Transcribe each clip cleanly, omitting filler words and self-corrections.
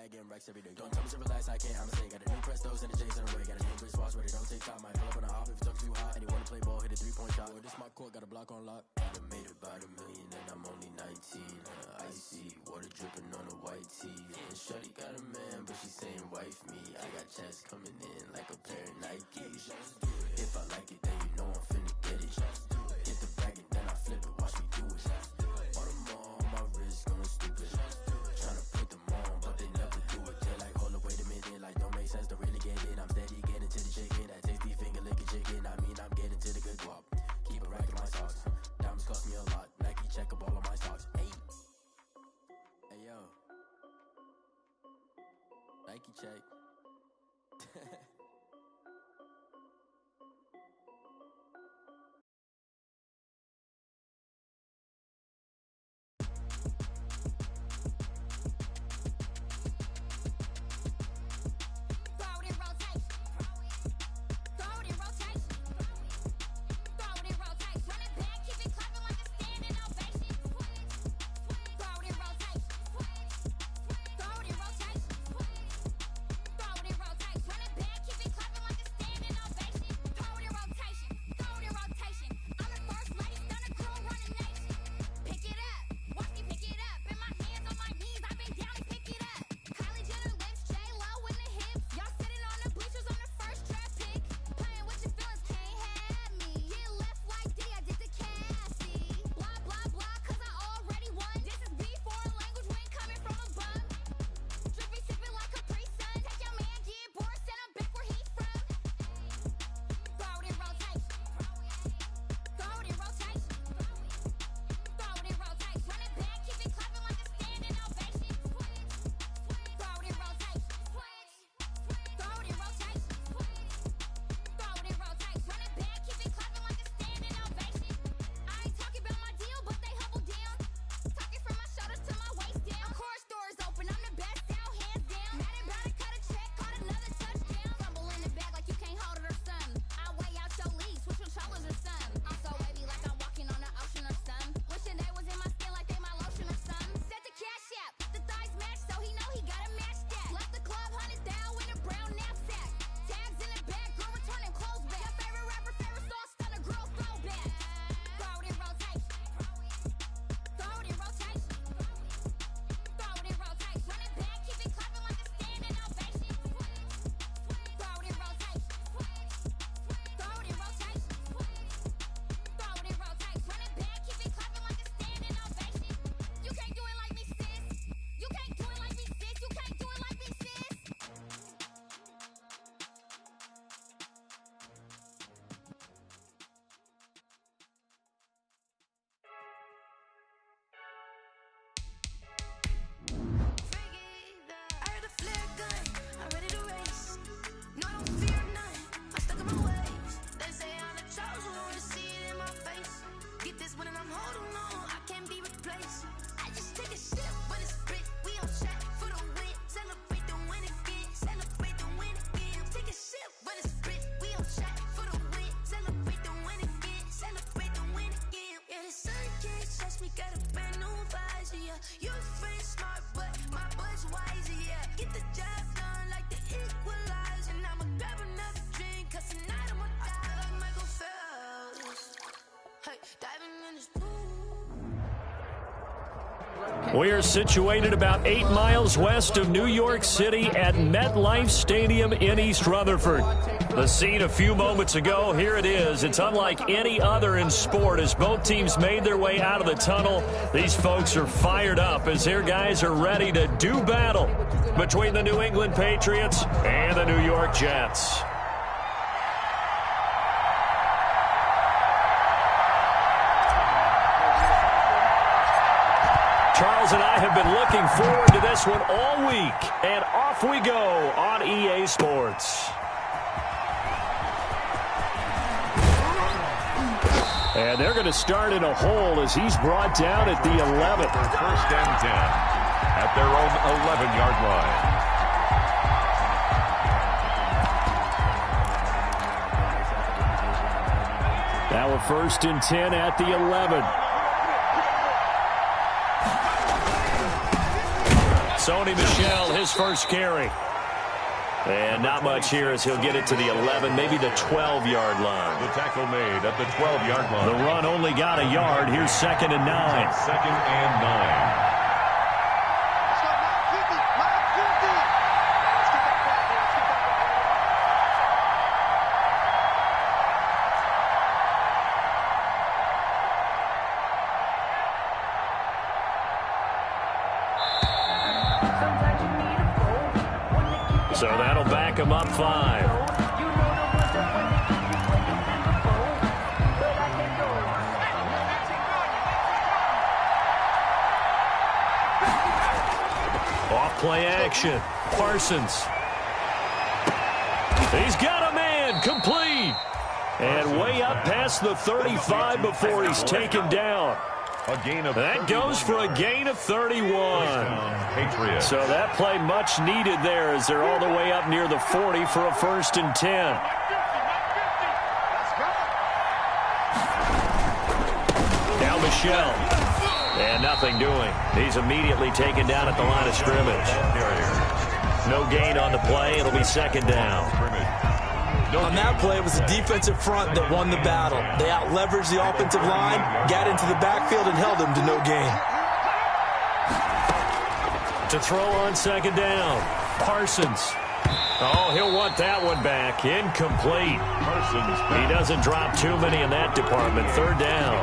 like getting racks every day. Don't tell me to relax, I can't, I'm saying. Got a new Prestos and the J's in the way. Got a new Chris Foss where they don't take time. Might pull up on a hop if it's talking too hot. And you wanna play ball, hit a 3-point shot. Well, this my court, got a block on lock. I done made about $1 million and I'm only 19. Icy, water dripping on a white tee. And shorty got a man, but she saying wife me. I got checks coming in like a pair of Nikes. If I like it, then you know I'm finna get it. Hit the bag and then I flip it, watch me do it. All them on my wrist going stupid. Tryna put them on, but they never do it. They're like, hold up, wait a minute, like don't make sense to really get it. I'm steady getting to the chicken, that tasty finger licking chicken. I mean, I'm getting to the good guap. Keep a rack in my socks. Diamonds cost me a lot. Nike check up all of my stocks. Hey, hey yo, Nike check. We are situated about 8 miles west of New York City at MetLife Stadium in East Rutherford. The scene a few moments ago, here it is. It's unlike any other in sport as both teams made their way out of the tunnel. These folks are fired up as their guys are ready to do battle between the New England Patriots and the New York Jets. Charles and I have been looking forward to this one all week, and off we go on EA Sports. And they're going to start in a hole as he's brought down at the 11. First and 10 at their own 11-yard line. Now a first and 10 at the 11. Sony Michel, his first carry. And not much here as he'll get it to the 11, maybe the 12-yard line. The tackle made at the 12-yard line. The run only got a yard. Here's 2nd and 9. 2nd and 9. So that'll back him up 5. Off play action. Parsons. He's got a man. Complete. And way up past the 35 before he's taken down. That goes for a gain of 31. So that play much needed there as they're all the way up near the 40 for a 1st and 10. Now Michel. And nothing doing. He's immediately taken down at the line of scrimmage. No gain on the play. It'll be 2nd down. On that play, it was the defensive front that won the battle. They out-leveraged the offensive line, got into the backfield, and held them to no gain. To throw on 2nd down, Parsons. Oh, he'll want that one back. Incomplete. He doesn't drop too many in that department. 3rd down.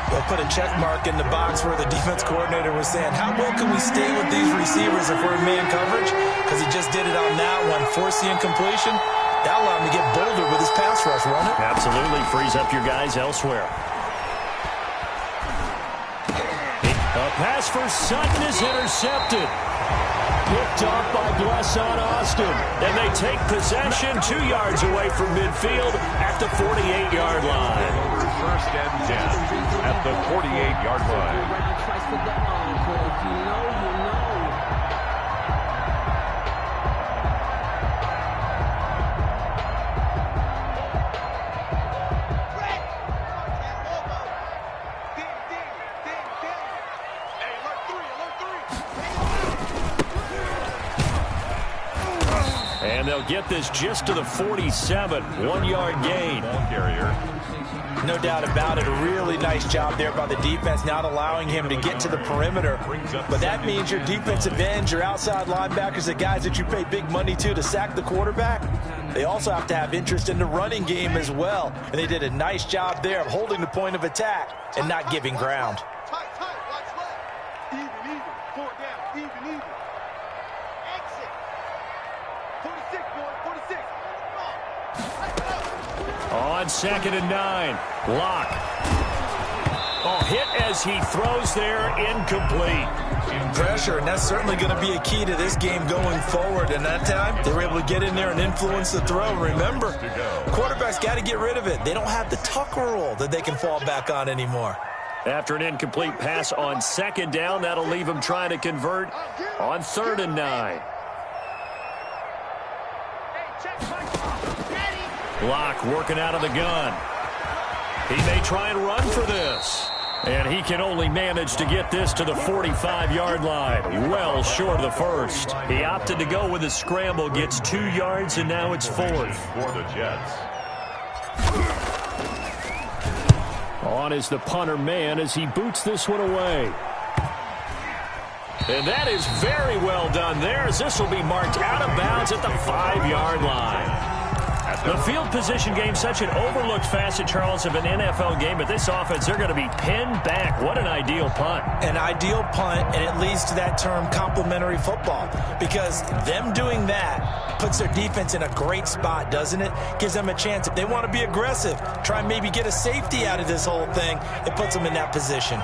They'll put a check mark in the box where the defense coordinator was saying, how well can we stay with these receivers if we're in man coverage? Because he just did it on that one. Force the incompletion. That allowed him to get bolder with his pass rush, won't it? Absolutely. Frees up your guys elsewhere. A pass for Sutton is intercepted. Picked off by Blesson Austin. And they take possession 2 yards away from midfield at the 48-yard line. 1st and 10 at the 48-yard line. And they'll get this just to the 47. 1-yard gain. No doubt about it. A really nice job there by the defense, not allowing him to get to the perimeter. But that means your defensive ends, your outside linebackers, the guys that you pay big money to sack the quarterback, they also have to have interest in the running game as well. And they did a nice job there of holding the point of attack and not giving ground. On 2nd and 9, Locke. Oh, hit as he throws there, incomplete. Pressure, and that's certainly going to be a key to this game going forward. And that time, they were able to get in there and influence the throw. Remember, quarterbacks got to get rid of it. They don't have the Tucker rule that they can fall back on anymore. After an incomplete pass on 2nd down, that'll leave him trying to convert on 3rd and 9. Locke working out of the gun. He may try and run for this. And he can only manage to get this to the 45-yard line. Well short of the 1st. He opted to go with a scramble, gets 2 yards, and now it's 4th. For the Jets. On is the punter man as he boots this one away. And that is very well done there as this will be marked out of bounds at the 5-yard line. The field position game, such an overlooked facet, Charles, of an NFL game. But this offense, they're going to be pinned back. What an ideal punt. An ideal punt, and it leads to that term complementary football. Because them doing that puts their defense in a great spot, doesn't it? Gives them a chance. If they want to be aggressive, try and maybe get a safety out of this whole thing, it puts them in that position.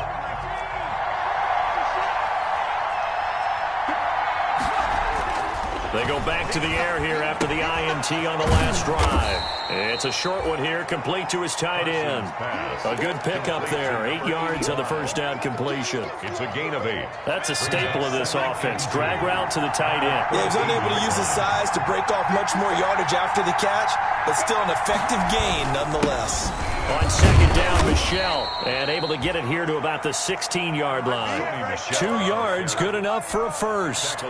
They go back to the air here after the INT on the last drive. It's a short one here, complete to his tight end. A good pickup there, 8 yards on the 1st down completion. It's a gain of 8. That's a staple of this offense. Drag route to the tight end. Yeah, he was unable to use his size to break off much more yardage after the catch. but still an effective gain nonetheless. On second down, Michel, and able to get it here to about the 16-yard line. 2 yards, good enough for a first.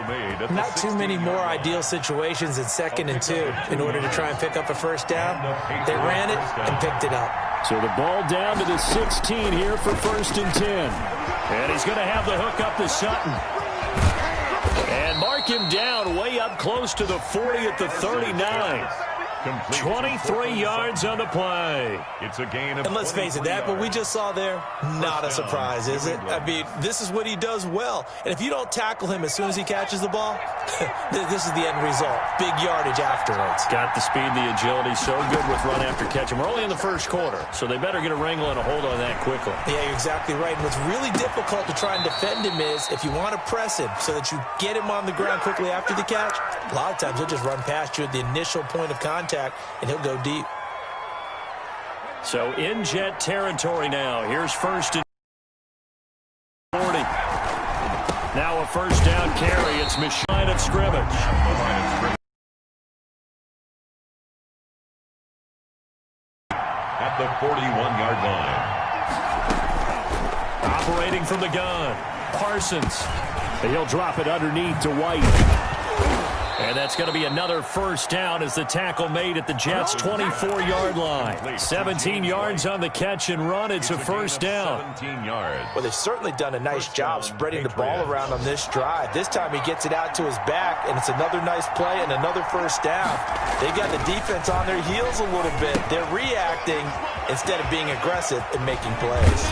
Not too many more ideal situations in 2nd and 2 in order to try and pick up a first down. They ran it and picked it up. So the ball down to the 16 here for 1st and 10. And he's going to have the hook up to Sutton. And mark him down way up close to the 40 at the 39. 23 yards on the play. It's a gain of. And let's face it, that what we just saw there, not a surprise, is it? I mean, this is what he does well. And if you don't tackle him as soon as he catches the ball, this is the end result. Big yardage afterwards. Got the speed, the agility, so good with run after catch. And we're only in the first quarter, so they better get a wrangle and a hold on that quickly. Yeah, you're exactly right. And what's really difficult to try and defend him is if you want to press him so that you get him on the ground quickly after the catch, a lot of times he'll just run past you at the initial point of contact, and he'll go deep. So in Jet territory now. Here's 1st and 40. Now a first down carry. It's Michel of scrimmage. At the 41-yard line. Operating from the gun. Parsons. And he'll drop it underneath to White. And that's going to be another first down as the tackle made at the Jets' 24-yard line. 17 yards on the catch and run. It's a first down. 17 yards. Well, they've certainly done a nice job spreading the ball around on this drive. This time he gets it out to his back, and it's another nice play and another first down. They've got the defense on their heels a little bit. They're reacting instead of being aggressive and making plays.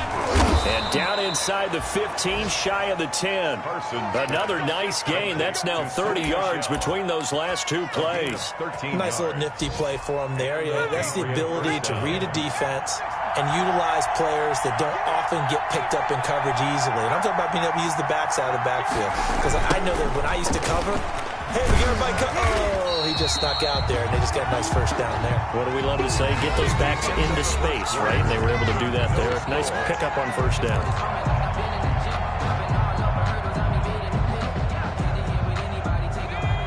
And down inside the 15, shy of the 10. Another nice gain. That's now 30 yards between those last 2 plays. Nice little nifty play for him there. Yeah, that's the ability to read a defense and utilize players that don't often get picked up in coverage easily. And I'm talking about being able to use the backside of the backfield. Because I know that when I used to cover, hey, we get everybody oh, he just snuck out there, and they just got a nice first down there. What do we love to say? Get those backs into space, right? They were able to do that there. Nice pickup on first down.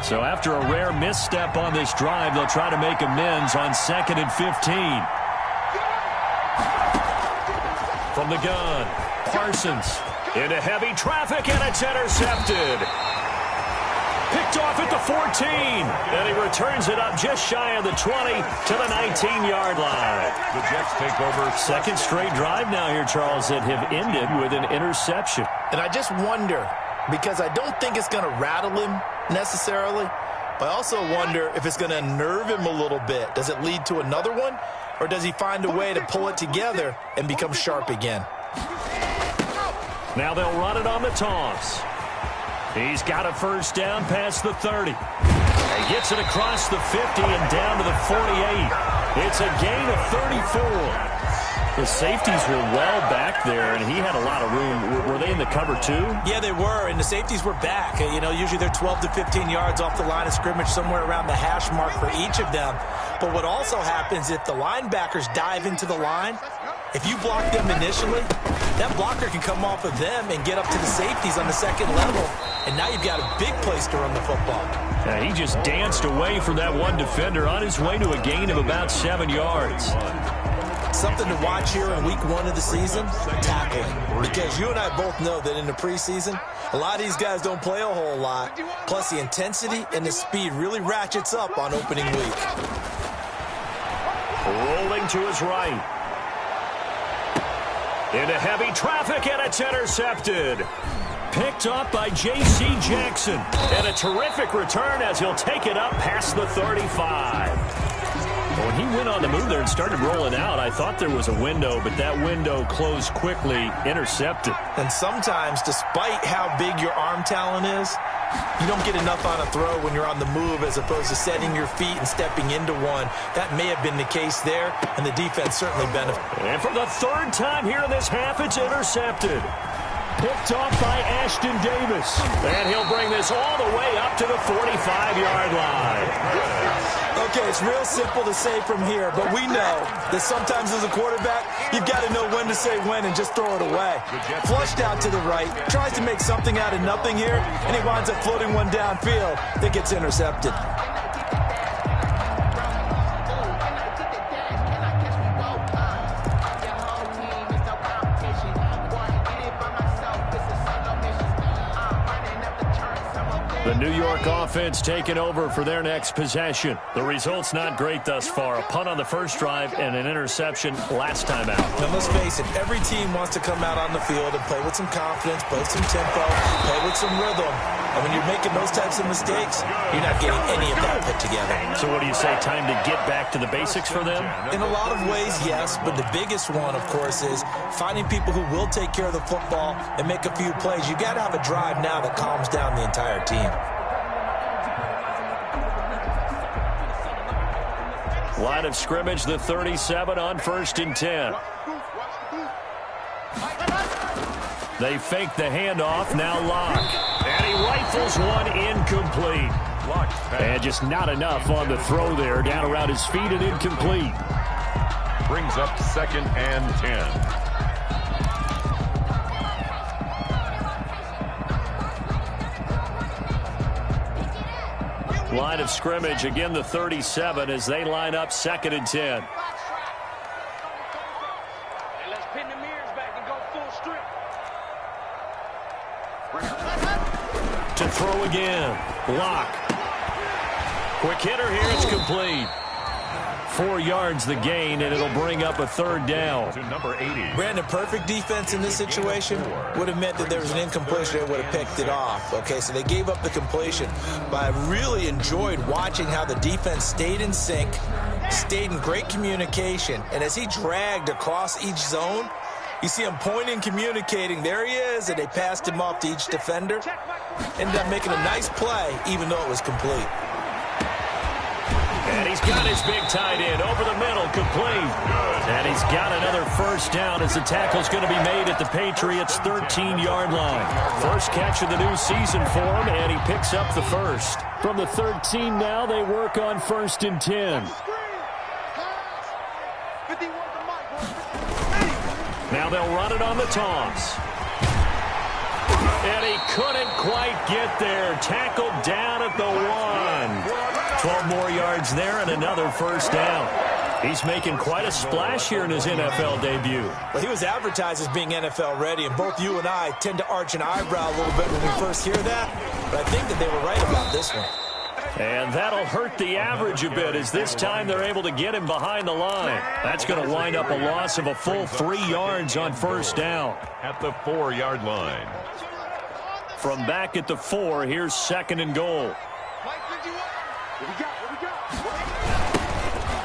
So after a rare misstep on this drive, they'll try to make amends on 2nd and 15. From the gun, Parsons into heavy traffic, and it's intercepted. Picked off at the 14, and he returns it up just shy of the 20 to the 19-yard line. The Jets take over. 2nd straight drive now here, Charles, that have ended with an interception. And I just wonder, because I don't think it's going to rattle him necessarily, but I also wonder if it's going to unnerve him a little bit. Does it lead to another one, or does he find a way to pull it together and become sharp again? Now they'll run it on the toss. He's got a first down past the 30. He gets it across the 50 and down to the 48. It's a gain of 34. The safeties were well back there, and he had a lot of room. Were they in the cover too? Yeah, they were, and the safeties were back. You know, usually they're 12 to 15 yards off the line of scrimmage, somewhere around the hash mark for each of them. But what also happens if the linebackers dive into the line, if you block them initially, that blocker can come off of them and get up to the safeties on the 2nd level, and now you've got a big place to run the football. Yeah, he just danced away from that one defender on his way to a gain of about 7 yards. Something to watch here in week 1 of the season, tackling. Because you and I both know that in the preseason, a lot of these guys don't play a whole lot. Plus, the intensity and the speed really ratchets up on opening week. Rolling to his right. Into heavy traffic, and it's intercepted. Picked up by J.C. Jackson. And a terrific return as he'll take it up past the 35. When he went on the move there and started rolling out, I thought there was a window, but that window closed quickly, intercepted. And sometimes, despite how big your arm talent is, you don't get enough on a throw when you're on the move as opposed to setting your feet and stepping into one. That may have been the case there, and the defense certainly benefited. And for the 3rd time here in this half, it's intercepted. Picked off by Ashton Davis. And he'll bring this all the way up to the 45-yard line. Okay, it's real simple to say from here, but we know that sometimes as a quarterback, you've got to know when to say when and just throw it away. Flushed out to the right, tries to make something out of nothing here, and he winds up floating one downfield that gets intercepted. The New York offense taking over for their next possession. The result's not great thus far. A punt on the first drive and an interception last time out. Now, let's face it, every team wants to come out on the field and play with some confidence, play with some tempo, play with some rhythm. And when you're making those types of mistakes, you're not getting any of that put together. So what do you say, time to get back to the basics for them? In a lot of ways, yes, but the biggest one, of course, is finding people who will take care of the football and make a few plays. You got to have a drive now that calms down the entire team. Line of scrimmage, the 37 on 1st and 10. They fake the handoff, now Locke. And he rifles one incomplete. And just not enough on the throw there. Down around his feet and incomplete. Brings up 2nd and 10. Line of scrimmage, again the 37 as they line up 2nd and 10. Let's pin the mirrors back and go full strip. To throw again. Locke. Quick hitter here, it's complete. 4 yards the gain, and it'll bring up a 3rd down. To number 80. Brandon, perfect defense in this situation would have meant that there was an incompletion that would have picked it off. Okay, so they gave up the completion. But I really enjoyed watching how the defense stayed in sync, stayed in great communication, and as he dragged across each zone, you see him pointing, communicating. There he is, and they passed him off to each defender. Ended up making a nice play, even though it was complete. And he's got his big tight end over the middle, complete. And he's got another 1st down as the tackle's going to be made at the Patriots' 13-yard line. First catch of the new season for him, and he picks up the 1st. From the 13 now, they work on 1st and 10. Now they'll run it on the toss. And he couldn't quite get there. Tackled down at the 1. 12 more yards there and another 1st down. He's making quite a splash here in his NFL debut. Well, he was advertised as being NFL ready, and both you and I tend to arch an eyebrow a little bit when we first hear that. But I think that they were right about this one. And that'll hurt the average a bit as this time they're able to get him behind the line. That's going to wind up a loss of a full 3 yards on 1st down. At the 4-yard line. From back at the 4, here's 2nd and goal.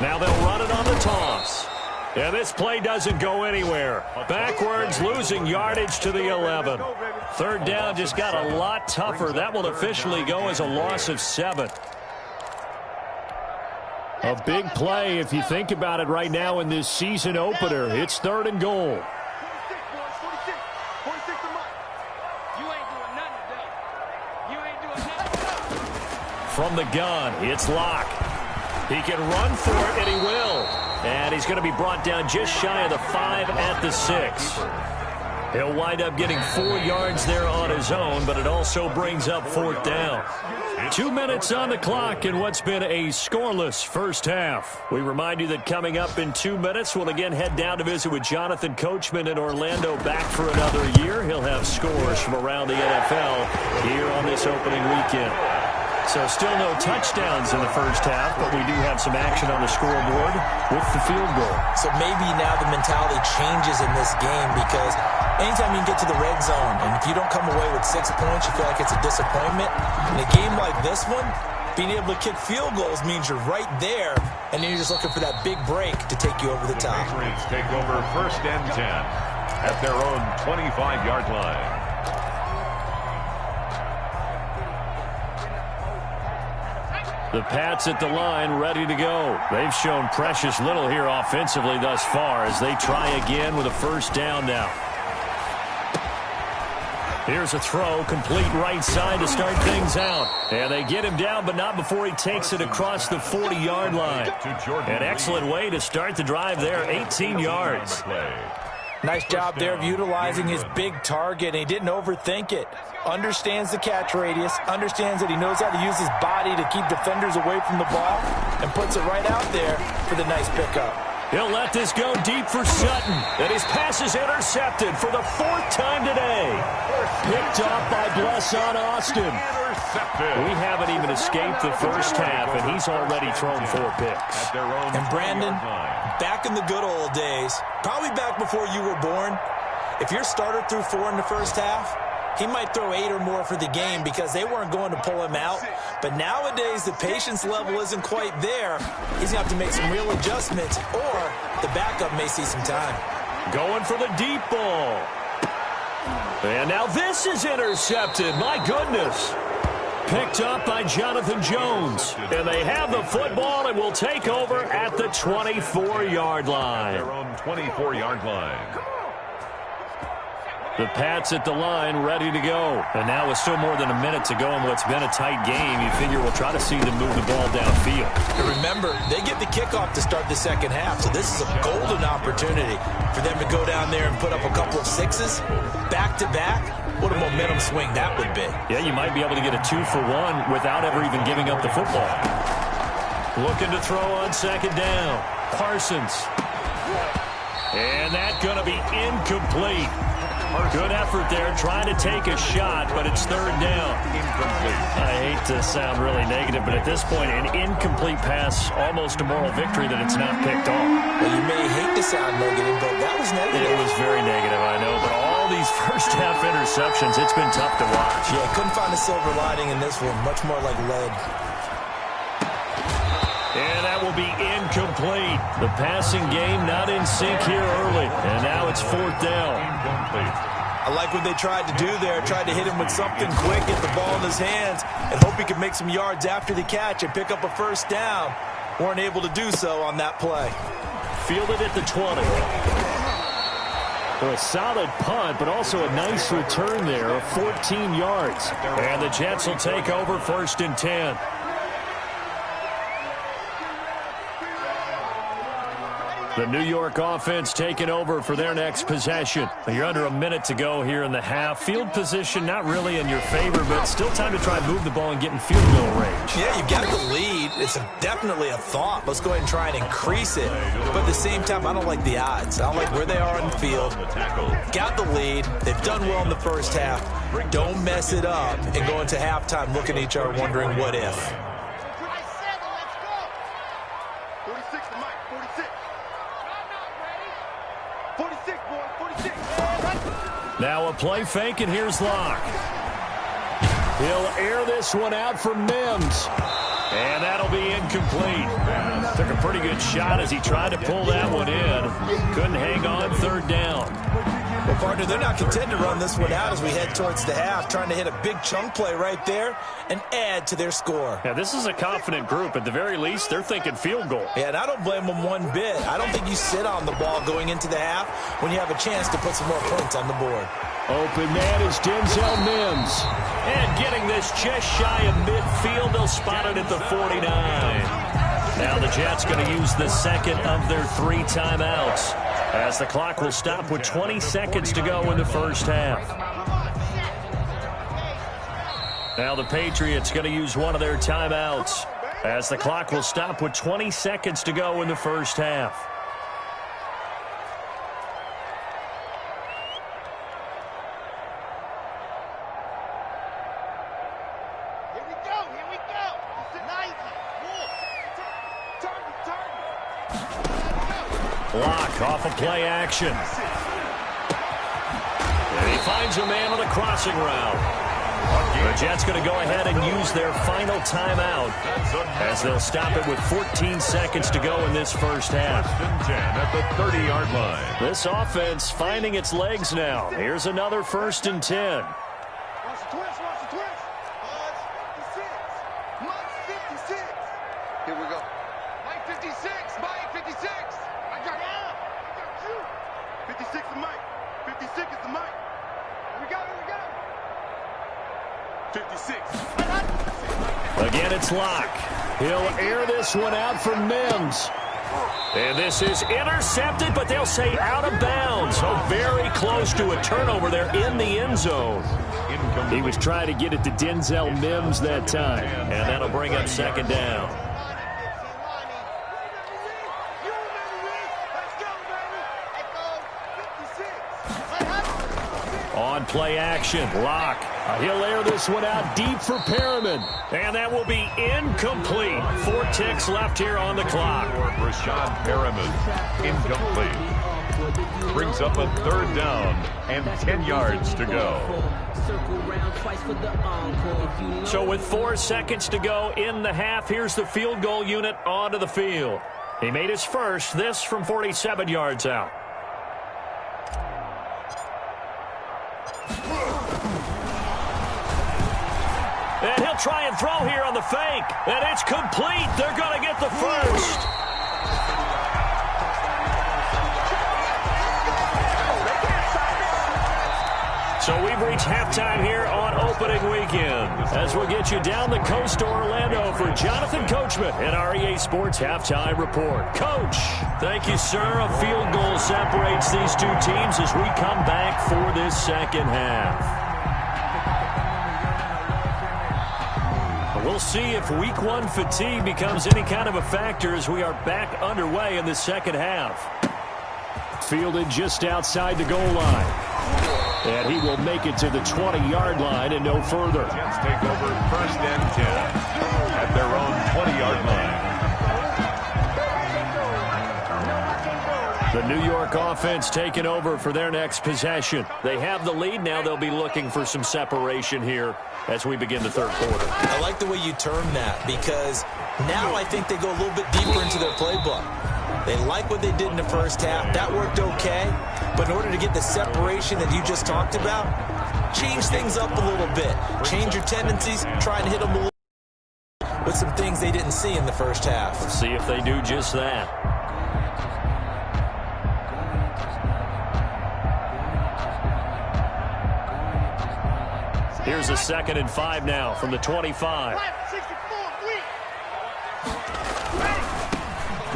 Now they'll run it on the toss. And this play doesn't go anywhere. Backwards, losing yardage to the 11. 3rd down just got a lot tougher. That will officially go as a loss of 7. A big play if you think about it right now in this season opener. It's 3rd and goal. From the gun, it's Locke. He can run for it, and he will. And he's going to be brought down just shy of the 5 at the 6. He'll wind up getting 4 yards there on his own, but it also brings up 4th down. 2 minutes on the clock in what's been a scoreless first half. We remind you that coming up in 2 minutes, we'll again head down to visit with Jonathan Coachman in Orlando, back for another year. He'll have scores from around the NFL here on this opening weekend. So still no touchdowns in the first half, but we do have some action on the scoreboard with the field goal. So maybe now the mentality changes in this game, because anytime you can get to the red zone, and if you don't come away with 6 points, you feel like it's a disappointment. In a game like this one, being able to kick field goals means you're right there, and then you're just looking for that big break to take you over the top. The Patriots take over 1st and 10 at their own 25-yard line. The Pats at the line, ready to go. They've shown precious little here offensively thus far as they try again with a 1st down now. Here's a throw, complete right side to start things out. And they get him down, but not before he takes it across the 40-yard line. An excellent way to start the drive there, 18 yards. Nice job there of utilizing his big target. He didn't overthink it. Understands the catch radius, understands that he knows how to use his body to keep defenders away from the ball, and puts it right out there for the nice pickup. He'll let this go deep for Sutton. And his pass is intercepted for the 4th time today. Picked off by Blesson Austin. We haven't even escaped the first half, and he's already thrown 4 picks. And Brandon, back in the good old days, probably back before you were born, if your starter threw 4 in the first half, he might throw 8 or more for the game because they weren't going to pull him out. But nowadays, the patience level isn't quite there. He's going to have to make some real adjustments, or the backup may see some time. Going for the deep ball. And now this is intercepted. My goodness. Picked up by Jonathan Jones. And they have the football and will take over at the 24-yard line. Their own 24-yard line. The Pats at the line, ready to go. And now with still more than a minute to go in what's been a tight game, you figure we'll try to see them move the ball downfield. And remember, they get the kickoff to start the second half, so this is a golden opportunity for them to go down there and put up a couple of 6s back-to-back. What a momentum swing that would be. Yeah, you might be able to get a 2-for-1 without ever even giving up the football. Looking to throw on second down. Parsons. And that's going to be incomplete. Good effort there, trying to take a shot, but it's 3rd down. I hate to sound really negative, but at this point, an incomplete pass, almost a moral victory that it's not picked off. Well, you may hate to sound negative, but that was negative. It was very negative, I know, but all these first-half interceptions, it's been tough to watch. Yeah, couldn't find a silver lining in this one, much more like lead. And that will be incomplete. The passing game not in sync here early. And now it's 4th down. I like what they tried to do there. Tried to hit him with something quick, get the ball in his hands, and hope he could make some yards after the catch and pick up a first down. Weren't able to do so on that play. Fielded at the 20. Well, a solid punt, but also a nice return there of 14 yards. And the Jets will take over 1st and 10. The New York offense taking over for their next possession. You're under a minute to go here in the half. Field position not really in your favor, but still time to try and move the ball and get in field goal range. Yeah, you've got the lead. It's definitely a thought. Let's go ahead and try and increase it. But at the same time, I don't like the odds. I don't like where they are on the field. Got the lead. They've done well in the first half. Don't mess it up and go into halftime looking at each other wondering what if. Now a play fake, and here's Locke. He'll air this one out for Mims. And that'll be incomplete. Took a pretty good shot as he tried to pull that one in. Couldn't hang on, 3rd down. Well, partner, they're not content to run this one out as we head towards the half, trying to hit a big chunk play right there and add to their score. Yeah, this is a confident group. At the very least, they're thinking field goal. Yeah, and I don't blame them one bit. I don't think you sit on the ball going into the half when you have a chance to put some more points on the board. Open man is Denzel Mims. And getting this just shy of midfield, they'll spot it at the 49. Now the Jets going to use the second of their 3 timeouts, as the clock will stop with 20 seconds to go in the first half. Now the Patriots going to use one of their timeouts, as the clock will stop with 20 seconds to go in the first half. Locke off of play action. And he finds a man on the crossing route. The Jets going to go ahead and use their final timeout, as they'll stop it with 14 seconds to go in this first half. 1st and 10 at the 30-yard line. This offense finding its legs now. Here's another 1st and 10. Watch the twist, watch the twist. 56. Here we go. Mike 56, Mike 56. I got you. 56 is Mike. 56 is the Mike. Here we go, here we go. 56. Again, it's Locke. He'll air this one out for Mims. And this is intercepted, but they'll say out of bounds. So very close to a turnover there in the end zone. He was trying to get it to Denzel Mims that time. And that'll bring up second down. On play action, Locke. He'll air this one out deep for Perriman. And that will be incomplete. 4 ticks left here on the clock. Breshad Perriman, incomplete. Brings up a 3rd down and 10 yards to go. So with 4 seconds to go in the half, here's the field goal unit onto the field. He made his first, this from 47 yards out. And he'll try and throw here on the fake. And it's complete. They're going to get the first. So we've reached halftime here on opening weekend. As we'll get you down the coast to Orlando for Jonathan Coachman and our EA Sports Halftime Report. Coach. Thank you, sir. A field goal separates these two teams as we come back for this second half. We'll see if week 1 fatigue becomes any kind of a factor as we are back underway in the second half. Fielded just outside the goal line. And he will make it to the 20-yard line and no further. Jets take over 1st and 10 at their own 20-yard line. The New York offense taking over for their next possession. They have the lead. Now they'll be looking for some separation here as we begin the 3rd quarter. I like the way you term that because now I think they go a little bit deeper into their playbook. They like what they did in the first half. That worked okay. But in order to get the separation that you just talked about, change things up a little bit. Change your tendencies. Try and hit them a little with some things they didn't see in the first half. Let's see if they do just that. Here's a 2nd and 5 now from the 25.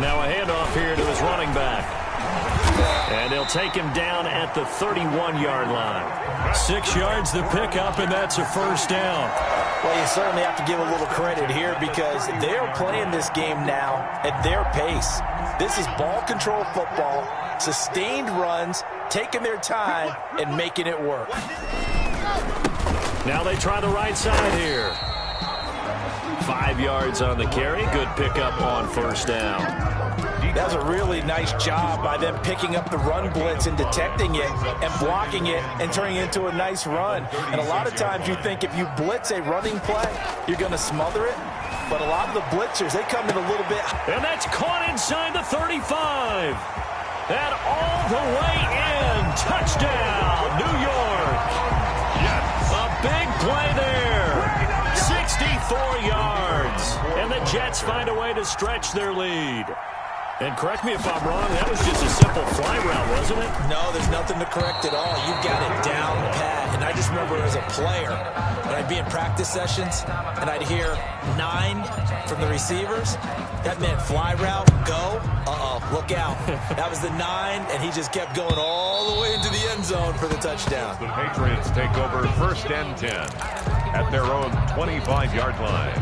Now a handoff here to his running back. And they'll take him down at the 31-yard line. 6 yards the pickup, and that's a 1st down. Well, you certainly have to give a little credit here because they're playing this game now at their pace. This is ball control football, sustained runs, taking their time, and making it work. Now they try the right side here. 5 yards on the carry. Good pickup on 1st down. That was a really nice job by them picking up the run blitz and detecting it and blocking it and turning it into a nice run. And a lot of times you think if you blitz a running play, you're going to smother it. But a lot of the blitzers, they come in a little bit. And that's caught inside the 35. And all the way in. Touchdown, New York. Yes. A big play there. 64 yards. And the Jets find a way to stretch their lead. And correct me if I'm wrong, that was just a simple fly route, wasn't it? No, there's nothing to correct at all. You've got it down pat. And I just remember as a player, when I'd be in practice sessions, and I'd hear 9 from the receivers, that meant fly route, go, look out. That was the 9, and he just kept going all the way into the end zone for the touchdown. The Patriots take over 1st and 10 at their own 25-yard line.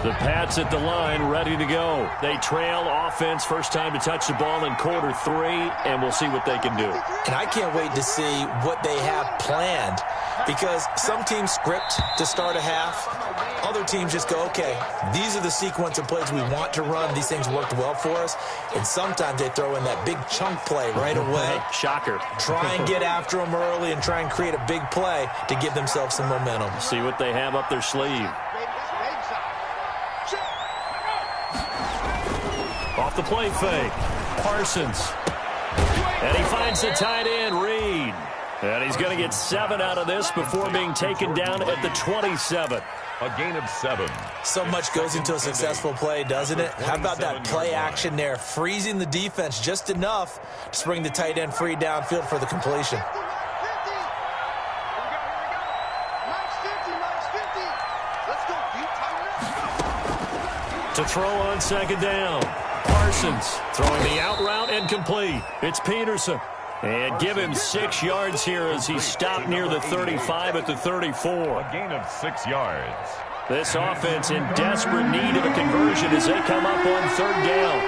The Pats at the line, ready to go. They trail offense, first time to touch the ball in quarter 3, and we'll see what they can do. And I can't wait to see what they have planned because some teams script to start a half. Other teams just go, okay, these are the sequence of plays we want to run. These things worked well for us. And sometimes they throw in that big chunk play right away. Shocker. Try and get after them early and try and create a big play to give themselves some momentum. See what they have up their sleeve. Off the play fake. Parsons. And he finds the tight end, Reed. And he's going to get 7 out of this before being taken down at the 27. A gain of 7. So much goes into a successful play, doesn't it? How about that play action there? Freezing the defense just enough to bring the tight end free downfield for the completion. To throw on 2nd down. Parsons throwing the out route and complete. It's Peterson. And give him 6 yards here as he stopped near the 35 at the 34. A gain of 6 yards. This offense in desperate need of a conversion as they come up on 3rd down.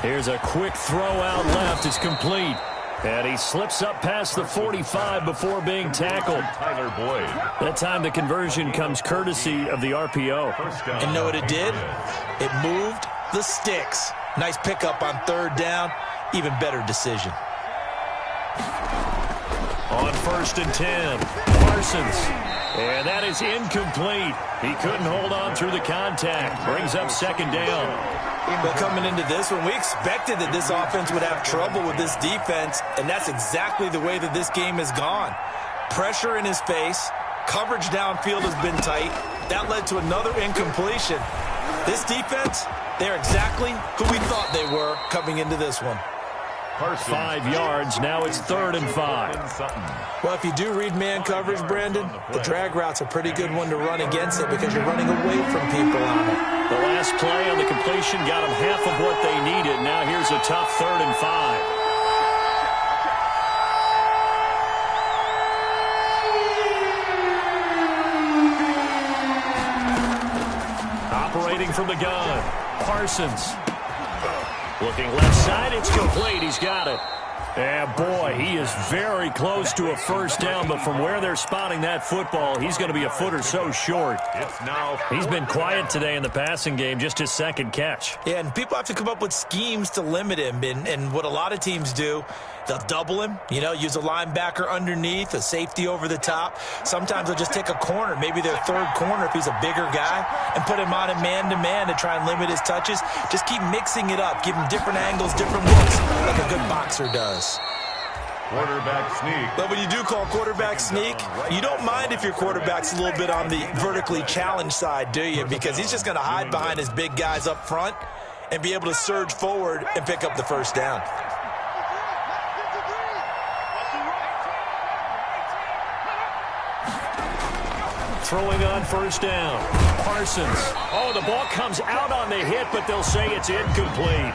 Here's a quick throw out left. It's complete. And he slips up past the 45 before being tackled. Tyler Boyd. That time the conversion comes courtesy of the RPO. And know what it did? It moved the sticks. Nice pickup on third down. Even better decision. On 1st and 10, Parsons. And that is incomplete. He couldn't hold on through the contact. Brings up 2nd down. But coming into this one, we expected that this offense would have trouble with this defense, and that's exactly the way that this game has gone. Pressure in his face. Coverage downfield has been tight. That led to another incompletion. This defense, they're exactly who we thought they were coming into this one. 5 yards. Now it's 3rd and 5. Well, if you do read man coverage, Brandon, the drag route's a pretty good one to run against it because you're running away from people on it. The last play on the completion got them half of what they needed. Now here's a tough 3rd and 5. Operating from the gun, Parsons. Looking left side, it's complete. He's got it. And boy, he is very close to a 1st down, but from where they're spotting that football, he's going to be a foot or so short. He's been quiet today in the passing game, just his 2nd catch. Yeah, and people have to come up with schemes to limit him, and what a lot of teams do, they'll double him, use a linebacker underneath, a safety over the top. Sometimes they'll just take a corner, maybe their 3rd corner if he's a bigger guy, and put him on a man-to-man to try and limit his touches. Just keep mixing it up, give him different angles, different looks, like a good boxer does. Quarterback sneak. But when you do call quarterback sneak, you don't mind if your quarterback's a little bit on the vertically challenged side, do you? Because he's just going to hide behind his big guys up front and be able to surge forward and pick up the 1st down. Throwing on 1st down, Parsons. Oh, the ball comes out on the hit, but they'll say it's incomplete.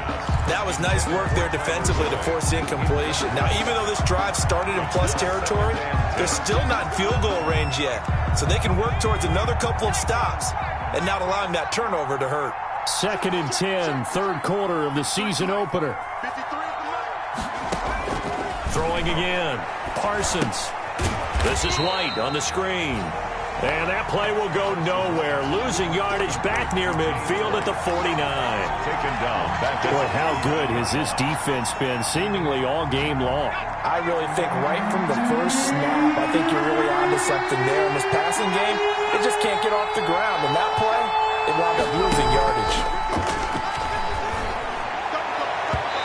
That was nice work there defensively to force incompletion. Now, even though this drive started in plus territory, they're still not in field goal range yet. So they can work towards another couple of stops and not allowing that turnover to hurt. 2nd and 10, 3rd quarter of the season opener. Throwing again, Parsons. This is White on the screen. And that play will go nowhere. Losing yardage back near midfield at the 49. Taken down. Boy, how good has this defense been seemingly all game long? I really think right from the first snap, I think you're really onto something there. In this passing game, it just can't get off the ground. And that play, it wound up losing yardage.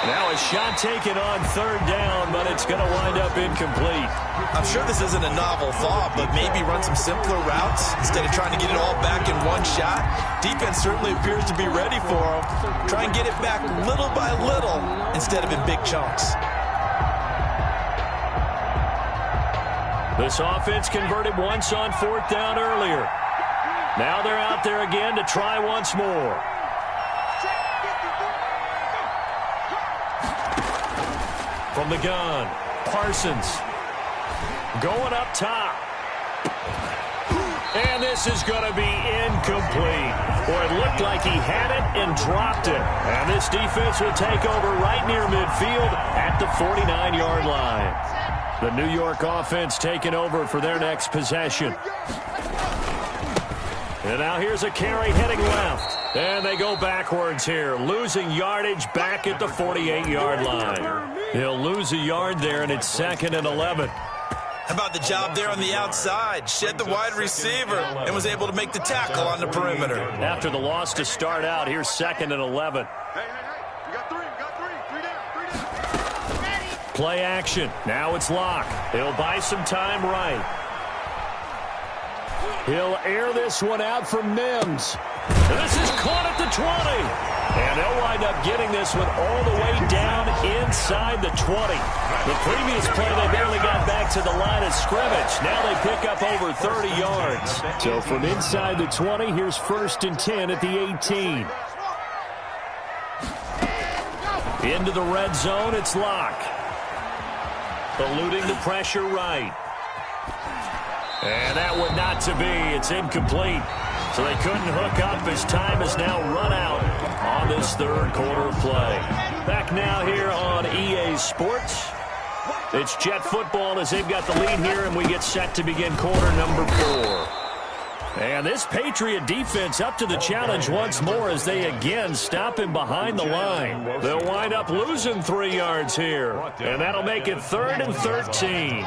Now a shot taken on 3rd down, but it's going to wind up incomplete. I'm sure this isn't a novel thought, but maybe run some simpler routes instead of trying to get it all back in one shot. Defense certainly appears to be ready for them. Try and get it back little by little instead of in big chunks. This offense converted once on 4th down earlier. Now they're out there again to try once more. From the gun, Parsons going up top. And this is going to be incomplete. Boy, it looked like he had it and dropped it. And this defense will take over right near midfield at the 49-yard line. The New York offense taking over for their next possession. And now here's a carry heading left. And they go backwards here, losing yardage back at the 48-yard line. They'll lose a yard there, and it's 2nd and 11. How about the job there on the outside? Shed the wide receiver and was able to make the tackle on the perimeter. After the loss to start out, here's 2nd and 11. Hey, we got three down. Play action. Now it's Locke. He'll buy some time right. He'll air this one out from Mims. This is caught at the 20. And they'll wind up getting this one all the way down inside the 20. The previous play, they barely got back to the line of scrimmage. Now they pick up over 30 yards. So from inside the 20, here's 1st and 10 at the 18. Into the red zone, it's Locke. Eluding the pressure right. And that one not to be. It's incomplete. So they couldn't hook up as time is now run out on this 3rd quarter of play. Back now here on EA Sports. It's Jet football as they've got the lead here, and we get set to begin quarter number 4. And this Patriot defense up to the challenge once more as they again stop him behind the line. They'll wind up losing 3 yards here, and that'll make it 3rd and 13.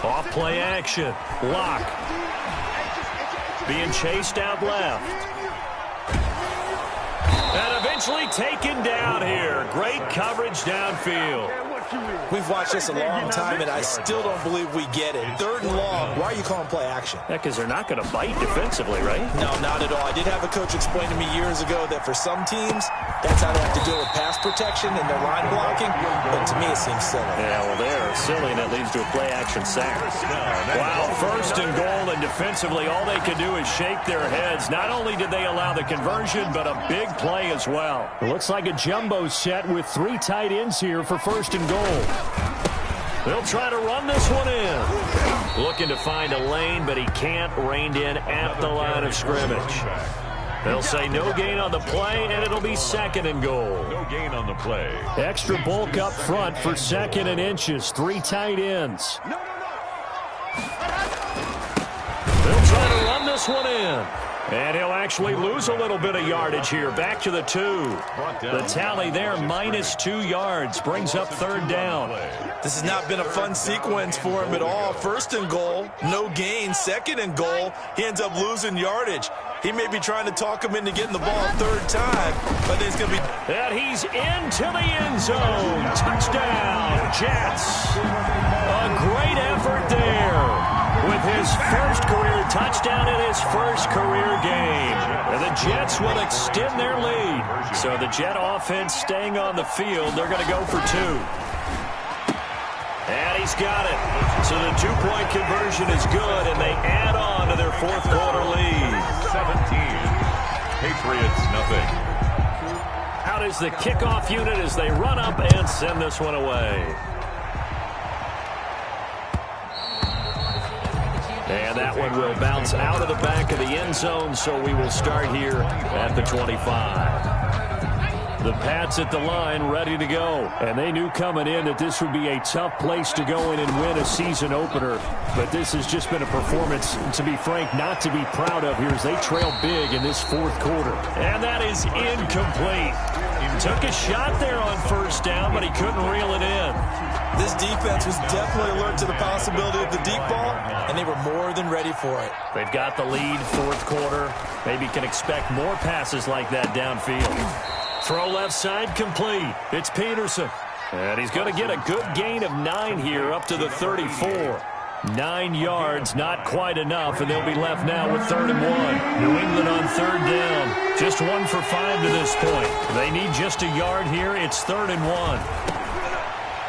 Off play action. Lock. Being chased out left. And eventually taken down here. Great coverage downfield. We've watched this a long time, and I still don't believe we get it. 3rd and long. Why are you calling play action? Yeah, because they're not going to bite defensively, right? No, not at all. I did have a coach explain to me years ago that for some teams, that's how they have to deal with pass protection and their line blocking. But to me, it seems silly. Yeah, well, they're silly, and it leads to a play action sack. Wow, 1st and goal, and defensively, all they could do is shake their heads. Not only did they allow the conversion, but a big play as well. It looks like a jumbo set with 3 tight ends here for 1st and goal. They'll try to run this one in. Looking to find a lane, but he can't. Reined in at the line of scrimmage. They'll say no gain on the play, and it'll be 2nd and goal. No gain on the play. Extra bulk up front for 2nd and inches. 3 tight ends. They'll try to run this one in. And he'll actually lose a little bit of yardage here. Back to the 2. The tally there, -2 yards. Brings up 3rd down. This has not been a fun sequence for him at all. 1st and goal, no gain. 2nd and goal, he ends up losing yardage. He may be trying to talk him into getting the ball a 3rd time, but it's going to be... And he's into the end zone. Touchdown, Jets. A great effort there. With his first career touchdown in his first career game. And the Jets will extend their lead. So the Jet offense staying on the field. They're going to go for 2. And he's got it. So the 2-point conversion is good, and they add on to their 4th quarter lead. 17. Patriots, nothing. Out is the kickoff unit as they run up and send this one away. And that one will bounce out of the back of the end zone, so we will start here at the 25. The Pats at the line ready to go. And they knew coming in that this would be a tough place to go in and win a season opener. But this has just been a performance, to be frank, not to be proud of here as they trail big in this 4th quarter. And that is incomplete. He took a shot there on 1st down, but he couldn't reel it in. This defense was definitely alert to the possibility of the deep ball, and they were more than ready for it. They've got the lead, 4th quarter. Maybe can expect more passes like that downfield. Throw left side complete. It's Peterson. And he's going to get a good gain of 9 here up to the 34. 9 yards, not quite enough, and they'll be left now with 3rd and 1. New England on 3rd down. Just 1 for 5 to this point. They need just a yard here. It's 3rd and 1.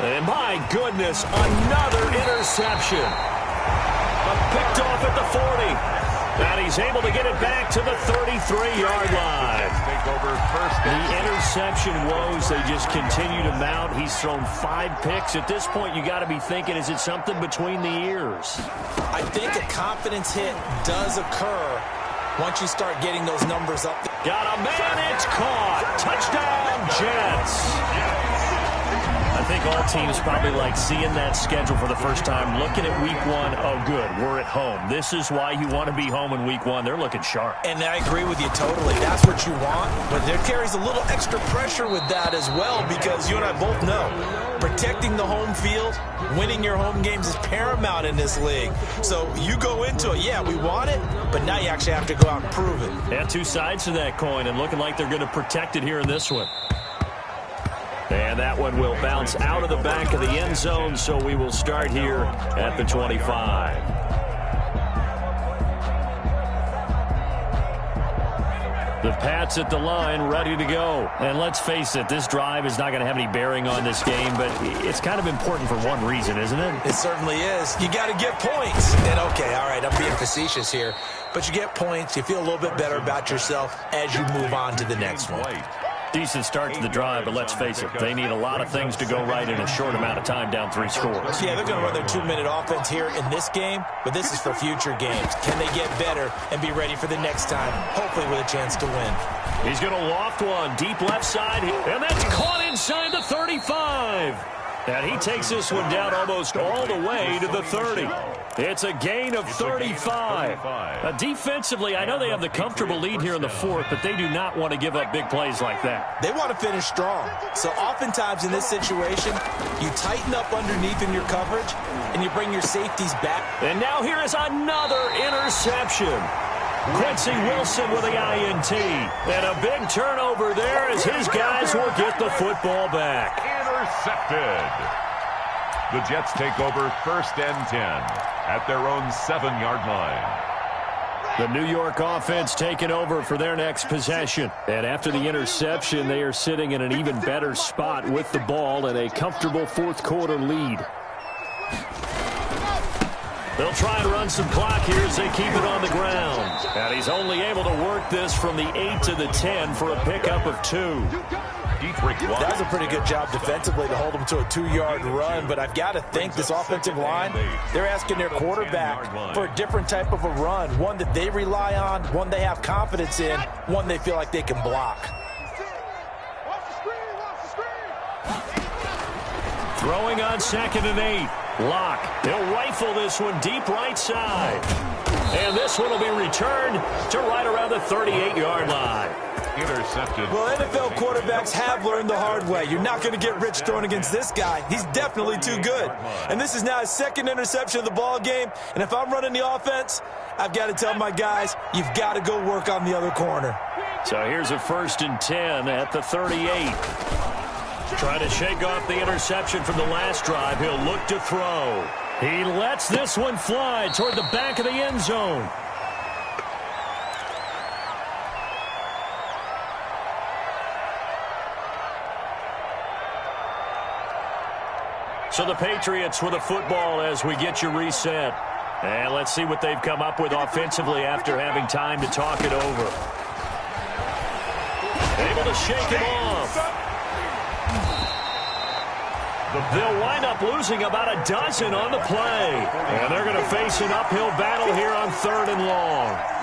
And my goodness, another interception. Picked off at the 40. And he's able to get it back to the 33-yard line. The interception woes, they just continue to mount. He's thrown 5 picks. At this point, you got to be thinking, is it something between the ears? I think a confidence hit does occur once you start getting those numbers up. Got a man, it's caught. Touchdown, Jets. I think all teams probably like seeing that schedule for the first time, looking at week 1. Oh, good, we're at home. This is why you want to be home in week 1. They're looking sharp. And I agree with you totally. That's what you want. But there carries a little extra pressure with that as well, because you and I both know protecting the home field, winning your home games is paramount in this league. So you go into it, yeah, we want it, but now you actually have to go out and prove it. Yeah, 2 sides to that coin, and looking like they're going to protect it here in this one. And that one will bounce out of the back of the end zone, so we will start here at the 25. The Pats at the line, ready to go. And let's face it, this drive is not going to have any bearing on this game, but it's kind of important for one reason, isn't it? It certainly is. You got to get points. And okay, all right, I'm being facetious here, but you get points, you feel a little bit better about yourself as you move on to the next one. Decent start to the drive, but let's face it, they need a lot of things to go right in a short amount of time down 3 scores. Yeah, they're going to run their 2-minute offense here in this game, but this is for future games. Can they get better and be ready for the next time, hopefully with a chance to win? He's going to loft one deep left side, and that's caught inside the 35. And he takes this one down almost all the way to the 30. It's a gain of 35. Defensively, I know they have the comfortable lead here in the 4th, but they do not want to give up big plays like that. They want to finish strong. So oftentimes in this situation, you tighten up underneath in your coverage, and you bring your safeties back. And now here is another interception. Quincy Wilson with the INT. And a big turnover there as his guys will get the football back. Intercepted. The Jets take over 1st and 10 at their own 7-yard line. The New York offense taking over for their next possession. And after the interception, they are sitting in an even better spot with the ball and a comfortable 4th quarter lead. They'll try and run some clock here as they keep it on the ground. And he's only able to work this from the 8 to the 10 for a pickup of 2. That was a pretty good job defensively to hold them to a 2-yard run, but I've got to think this offensive line, they're asking their quarterback for a different type of a run, one that they rely on, one they have confidence in, one they feel like they can block. Throwing on 2nd and 8. Locke. He'll rifle this one deep right side. And this one will be returned to right around the 38-yard line. Intercepted. Well, NFL quarterbacks have learned the hard way. You're not going to get rich throwing against this guy. He's definitely too good. And this is now his 2nd interception of the ball game. And if I'm running the offense, I've got to tell my guys, you've got to go work on the other corner. So here's a 1st and 10 at the 38. Trying to shake off the interception from the last drive. He'll look to throw. He lets this one fly toward the back of the end zone. So the Patriots with a football as we get you reset. And let's see what they've come up with offensively after having time to talk it over. Able to shake it off. They'll wind up losing about a dozen on the play. And they're going to face an uphill battle here on 3rd and long.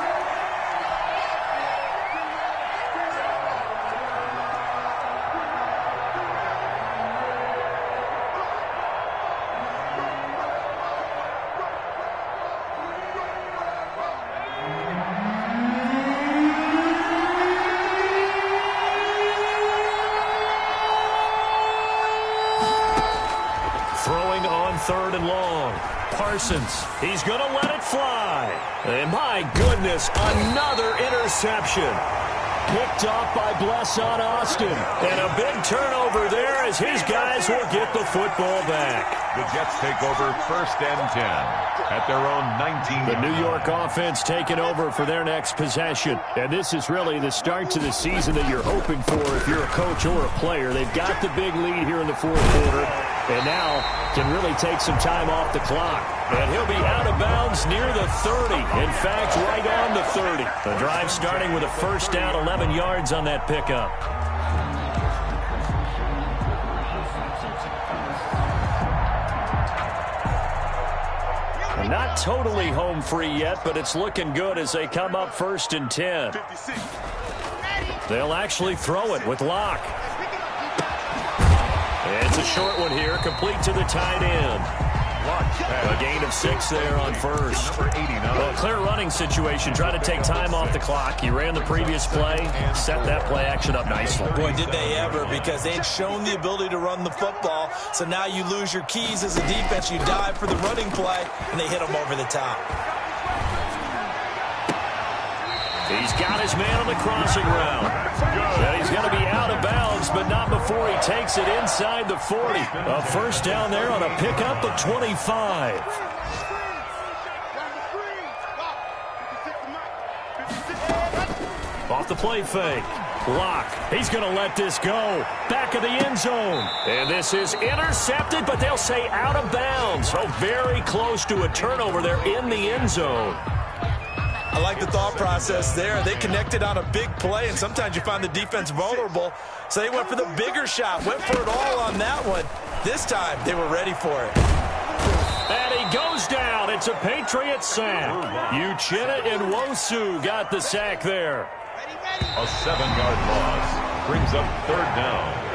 Throwing on 3rd and long. Parsons, he's going to let it fly. And my goodness, another interception. Picked off by Blesson Austin. And a big turnover there as his guys will get the football back. The Jets take over 1st and 10 at their own 19. The New York offense taking over for their next possession. And this is really the start to the season that you're hoping for if you're a coach or a player. They've got the big lead here in the 4th quarter. And now can really take some time off the clock. And he'll be out of bounds near the 30. In fact, right on the 30. The drive starting with a 1st down, 11 yards on that pickup. Not totally home free yet, but it's looking good as they come up 1st and 10. They'll actually throw it with Locke. It's a short one here, complete to the tight end. A gain of 6 there on 1st. Well, clear running situation. Try to take time off the clock. He ran the previous play, set that play action up nicely. Boy, did they ever, because they'd shown the ability to run the football. So now you lose your keys as a defense. You dive for the running play, and they hit them over the top. He's got his man on the crossing route. And he's going to be out of bounds, but not before he takes it inside the 40. A 1st down there on a pickup of 25. Off the play fake. Locke. He's going to let this go. Back of the end zone. And this is intercepted, but they'll say out of bounds. So very close to a turnover there in the end zone. I like the thought process there. They connected on a big play, and sometimes you find the defense vulnerable. So they went for the bigger shot, went for it all on that one. This time, they were ready for it. And he goes down. It's a Patriots sack. Uchenna Nwosu got the sack there. A 7-yard loss brings up 3rd down.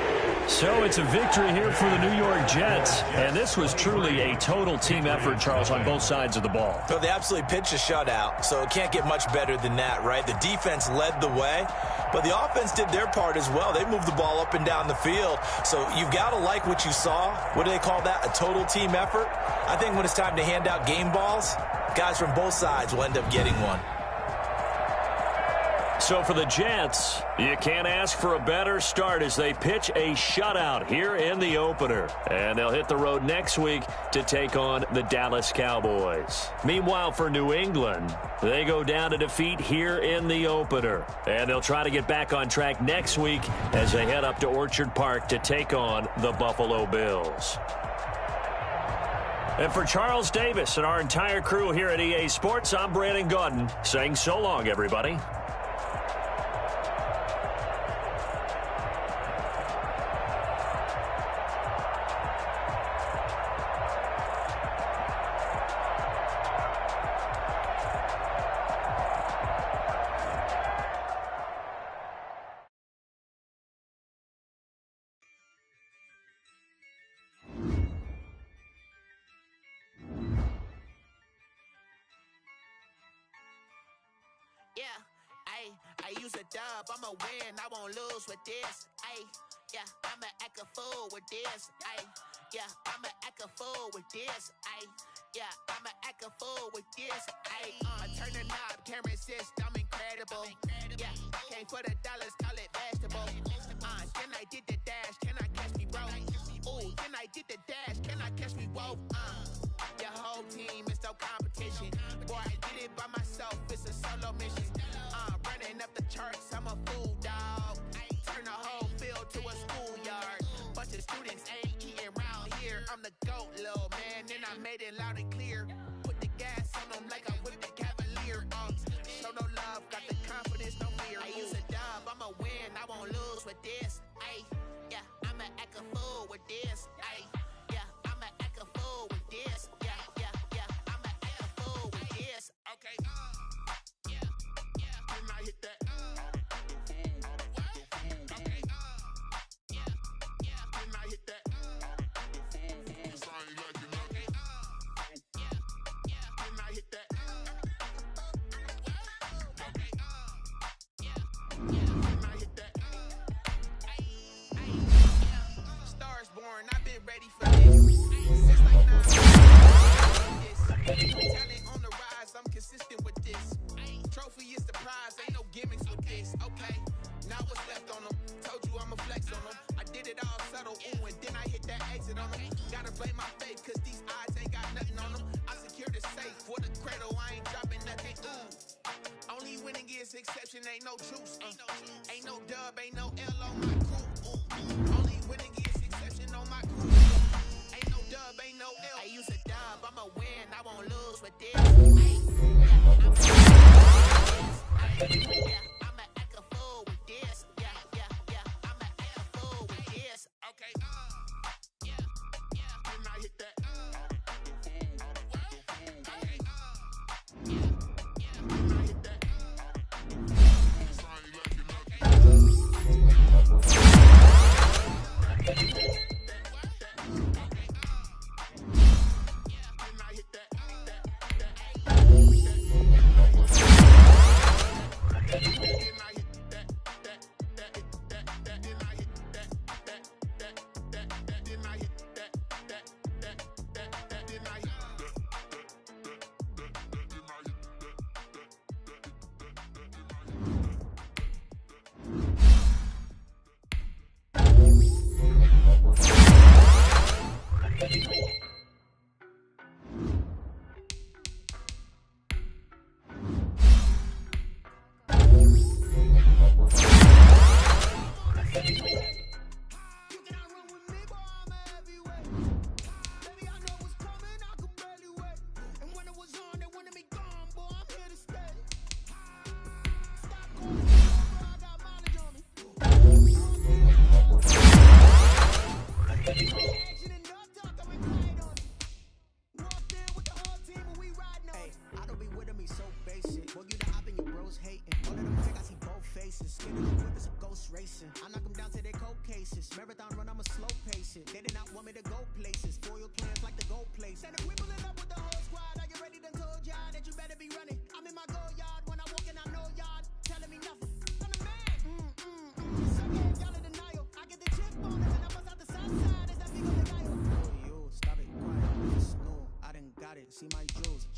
So it's a victory here for the New York Jets, and this was truly a total team effort, Charles, on both sides of the ball. So they absolutely pitched a shutout, so it can't get much better than that, right? The defense led the way, but the offense did their part as well. They moved the ball up and down the field, so you've got to like what you saw. What do they call that? A total team effort? I think when it's time to hand out game balls, guys from both sides will end up getting one. So for the Jets, you can't ask for a better start as they pitch a shutout here in the opener. And they'll hit the road next week to take on the Dallas Cowboys. Meanwhile, for New England, they go down to defeat here in the opener. And they'll try to get back on track next week as they head up to Orchard Park to take on the Buffalo Bills. And for Charles Davis and our entire crew here at EA Sports, I'm Brandon Gaudin saying so long, everybody. I use a dub, I'ma win, I won't lose with this. Yeah, I'ma act a fool with this. Yeah, I'ma act a fool with this. Yeah, I'ma act a fool with this. I turn the knob, camera assist, I'm incredible. Yeah, came for the dollars, call it vegetable. Then I did the dash, can I catch me, bro? Ooh, then I did the dash, can I catch me, whoa? Your whole team is no competition. Boy, I did it by myself, it's a solo mission. Running up the charts, I'm a fool, dog. Turn the whole field to a schoolyard. Bunch of students ain't eating around here. I'm the GOAT, little man, and I made it loud and clear. Put the gas on them like I whipped the Cavalier. Show no love, got the confidence, no fear. I use a dub, I'ma win, I won't lose with this. Yeah, I'ma act a fool with this. Yeah, I'ma act a fool with this. Yeah, I'ma act a fool with this. Okay, and I hit that. Okay, and I hit that. And I hit that. And I hit that. Stars born, I've been ready for this. Since like 9 talent on the rise, I'm consistent with this. Trophy is the prize, ain't no gimmicks with this. Okay, now what's left on them? Told you I'ma flex on them. I did it all subtle, ooh, and then I hit that exit on them. Gotta blame my faith, cause these eyes ain't got nothing on them. I secured the safe for the cradle, I ain't dropping nothing, ooh. Only winning is exception, ain't no truce. Ain't no dub, ain't no L on my crew. Only winning is exception on my crew. Ain't no dub, ain't no L. I use a dub, I'ma win, I won't lose with this. Yeah, I'ma act a fool with this. Yeah, I'ma act a fool with this. Okay, and I hit that. Okay, and I hit that.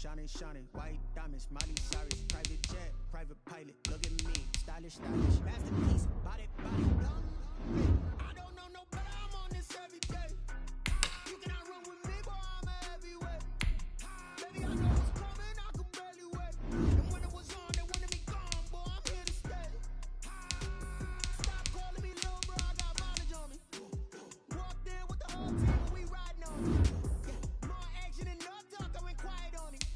shining, shining. White diamonds, Miley Cyrus. Private jet, private pilot. Look at me, stylish, stylish. Masterpiece, body, body. I don't know no better. I'm on this every day. You cannot run with me, boy. I'm a heavyweight. Baby, I know what's coming. I can barely wait. And when it was on, they wanted me gone, boy. I'm here to stay. Stop calling me little bro. I got mileage on me. Walked in with the whole team, and we riding on it. More action and no talk. I went quiet on it.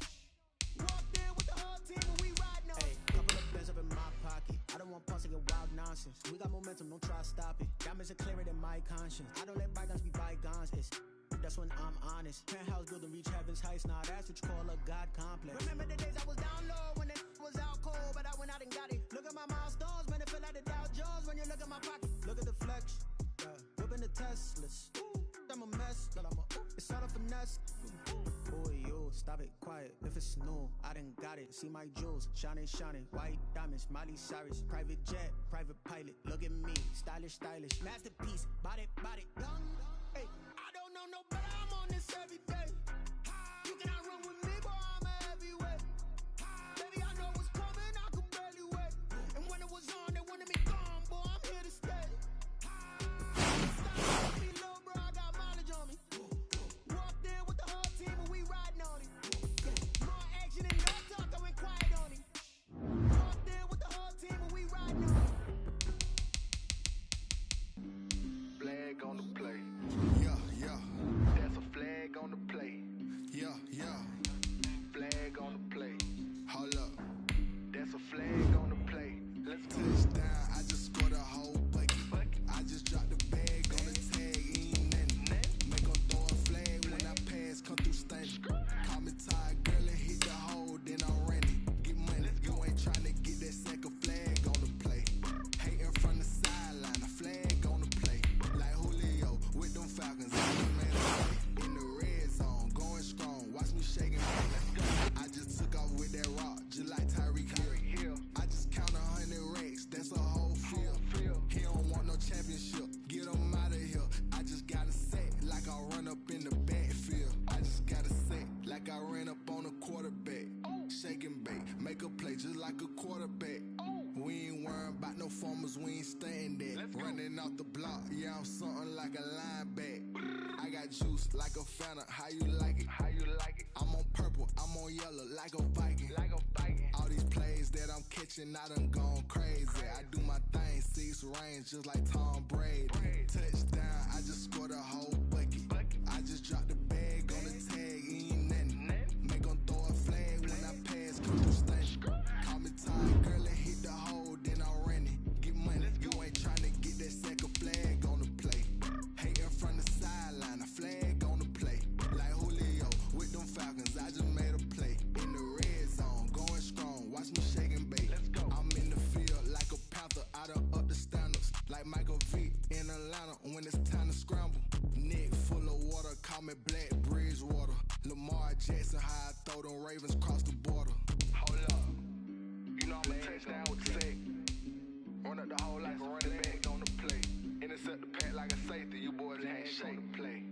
Walked in with the whole team, and we riding on it. Couple of bands up in my pocket. I don't want pulse to get wild nonsense. We got momentum, don't try to stop it. Diamonds are clearer than my conscience. I don't let bygones be bygones. That's when I'm honest. Penthouse building, reach heaven's heights. Now that's what you call a God complex. Remember the days I was down low when it was out cold, but I went out and got it. Look at my milestones, man, it feel like the Dow Jones when you look at my pocket. Look at the flex, whipping the Teslas. I'm a mess, but it's all a finesse. Boy, you stop it, quiet. If it's new, I done got it. See my jewels, shining, shining. White diamonds, Miley Cyrus. Private jet, private pilot. Look at me, stylish, stylish. Masterpiece, body, body. Hey, I don't know no better. I'm on this every day. You cannot run with me, boy. I'm a heavyweight. Baby, I know what's coming. I can barely wait. And when it was on, they wanted me gone, boy. I'm here to stay. Stop calling me little bro. I got mileage on me. Walked in with the whole team, and we riding on it. More action and no talk. I went quiet on it. Walked in with the whole team, and we riding on it. Flag on the play. Yeah, yeah. That's a flag on the play. Yeah, yeah. Flag on the play. Hold up. That's a flag on the play. Let's go. Touchdown. I just scored a whole bucket. I just dropped the bag on the tag. Ain't nothing. Make 'em throw a flag when I pass. Come through stunning. Call me tired, girl, and hit the hole. Then I ran it. Get money. You ain't trying to get that second flag on the play. Hating from the sideline. A flag on the play. Like Julio with them Falcons. I just made a play. In the red zone, going strong. Watch me shaking. I just took off with that rock, just like Tyreek Hill. I just count 100 racks, that's a whole field. He don't want no championship, get him out of here. I just got a set, like I run up in the backfield. I just got a set, like I ran up on a quarterback. Shake and bake, make a play just like a quarterback. We ain't worrying about no formers, we ain't staying there. Running off the block, yeah, I'm something like a linebacker. I got juice like a Fanta, how you like it? How you like it? I'm on purple, I'm on yellow, like a Viking. Like a Viking. All these plays that I'm catching, I done gone crazy. I do my thing, 6 range, just like Tom Brady. Touchdown, I just scored a whole bucket. I just dropped the bag on the tag, ain't nothing. Make 'em throw a flag when I pass, come through stunning. Call me tired, girl, and hit the hole, then I ran it. Get money, you ain't trying to get that second flag on the play. Hating from the sideline, a flag on the play. Like Julio with them Falcons, I just made a play. In the red zone, going strong, watch me shake and bake. I'm in the field like a Panther, I done up the standards. Like Michael Vick in Atlanta when it's time to scramble. Neck full of water, call me Black Bridgewater. Lamar Jackson, how I throw them Ravens across the border. Hold up, you know I'm a touchdown with the sack. Run up the hole like a running back on the play. Intercept the pack like a safety, you boys ain't shake the play.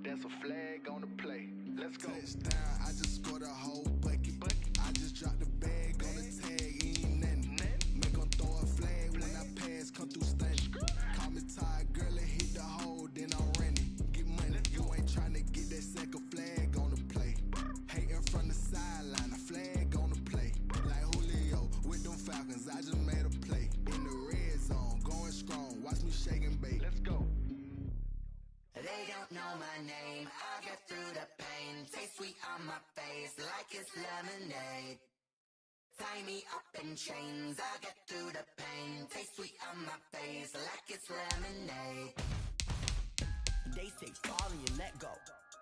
That's a flag on the play. Let's go. Touchdown, I just scored a whole bucket. I just dropped the bag on the tag, ain't nothing. Make 'em throw a flag when I pass, come through stunning. Call me tired, girl, and hit the hole, then I ran it. Get money, you ain't trying to get that second flag on the play. Hating from the sideline, a flag on the play. Like Julio with them Falcons, I just made a play. In the red zone, going strong, watch me shake and bake. Let's go. They don't know my name, I'll get through the pain. Taste sweet on my face like it's lemonade. Tie me up in chains, I'll get through the pain. Taste sweet on my face like it's lemonade. They say fall and you let go,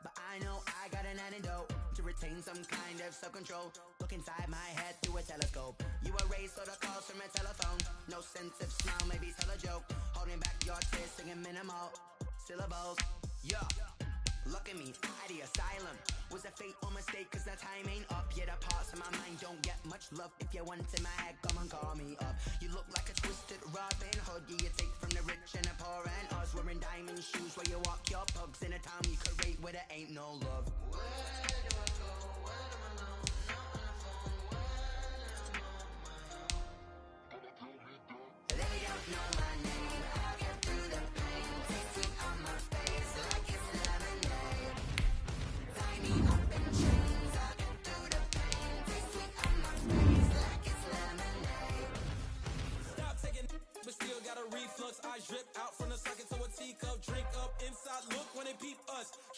but I know I got an antidote to retain some kind of self-control. Look inside my head through a telescope. You erase all the calls from a telephone. No sense of smile, maybe tell a joke. Holding back your tears, singing minimal syllables. Yeah, look at me, at the asylum. Was a fate or mistake, cause the time ain't up. Yet the parts of my mind don't get much love. If you want in my head, come and call me up. You look like a twisted Robin Hood. You take from the rich and the poor and us. Wearing diamond shoes where you walk your pugs in a town you create where there ain't no love. Where do I go?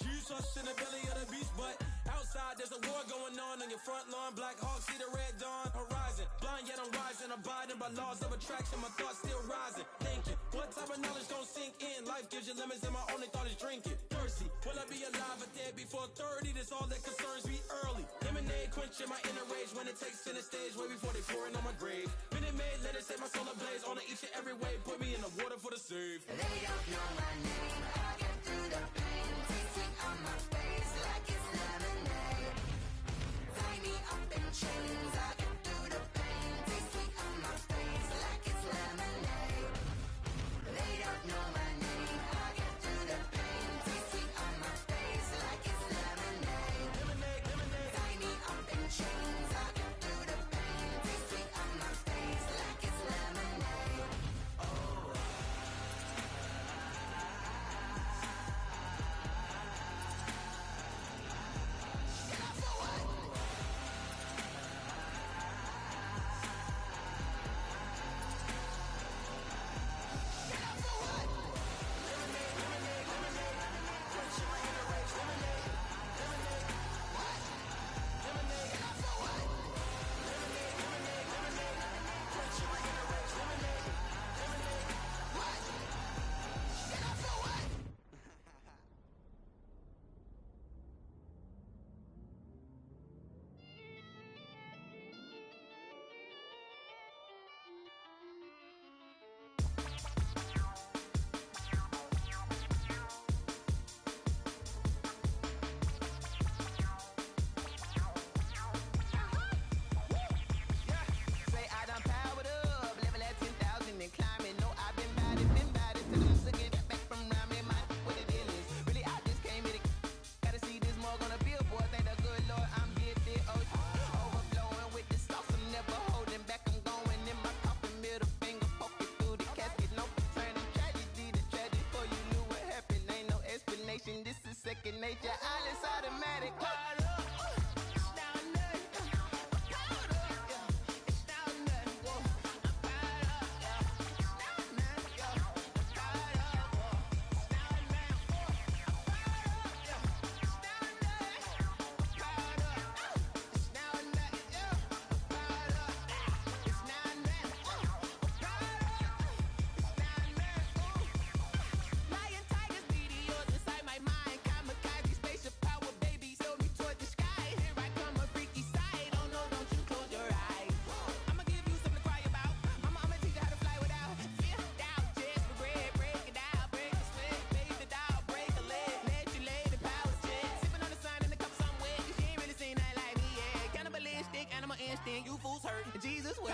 juice, us in the belly of the beast, but outside there's a war going on your front lawn. Black Hawk, see the red dawn horizon. Blind yet I'm rising, abiding by laws of attraction. My thoughts still rising, thinking, what type of knowledge gon' sink in? Life gives you lemons and my only thought is drinking. Thirsty, will I be alive or dead before 30? That's all that concerns me early. Lemonade quenching my inner rage when it takes center stage way before they pouring on my grave. Minute Maid, let it set my soul ablaze on each and every way. Put me in the water for the save. They don't know my name, I get through the pain. Taste sweet on my face like it's lemonade. Tie me up in chains, I get through the pain. Taste sweet on my face like it's lemonade. They don't know my name, I get through the pain. Taste sweet on my face like it's lemonade. Tie me up in chains, I get through the pain. Taste sweet on my face like it's lemonade. This is second nature, all is automatic. You fools hurt. Jesus will.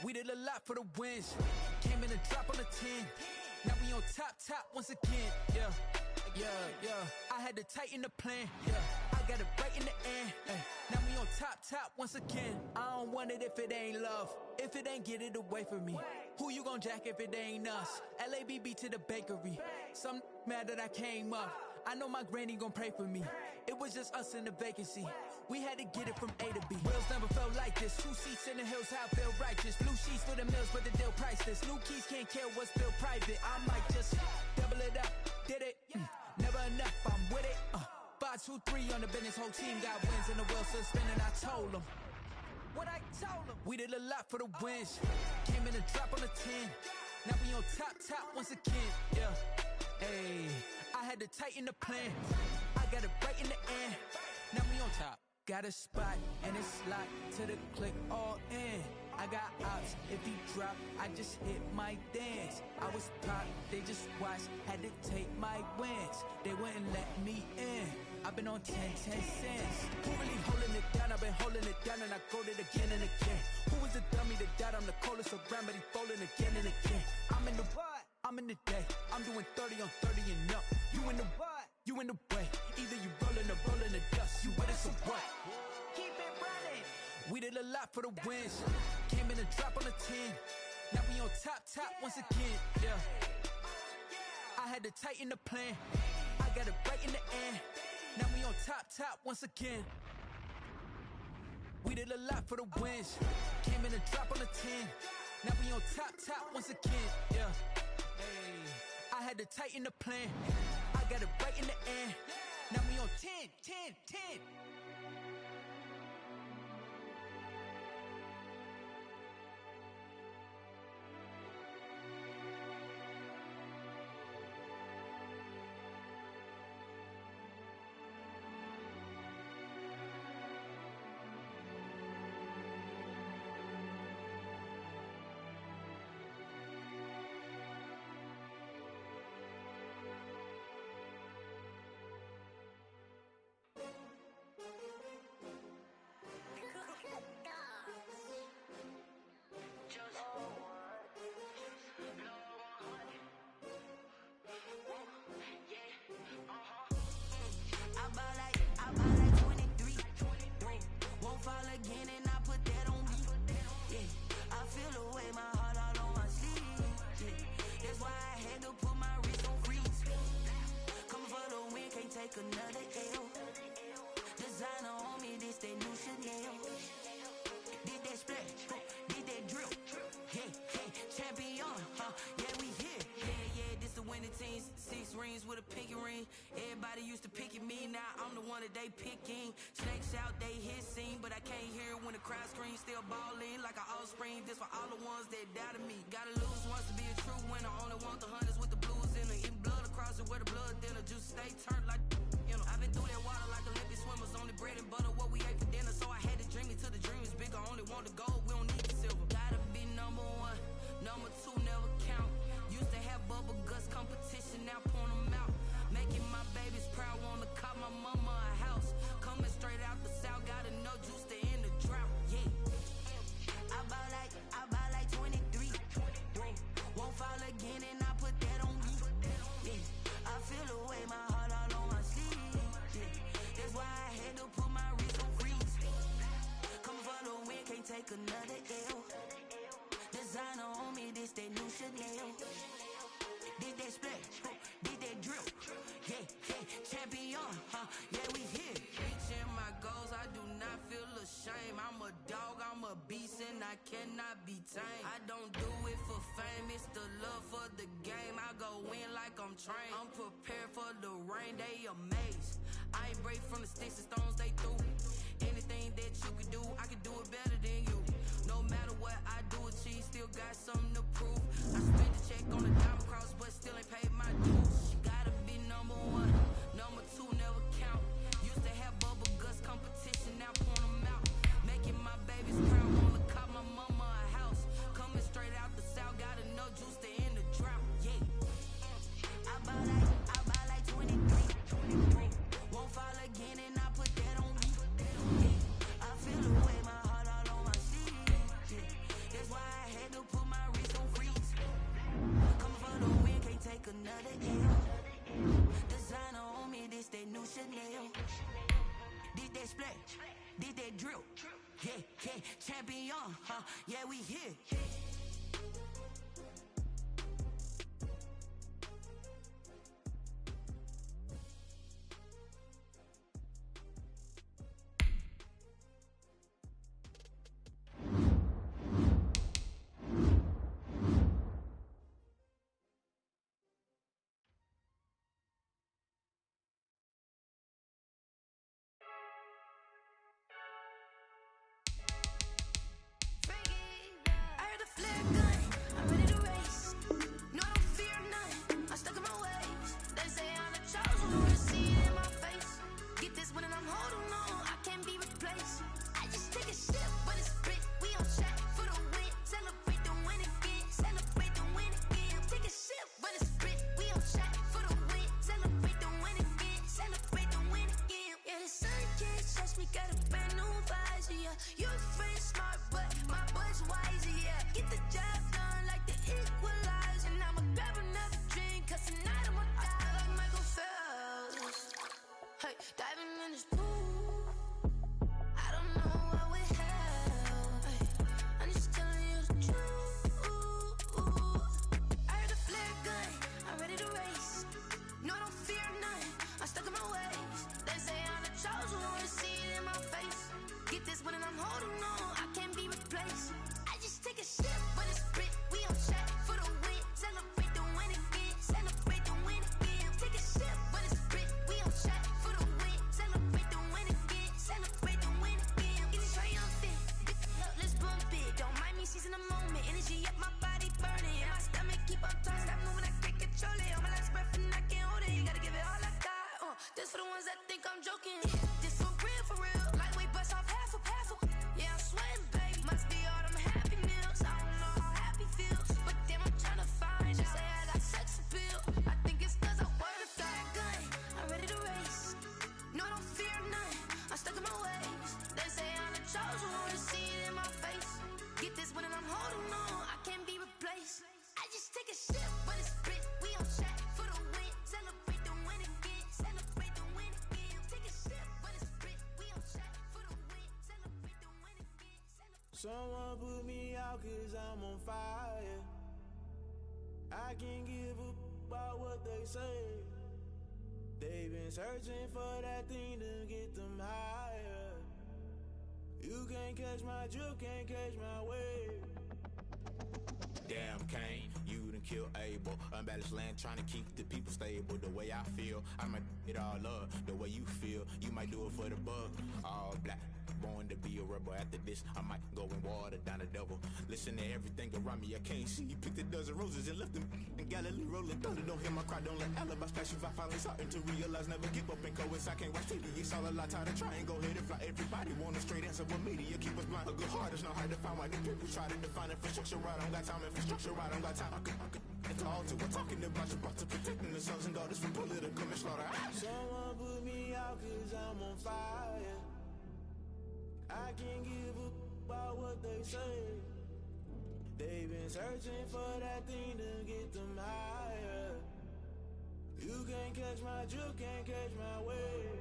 We did a lot for the wins. Came in a drop on the 10. Now we on top once again. Yeah. I had to tighten the plan. Yeah. I got it right in the end. Now we on top once again. I don't want it if it ain't love. If it ain't, get it away from me. Who you gon' jack if it ain't us? LABB to the bakery. Some mad that I came up. I know my granny gon' pray for me. It was just us in the vacancy. We had to get it from A to B. Wheels never felt like this. 2 seats in the hills, how I feel righteous. Blue sheets for the mills, but the deal priceless. New keys can't care what's still private. I might just double it up. Did it? Never enough, I'm with it. 5, 2, 3 on the business. Whole team got wins and the wheels still spinning. I told them what I told them. We did a lot for the wins. Came in and drop on the 10. Now we on top once again. Yeah. Hey, I had to tighten the plan. I got it right in the end. Now we on top. Got a spot and it's locked to the click all in. I got ops, if he drop, I just hit my dance. I was pop, they just watched, had to take my wins. They wouldn't let me in. I've been on 10 cents. Who really holding it down? I've been holding it down and I go it again and again. Who was the dummy that died? I'm the coldest around, but he folding again and again. I'm in the what? I'm in the day. I'm doing 30 on 30 and up. You in the what? You in the way. Either you rolling or rolling the dust. You with us or what? Keep it running. We did a lot for the wins. Came in and drop on the 10. Now we on top once again. Yeah. I had to tighten the plan. I got it right in the end. Now we on top once again. We did a lot for the wins. Came in and drop on the 10. Now we on top once again. Yeah. Hey, I had to tighten the plan. I got it right in the end. Now we on 10. Another L. Designer on me, this that new Chanel. Did that splash, did that drill. Hey, champion, yeah, we here. Yeah, this the winning team. 6 rings with a pinky ring. Everybody used to pick at me, now I'm the one that they picking. Snakes out, they hit scene, but I can't hear it when the crowd screams. Still balling like an offspring. This for all the ones that doubted me. Gotta lose once to be a true winner. Only want the hunters with the blues in it. Eating blood across it where the blood dinner. Juice stay turned like. I've been through that water like Olympic swimmers. Only bread and butter, what we ate for dinner. So I had to dream it till the dream is bigger. Only want the gold, we don't need the silver. Gotta be number 1, number 2 never count. Used to have bubble guts competition, now point them out. Making my babies proud, wanna call my mama a house. Coming straight out the south, gotta know juice to end the drought. Yeah, I buy like 23. Won't fall again and I put that on me. Yeah, I feel the way my heart all on my sleeve. That's why I had to put my wrist on freeze. Come for the win, can't take another L. Designer on me, this that new Chanel. Did that splash, did that drill. Yeah, champion, yeah, we here. Reaching my goals, I do not feel ashamed. I'm a dog, I'm a beast, and I cannot be tamed. I don't do it for fame, it's the love for the game. I go in like I'm trained. I'm prepared for the rain, they amazed. I ain't break from the sticks and stones they threw. Anything that you could do, I could do it better than you. No matter what I do, achieve, still got something to prove. I spent the check on the diamond cross, but still ain't paid my dues. Gotta be number 1, number 2 never count. Used to have bubble guts competition, now point them out. Making my babies proud, wanna call my mama a house. Coming straight out the south, gotta know juice to end the drought. Yeah, I buy like 23. Won't fall again and I put that on me. Yeah, I feel the way my heart all on my sleeve. Yeah, that's why I had to put my wrist on freeze. Coming for the win, can't take another L. Designer on me, this that new Chanel. Did that splash, did that drill. Yeah, yeah, champion, huh? Yeah, we here. Someone put me out 'cause I'm on fire. I can't give up about what they say. They've been searching for that thing to get them higher. You can't catch my drift, can't catch my wave. Damn Kane, you done killed Abel. Unbalanced land trying to keep the people stable. The way I feel, I might it all up. The way you feel, you might do it for the bug. All black, born to be a rebel. After this, I might go and water down the double. Listen to everything around me, I can't see. Picked a dozen roses and left them in Galilee rolling thunder. Don't hear my cry, don't let alibis flash. If I finally starting to realize, never give up and coexist. I can't watch TV, it's all a lot. Tired of trying, go ahead and fly. Everybody want a straight answer, but media keep us blind. A good heart is not hard to find. Why the people try to define infrastructure right? I don't got time, infrastructure right? I don't got time. I could it's all to we're talking about your to protecting the sons and daughters from political slaughter. Someone put me out 'cause I'm on fire. I can't give up about what they say. They've been searching for that thing to get them higher. You can't catch my drift, can't catch my wave.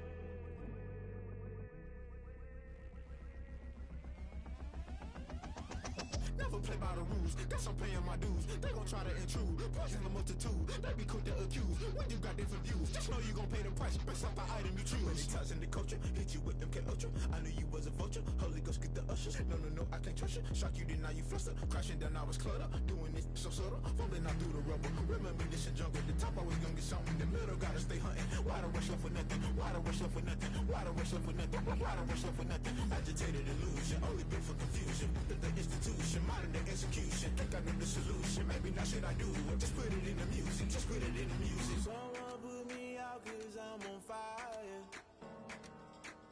Never play by the rules, guess I'm paying my dues. They gon' try to intrude, poison the multitude. They be quick to accuse, when you got different views. Just know you gon' pay the price, based off the item you choose. Many ties in the culture, hit you with MK Ultra. I knew you was a vulture, Holy Ghost get the ushers. No, I can't trust you. Shock you, then now you fluster. Crashing down, I was clutter. Doing this so subtle, falling out through the rubble. Remember this in jungle, the top always gonna get something. The middle gotta stay hunting. Why the rush left for nothing? Why the rush left for nothing? Why the rush left for nothing? Why the rush left for nothing? Agitated illusion, only been for confusion. The institution, modern day execution. Think I know the solution. Maybe not should I do it? Just put it in the music. Just put it in the music. Someone put me out 'cause I'm on fire.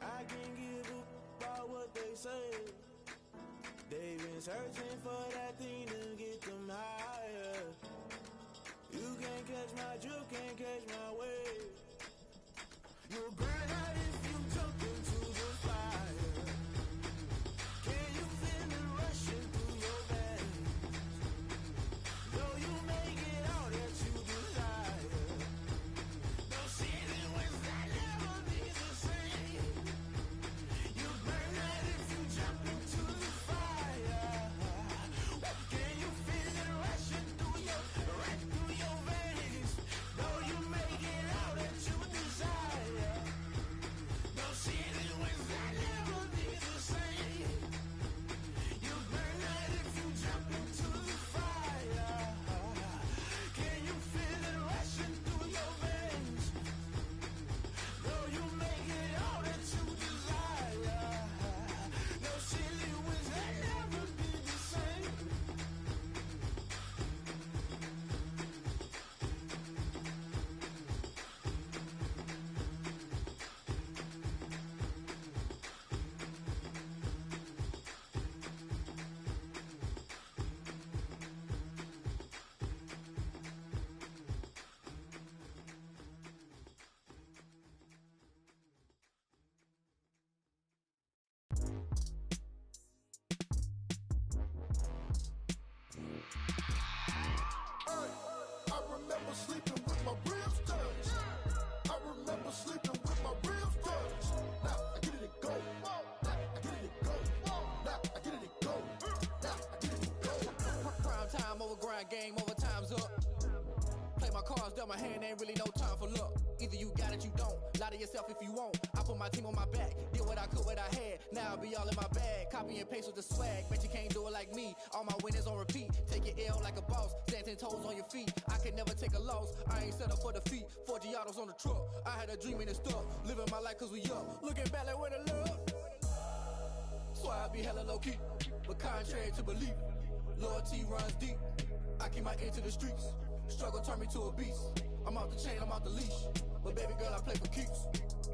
I can't give up about what they say. They've been searching for that thing to get them higher. You can't catch my drift, can't catch my wave. You'll burn out if you jump into the fire. Can you feel it rushing through your veins? Though you make it all that you desire. No city was that never be the same. sleeping with my ribs touched. I remember sleeping with my ribs touched. Now I get it and go. Now I get it and go. Now I get it and go. Now I get it and go. Prime time over grind game, over time's up. Play my cards, dealt my hand, ain't really no time for luck. Either you got it, you don't. Lie to yourself if you won't. I put my team on my back, did what I could, what I had. Now I'll be all in my bag. Copy and paste with the swag. Bet you can't do it like me. All my winners on repeat. Take your L like a boss. Stand 10 toes on your feet. I can never take a loss. I ain't set up for defeat. 4 Giottos on the truck. I had a dream and it stuck. Living my life cause we up. Looking back like where the love. So I be hella low key. But contrary to belief, loyalty runs deep. I keep my ear to the streets. Struggle turned me to a beast. I'm off the chain, I'm off the leash. But baby girl, I play for keeps.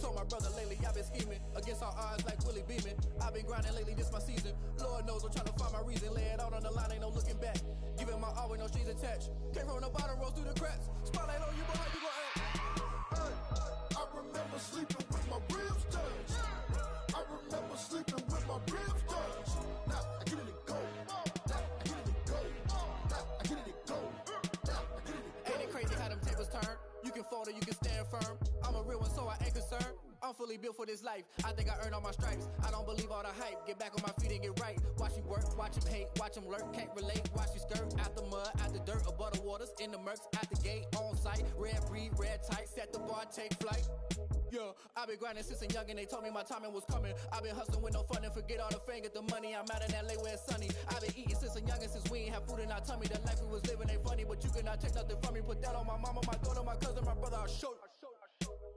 Told my brother lately, I've been scheming. Against all odds like Willie Beeman. I've been grinding lately, this my season. Lord knows I'm trying to find my reason. Lay it out on the line, ain't no looking back. Giving my all with no strings attached. Came from the bottom, rose through the cracks. Spotlight on you, boy, how you gon' act? I remember sleeping with my ribs touched. I remember sleeping with my ribs touched. Now I get it and go. Now I get it and go. Now I get it and go. Now I get it and go. Ain't it crazy how them tables turn? You can fold or you can stand firm. I'm a real one, so I ain't concerned. I'm fully built for this life. I think I earned all my stripes. I don't believe all the hype. Get back on my feet and get right. Watch you work, watch him hate, watch him lurk. Can't relate, watch you skirt. Out the mud, out the dirt, above the waters, in the murks, out the gate, on site. Red breed, red tight, set the bar, take flight. Yeah, I've been grinding since a young and they told me my timing was coming. I've been hustling with no fun and forget all the fame, get the money. I'm out in LA where it's sunny. I've been eating since a young and since we ain't have food in our tummy. The life we was living ain't funny, but you cannot take nothing from me. Put that on my mama, my daughter, my cousin, my brother, I'll show you.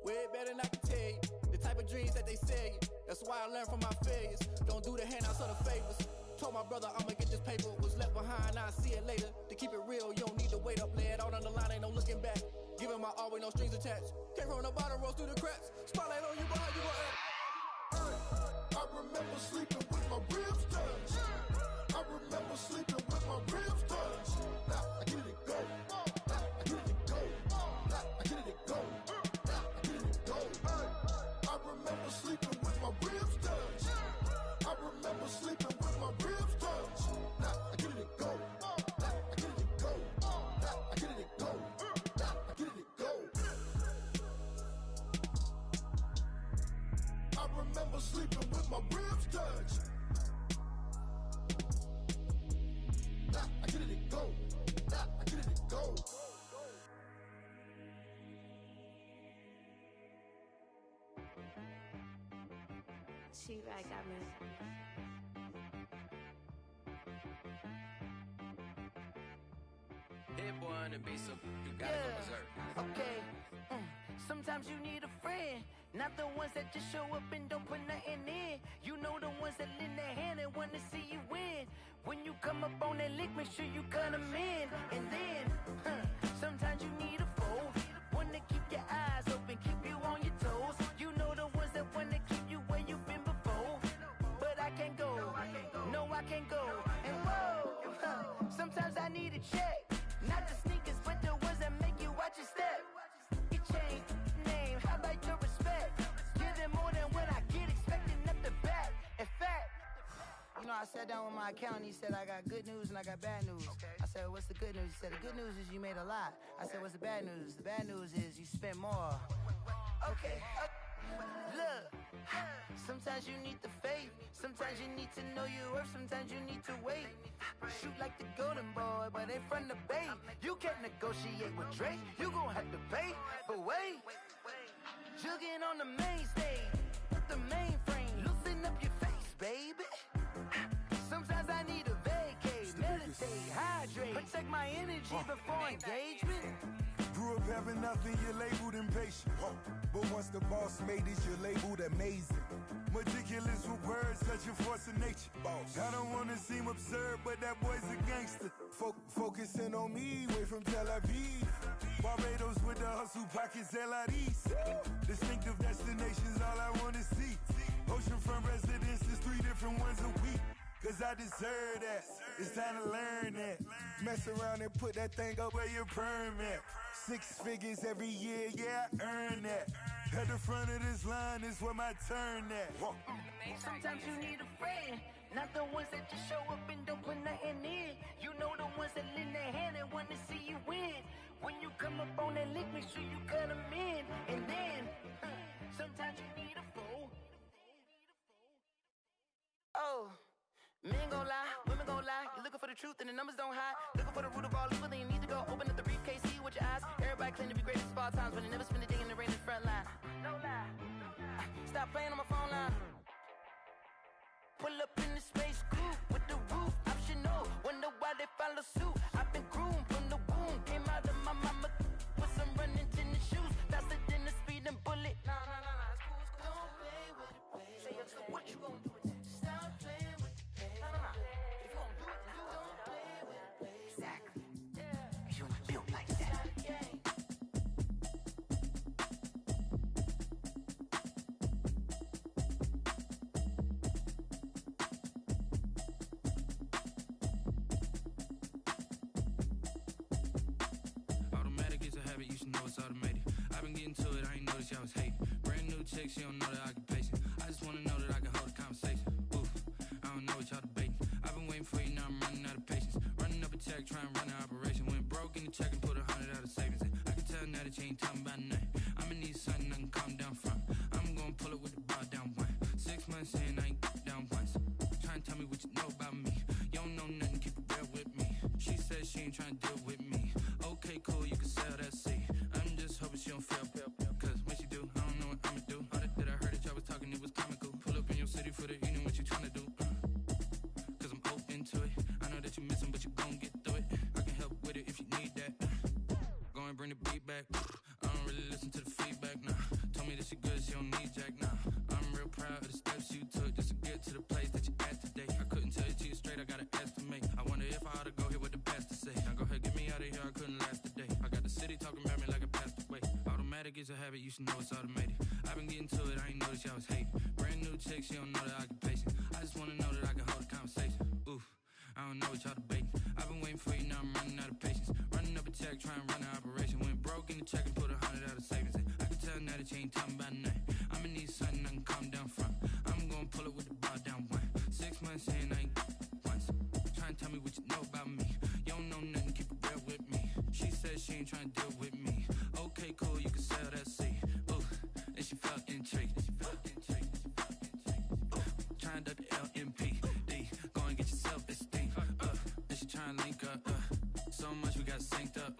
Way better than I can tell you. The type of dreams that they sell you. That's why I learned from my failures. Don't do the handouts or the favors. Told my brother I'ma get this paper. Was left behind, I'll see it later. To keep it real, you don't need to wait up. Lay it out on the line, ain't no looking back. Giving my all with no strings attached. Came from the bottom, rose through the cracks. Spotlight on you, boy, how you gon' act? I remember sleeping with my ribs touched. I remember sleeping with my ribs touched. Now I get it and go. Now I get it and go. Now I get it and go. Now I get it and go. I remember sleeping with my ribs touched. I remember sleeping with my ribs touched. Now I get it and go. Now I get it and go. Now I get it and go. Now I get it and go. I remember sleeping with my ribs touched. Now I get it and go. Now I get it and go. She right, got me. Hit boy on the beat, so you gotta go berserk. Okay. Sometimes you need a friend, not the ones that just show up and don't put nothing in. You know the ones that lend their hand and want to see you win. When you come up on that lick, make sure you cut them in. And then, sometimes you need a foe, one to keep your eyes open, keep you on your toes. You know the ones that want to keep you where you've been before. But I can't go, no I can't go. And whoa, sometimes I need a check. Not the sneakers, but the ones that make you watch your step. It changed name, how about your respect? Giving more than what I get, expecting up the back. In fact, you know, I sat down with my accountant, he said, I got good news and I got bad news. I said, what's the good news? He said, the good news is you made a lot. I said, what's the bad news? The bad news is you spent more. Okay, look, sometimes you need the faith, sometimes you need to know your worth, sometimes you need to wait. Shoot like the golden boy, but ain't from the bay. You can't negotiate with Drake, you gon' have to pay. But wait, jugging on the main stage, the mainframe, loosen up your face, baby. Sometimes I need a vacate, meditate, hydrate, protect my energy before engagement. Grew up having nothing, you're labeled impatient. But once the boss made it, you're labeled amazing. Meticulous with words, such a force of nature. I don't wanna seem absurd, but that boy's a gangster. Focusing on me, way from Tel Aviv. Barbados with the hustle pockets, LIDs. Distinctive destinations, all I wanna see. Oceanfront residences, 3 different ones a week. Cause I deserve that, it's time to learn that. Mess around and put that thing up where your perm at. 6 figures every year, yeah, I earn that. At the front of this line is where my turn at. Sometimes you need a friend, not the ones that just show up and don't put nothing in. You know the ones that lend their hand and want to see you win. When you come up Men gon' lie, women gon' lie. You're looking for the truth and the numbers don't hide. Looking for the root of all evil, then you need to go open up the briefcase, see with your eyes. Everybody claim to be greatest of all times, but they never spend a day in the rain in the front line. No lie. Stop playing on my phone line. Pull up in the space coupe with the roof optional. Wonder why they follow suit. I've been groomed from the womb. Came out of my mama with some running tennis shoes. Faster than the speeding bullet. Nah, it's cool. Don't play with it, baby. Say so what you gon' do with it? Stop playing with it, baby. Nah. If you gon' do it, then don't play with it, baby. Exactly. Yeah. 'Cause you ain't built like that. You should know it's automated. I've been getting to it, I ain't noticed y'all was hating. Brand new chick, she don't know the occupation. I just wanna know that I can hold a conversation. Oof, I don't know what y'all debating. I've been waiting for you, now I'm running out of patience. Running up a check, trying to run an operation. Went broke in the check and put 100 out of savings in. I can tell now that you ain't talking about nothing. I'ma need something I can calm down from. I'm gonna pull it with the bar down one. 6 months in, I ain't down once. Trying to tell me what you know about me. You don't know nothing, keep it real with me. She said she ain't trying to deal with me. Okay, cool, you can sell that seed. I'm just hoping she don't fail, cause when she do, I don't know what I'ma do. All that I heard that y'all was talking, it was comical. Pull up in your city for the evening, what you trying to do? Cause I'm open to it. I know that you missing, but you gon' get through it. I can help with it if you need that. Go and bring the beat back. I don't really listen to the feedback, nah. Told me that she good, she don't need Jack, nah. I'm real proud of the steps you took just to get to the place that you at today. I couldn't tell you to you straight, I gotta estimate. I wonder if I ought to go here with the pastor say. Now go ahead, get me out of here, I couldn't last a day. I got the city talking about me like I passed away. Automatic is a habit, you should know it's automated. I've been getting to it, I ain't noticed y'all was hating. Brand new chick, she don't know the occupation. I just wanna know that I can hold a conversation. Oof, I don't know what y'all debating. I've been waiting for you, now I'm running out of patience. Running up a check, trying to run an operation. Went broke in the check and put 100 out of savings in. I can tell now that you ain't talking about nothing. I'ma need something I can calm down from. I'm gonna pull it with the bar down one. 6 months in, I ain't once. Trying to tell me what you know about me. You don't know nothing, keep it real with me. She said she ain't trying to deal with me. Okay, cool, you can sell that seed. Ooh, and she felt intrigued. Trying to duck the LMPD. Go and get your self-esteem. And she trying to link up. So much we got synced up.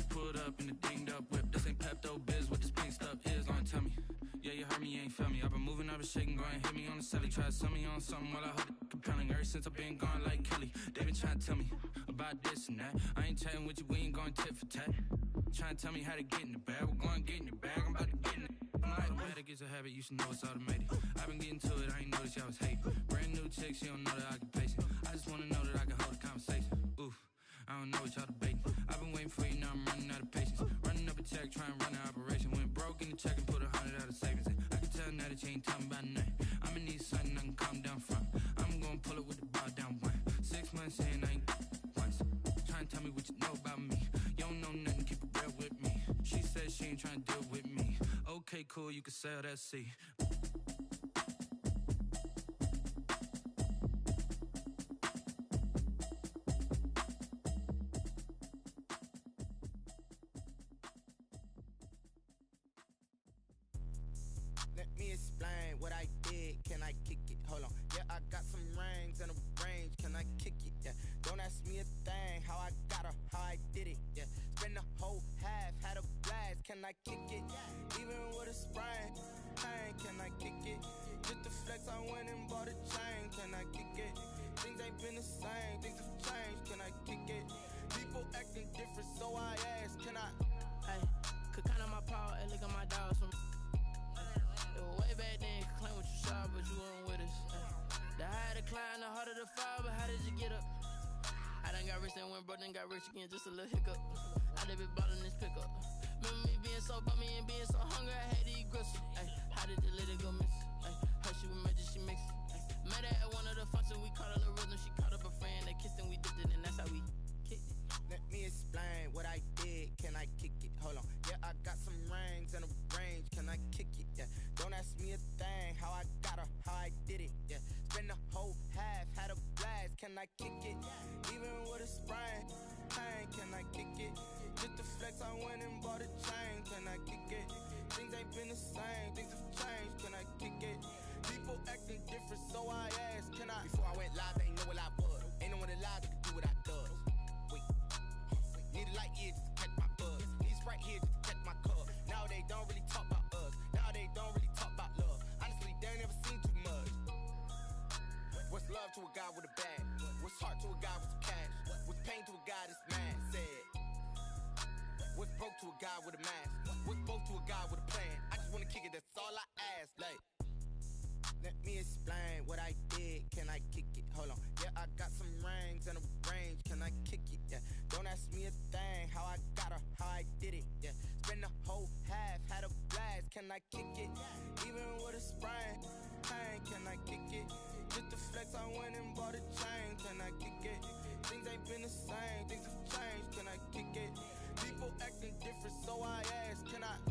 Pulled up in the dinged up whip. This ain't Pepto-Biz, what this pink stuff is. Don't tell me. Yeah, you heard me, you ain't felt me. I've been moving, I've been shaking, go and hit me on the celly. Try to sell me on something while I hold it compelling. Ever since I've been gone like Kelly, they been trying to tell me about this and that. I ain't chatting with you, we ain't going tit for tat. Trying to tell me how to get in the bag. We're going to get in the bag, I'm about to get in it. Automatic is a habit, you should know it's automated. I've been getting to it, I ain't noticed y'all was hating. Brand new chick, she don't know the occupation. I just wanna know that I can hold a conversation. Oof, I don't know what y'all debating. I've been waiting for you, now I'm running out of patience. Running up a check, trying to run an operation. Went broke in the check and put 100 out of savings in. I can tell now that you ain't talking about nothing. I'ma need something I can calm down from. I'm gonna pull it with the bar down one. 6 months in, I ain't once. Trying to tell me what you know about me. You don't know nothing, keep it real with me. She said she ain't trying to deal with me. Okay, cool, you can sell that seed. Let me explain what I did. Can I kick it? Hold on. Yeah, I got some rings and a range. Can I kick it? Yeah. Don't ask me a thing. How I got her, how I did it. Yeah. Spend the whole half, had a blast. Can I kick it? Even with a sprain. Pain, can I kick it? Just to flex, I went and bought a chain. Can I kick it? Things ain't been the same. Things have changed. Can I kick it? People acting different, so I asked. Can I? Hey, could count on my power and look at my dogs from. Way back then, could claim what you saw, but you weren't with us. The higher the climb, the harder the fall, but how did you get up? I done got rich and went broke, then got rich again, just a little hiccup. I done been bought in this pickup. Remember me being so bummy and being so hungry, I had to eat gristle. Ay, how did the lady go miss? Ay, her she was magic, she mixed. Met her at one of the functions, we caught her the rhythm, she caught up a friend, they kissed and we dipped it, and that's how we kicked it. Let me explain what I did. Can I kick it? Hold on. Yeah, I got some rings and a range. Can I kick it? Yeah. Don't ask me a thing. How I got her, how I did it. Yeah. Spend the whole half, had a blast. Can I kick it? Even with a sprain. Pain, can I kick it? Just to flex, I went and bought a chain. Can I kick it? Things ain't been the same. Things have changed. Can I kick it? People People acting different, so I asked, can I? Before I went live, they ain't know what I was. Ain't no one alive that can do what I does. Wait, need a light here just to catch my buzz. Need Sprite here just to catch my cup. Now they don't really talk about us. Now they don't really talk about love. Honestly, they ain't never seen too much. What's love to a guy with a bag? What's heart to a guy with some cash? What's pain to a guy that's mad? Said. What's broke to a guy with a mask? What's broke to a guy with a plan? I just wanna kick it, that's all I ask. Like, let me explain what I did. Can I kick it? Hold on. Yeah, I got some rings and a range. Can I kick it? Yeah. Don't ask me a thing. How I got her, how I did it. Yeah. Spend the whole half, had a blast. Can I kick it? Even with a sprain. Pain, can I kick it? Just the flex, I went and bought a chain. Can I kick it? Things ain't been the same. Things have changed. Can I kick it? People acting different, so I ask, can I?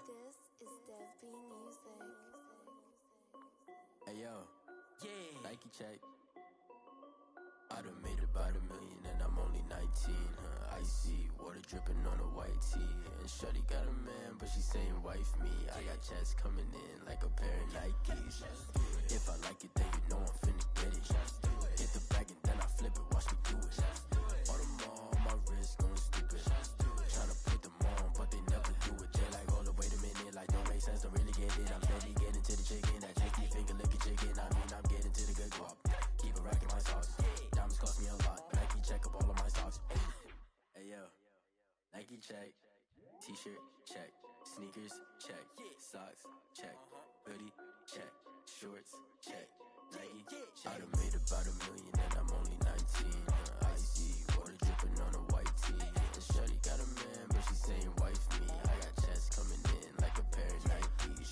This is Dev B Music. Hey yo, Yeah. Nike check. I done made about $1 million and I'm only 19. Icy water dripping on a white tee. And shorty got a man, but she saying wife me. I got checks coming in like a pair of Nikes. If I like it, then you know I'm finna get it. Get the bag and then I flip it. Watch me do it. All them on my wrist going stupid. Tryna put them on, but they never do it. They like, hold up, wait a minute. Like, don't make sense, don't really get it. I'm steady getting to the chicken. That tasty finger licking chicken. I mean, I'm getting to the good guap. Keep a rack in my sauce. Diamonds cost me a lot. Nike check up all of my stocks. Hey yo, Nike check. T-shirt check. Sneakers check. Socks check. Hoodie check. Shorts check. Nike I done made about $1 million and I'm only 19. Icy water dripping on a white tee. And shorty got a man, but she saying wife me. I got checks coming in like a pair of Nikes.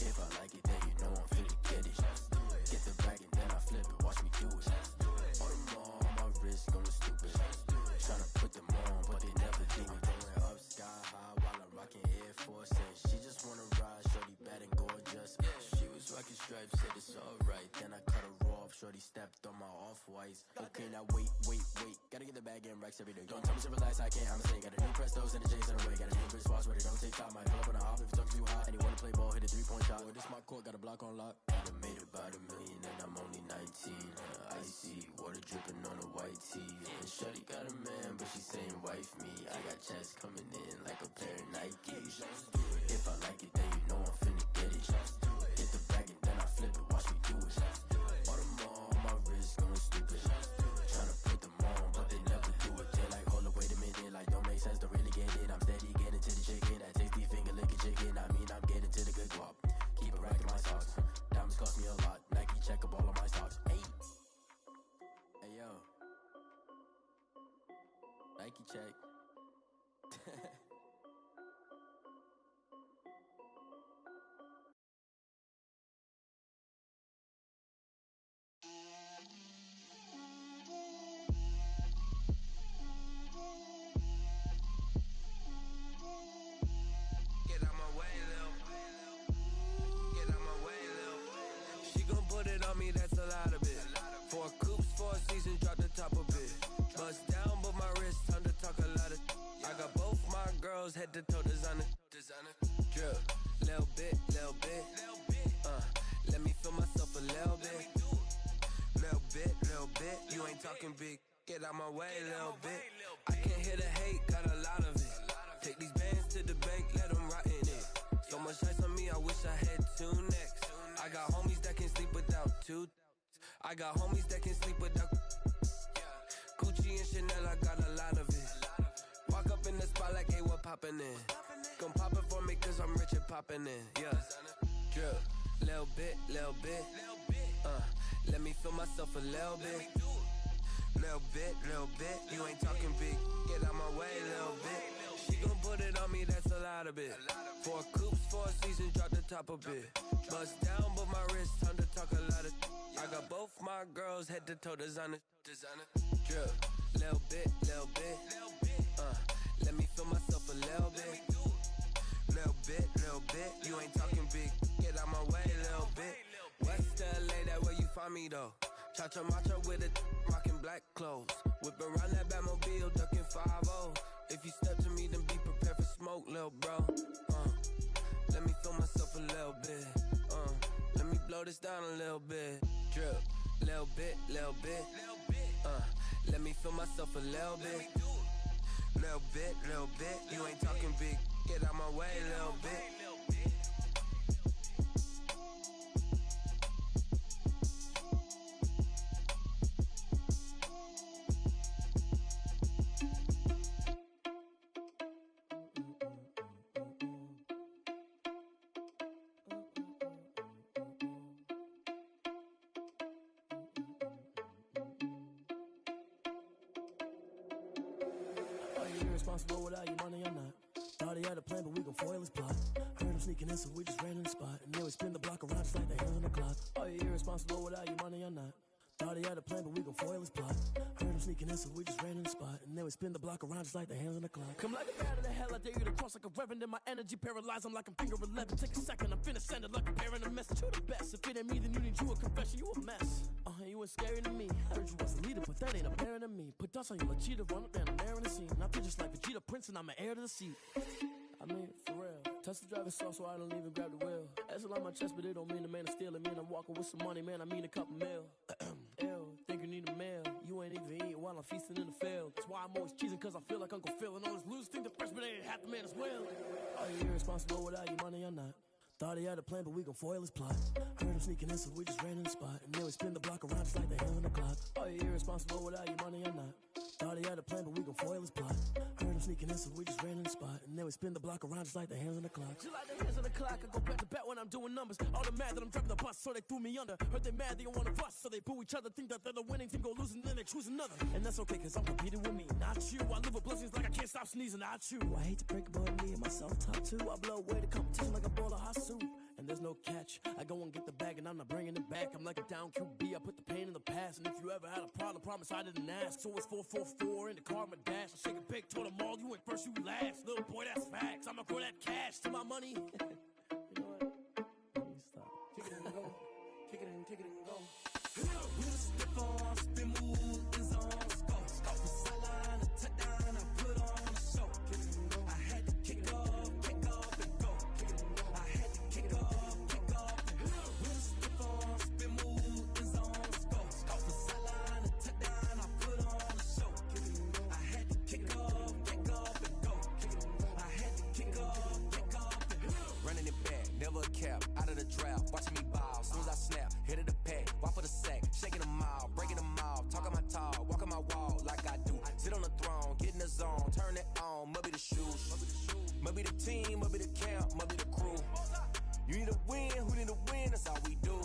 If I like it, then you know I'm finna get it. Get the bag and then I flip it. Watch me do it. All them on my wrist going stupid. Tryna put them on, but they never do it. Going up sky high while I'm rocking Air Force. And she just wanna ride, shorty bad and gorgeous. She was rocking stripes, said it's alright. Then I cut her off, shorty stepped on my off-whites. Okay, now wait. Gotta get the bag and racks every day. Don't tell me to relax, I can't, I'm saying. Got a new Prestos and a J's in the way. Got a new British watch, but it don't take time. Might pull up on a hop if it's too hot. And you wanna play ball, hit a 3-point shot. Well, this my court, got a block on lock. I done made about $1 million and I'm only 19. Icy water dripping on a white tee. And shorty got a man, but she saying wife me. I got checks coming in like a pair of Nikes. If I like it, then you know I'm finna get it. Get the bag and then I flip it. Watch me do it. All them on my wrist going stupid. Tryna put them on, but they never do it. They like, hold up, wait a minute. Like, don't make sense, don't really get it. I'm steady getting to the chicken. That tasty finger licking chicken. I mean, I'm getting to the good guap. Keep a rack in my socks. Diamonds cost me a lot. Nike check up all of my stocks. Hey yo, Nike check. Get out my way, Lil. Get out my way, Lil. She gon' put it on me, that's a lot of it. 4 coops, 4 seasons, drop the top a bit. Bust down, but my wrist, time to talk a lot of. I got both my girls, head to toe designer. Drip, little bit. Let me feel myself a little bit. Little bit. You ain't talking big. Get out my way, little bit. I can't hear the hate, got a lot of it. Take these bands to the bank, let them rot in it. So much ice on me, I wish I had 2 necks. I got homies that can sleep without 2. I got homies that can sleep without Gucci and Chanel, I got a lot of it. Walk up in the spot like, hey, what poppin' in? Gon' pop it for me cause I'm rich and poppin' in, yeah. Drip, little bit. Let me feel myself a little bit. Little bit. You ain't talking big. Get out my way, little bit. She gon' put it on me, that's a lot lot of it. 4 coops, 4 seasons, drop the top a bit. Bust down, but my wrist, time to talk a lot of. I got both my girls head to toe designer. Drip, little bit. Let me feel myself a little bit. Little bit. You ain't talking big. Get out my way, little bit. West LA, that where you find me though. Cha-cha matcha with a rockin' black clothes. Whip around that Batmobile, ducking 5-0. If you step to me, then be prepared for smoke, little bro. Let me feel myself a little bit. Let me blow this down a little bit. Drip, little bit. Let me feel myself a little bit. Little bit. You ain't talking big. Get out my way, little bit. Irresponsible without your money or not. Thought he had a plan, but we gon' foil his plot. Heard him sneaking in, so we just ran in the spot. And then we spin the block around just like the hands on the clock. Are you irresponsible without your money or not? Thought he had a plan, but we gon' foil his plot. Heard him sneaking in, so we just ran in the spot. And then we spin the block around just like the hands on the clock. Come like a bat of the hell, I dare you to cross like a reverend. In my energy paralyzed, I'm like I'm finger 11. Take a second, I'm finna send it like a parent a message. You the best, if it ain't me, then you need you a confession. You a mess, you ain't scary to me. I heard you was a leader, but that ain't apparent to me. Put dust on you, Cheetah, run up down the air in the scene. I feel just like Vegeta Prince, and I'm an heir to the seat. I mean, for real. Touch the driver's sauce, so I don't even grab the wheel. That's a lot on my chest, but it don't mean the man is stealing. Man, I'm walking with some money, man, I mean a couple mil. Ew, think you need a meal. You ain't even eating while I'm feasting in the field. That's why I'm always cheesing, cause I feel like Uncle Phil. And all those losers think the freshman ain't half the man as well. Are you irresponsible without your money or not? Thought he had a plan, but we gon' foil his plot. Heard him sneaking in, so we just ran in the spot. And then we spin the block around just like the hands on the clock. Are you irresponsible without your money or not? Thought he had a plan, but we gon' foil his plot. Heard him sneaking in, so we just ran in the spot. And then we spin the block around just like the hands on the clock. Just like the hands on the clock, I go back to back when I'm doing numbers. All the mad that I'm driving the bus, so they threw me under. Heard they mad, they don't wanna bust, so they boo each other. Think that they're the winning team, go losing, then they choose another. And that's okay, cause I'm competing with me, not you. I live with blessings like I can't stop sneezing, not you. I hate to break it, but me and myself top too. I blow away the competition like a bowl of hot soup. And there's no catch. I go and get the bag and I'm not bringing it back. I'm like a down QB, I put the pain in the past. And if you ever had a problem, promise I didn't ask. So it's 444 in the car, my dash. I shake a big, told them all, you ain't first, you last. Little boy, that's facts. I'ma grow that cash to my money. You know what? Let me stop. Kick it and go. Kick it and go. With a stiff on, spin move, is on, go. Off the sideline, a touchdown, I put on a show. I had to kick off and go. I had to kick off. With a stiff on, spin move, is on, go. Off the sideline, a touchdown, I put on a show. I had to kick off and go. I had to kick off. Running it back, never a cap, out of the draft, watching me ball. Soon as I snap, hit of the pack, walk for the sack, shaking them all, breaking them off, talking my talk, walking my wall like I do. Sit on the throne, get in the zone, turn it on, must be the shoes, must be the team, must be the camp, must be the crew. You need a win, who need a win, that's all we do.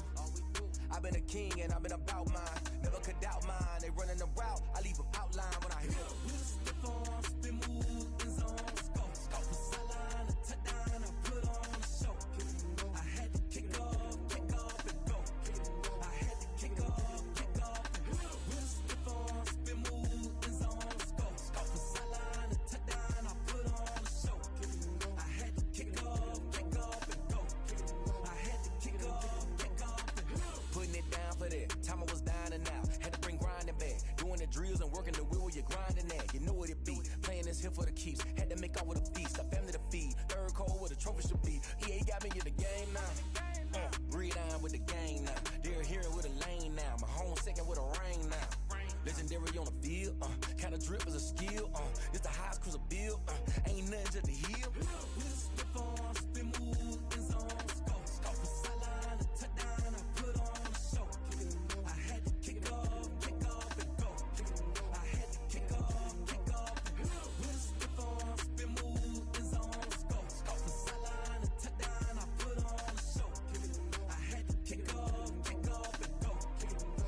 I've been a king and I've been about mine, never could doubt mine. They running the route, I leave them outline when I hit them. With a stiff on, spin move, is on, go. Off the sideline, a touchdown, I put on a show. I had to kick off and go. I had to kick off and go. With a stiff on, spin move, is on, go. Off the sideline, a touchdown, I put on a show. I had to kick off and go. I had to kick off and go. Putting it down for that, time I was down and out. Had to bring grinding back, doing the drills and working the wheel where you're grinding at. You know what it be, playing this here for the keeps. Had to make out with a feast, a family to feed. Third cold where the trophy should be. EA got me in the game now. Read on with the game now. They're hearing with a lane now. My home second with a rain now. Legendary on the field, kind of drip is a skill. It's the highest cruiser bill, ain't nothing just to heal. With a stiff on, spin move, is on, go. Off the sideline, a touchdown, I put on a show. I had to kick off and go. I had to kick off. With a stiff on, spin move, is on, go. Off the sideline, a touchdown, I put on a show. I had to kick off and go.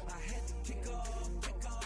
I had to kick off and go.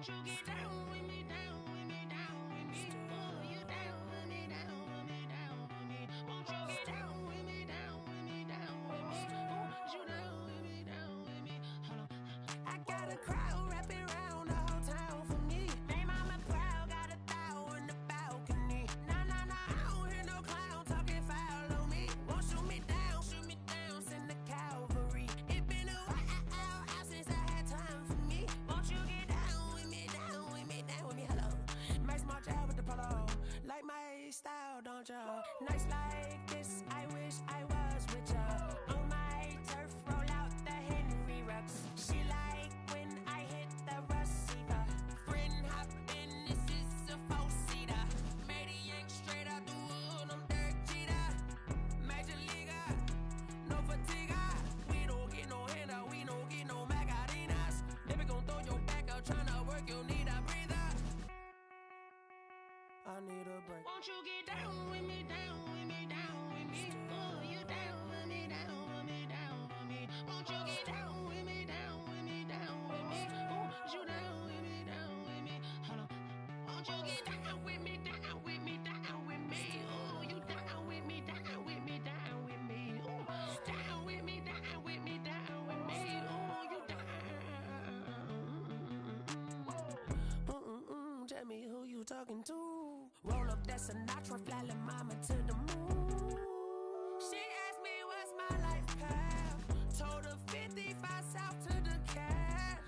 Won't you get down with me, down with me, down with me? Oh, you down with me, down with me, down with me? Won't you get down with me, down with me, down with me? Oh, you down with me, down with me? Hold on. I got a crowd wrapping around the whole town for me. They mama proud, got a thou in the balcony. Nah, nah, nah, I don't hear no clown talking foul on me. Won't shoot me down, send the cavalry. It been a while since I had time for me. Won't you get down with me, down with me, down with me? Hello. Max March out with the polo. Like my style, don't ya? Nights like this, I wish I was with ya. On my turf, roll out the Henry Rux. She like when I hit the receiver. Friend hop in, this is a four-seater. Made a yank straight out the wood, I'm Derek Jeter. Major leaguer, no fatigue. We don't get no handout, we don't get no Macarinas. They be gon' throw your back out, tryna work, you need a breather. I need a break. Won't you get down with me, down with me, down with me? Oh, you down with me, down with me, down with me? Won't you get down with me, down with me, down with me? Oh, you down with me, down with me? Hold on. Won't you get down with me, down with me, down with me? Oh, you down with me, down with me, down with me? Oh, down with me, down with me, down with me? Oh, you down. Tell me who you talking to. Roll up that Sinatra, fly la mama to the moon. She asked me what's my life path. Told her 55 south to the cat.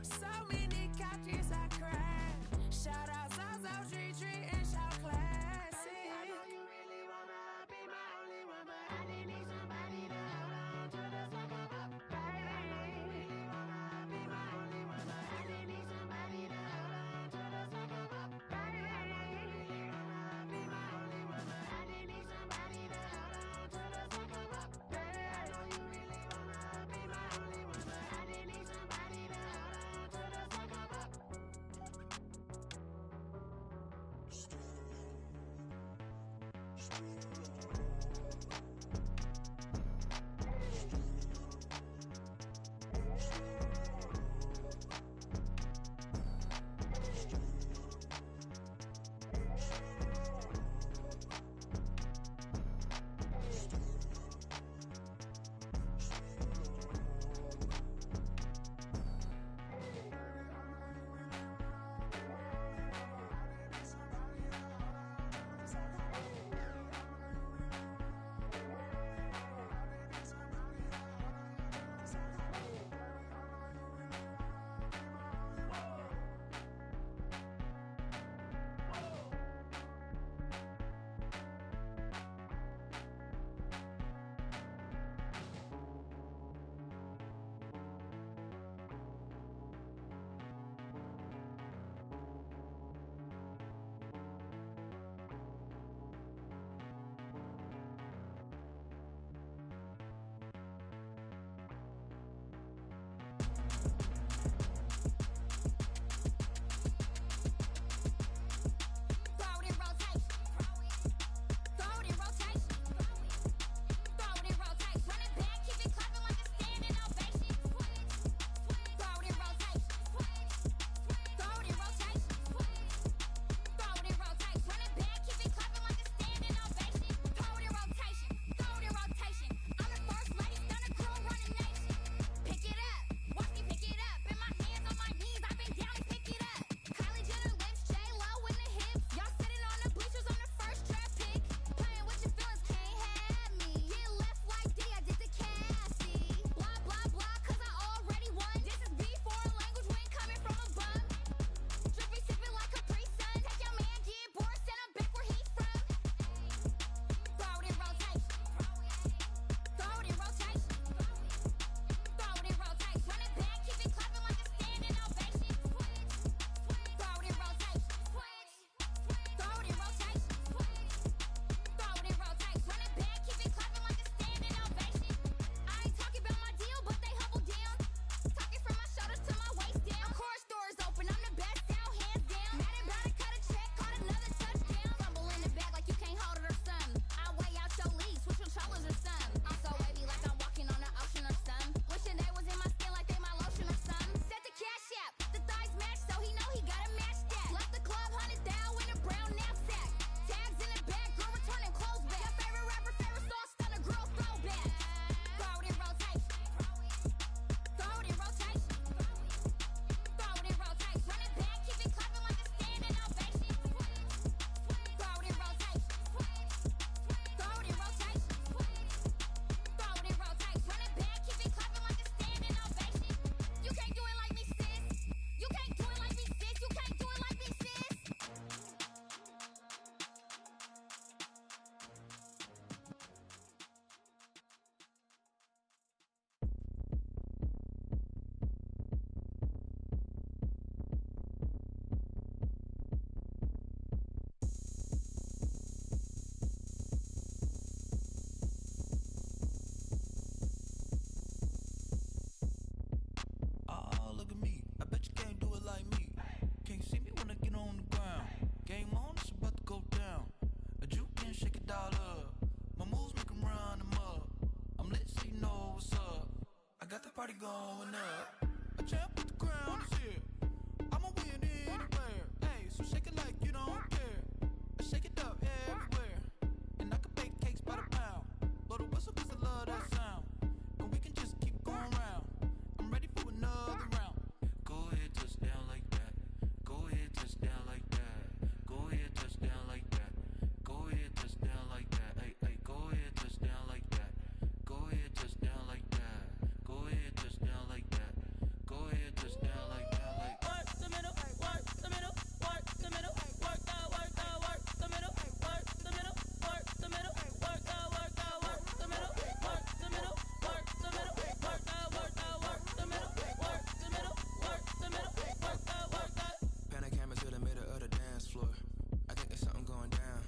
So many couches I cried. Shout out Zazo, Tree, and shout classy. I know you really wanna be my only one, but I didn't need somebody to hold on to the sucker up, baby. I know you really wanna be my only one, but I didn't need somebody to hold on to the sucker up, baby. I know you really wanna be my only one, but I didn't need somebody to hold on to the sucker up, baby. I know you really wanna be my only one, but I didn't need somebody to hold on to the sucker up. party going up. A champ with the crown is here. I'ma win anywhere. Hey, so shake it like you don't care. Shake it up everywhere. And I can bake cakes by the pound. Blow the whistle 'cause I love that sound. And we can just keep going round. I'm ready for another round. Go ahead, touch down like that. Go ahead, touch down like that. Go ahead, touch down like that. Go ahead, touch down like that. Hey, hey, go ahead, touch down like that. Go ahead, touch down like that. Go ahead, touch down like that. Go ahead, touch down like that. Like work the middle, work the middle, work the middle, work the middle, work the middle, work the middle, work the middle, work the middle, work the middle, work the middle, work the middle, work the middle, work the. Pan a camera to the middle of the dance floor. I think there's something going down.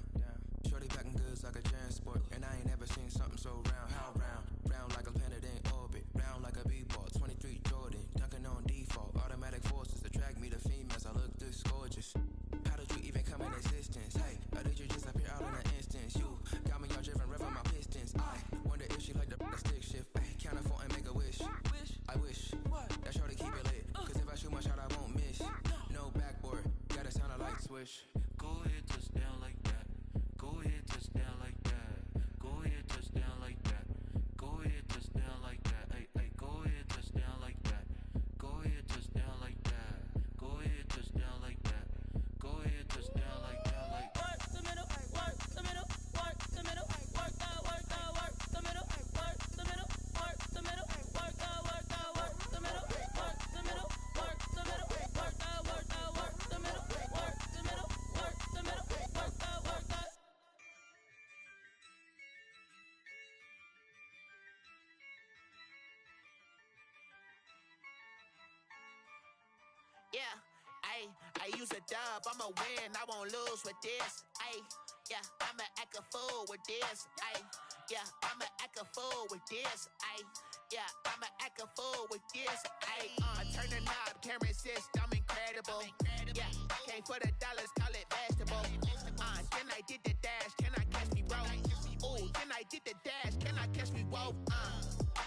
Shorty packing goods like a transport, and I ain't never seen something so round. How round? Round like a planet in orbit, round like a b-ball. 23 Jordan, dunking on default. Automatic forces attract me to females. I look this gorgeous. How did you even come in existence? Hey, or did you just appear out in an instance? You got me all driven, revving my pistons. I wonder if she like the stick shift. Ay, count a 4 and make a wish. I wish that shorty keep it lit. 'Cause if I shoot my shot, I won't miss. No backboard, gotta sound a light switch. go ahead, touch down like that. Go ahead, touch down like that. Go ahead, touch down like that. Go ahead, touch down like that. Hey, hey, go ahead, touch down like that. Go ahead, touch down like that. Go ahead, touch down like that. Go ahead, touch down like that. Like work the middle, work the middle, work the middle, work the middle, work the middle, work the middle, work the middle, work the middle, work the middle, work the middle, work the middle, work the middle, work the middle, work the. Yeah, I use a dub, I'ma win, I won't lose with this. Yeah, I'ma act a fool with this. Yeah, I'ma act a fool with this. Yeah, I'ma act a fool with this. I turn the knob, can't resist, I'm incredible. Yeah, came for the dollars, call it vegetable. Then I did the dash, can I catch me, bro? Ooh, then I did the dash, can I catch me, whoa?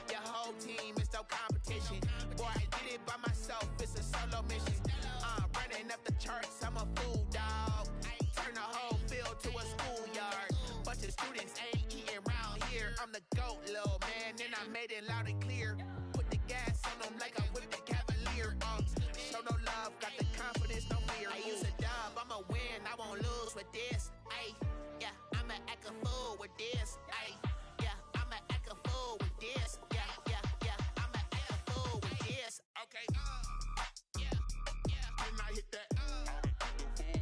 Your whole team is no competition. Boy, I did it by myself, it's a solo mission. Running up the charts, I'm a fool, dog. Turn the whole field to a schoolyard. Bunch of students ain't eating round here. I'm the GOAT, little man, and I made it loud and clear. Put the gas on them like I whipped the Cavalier. Show no love, got the confidence, no fear. I use a dub, I'ma win, I won't lose with this. Yeah, I'ma act a fool with this. Yeah, I'ma act a fool with this. Yeah, I'ma act a fool with this. Okay, and I hit that. Okay,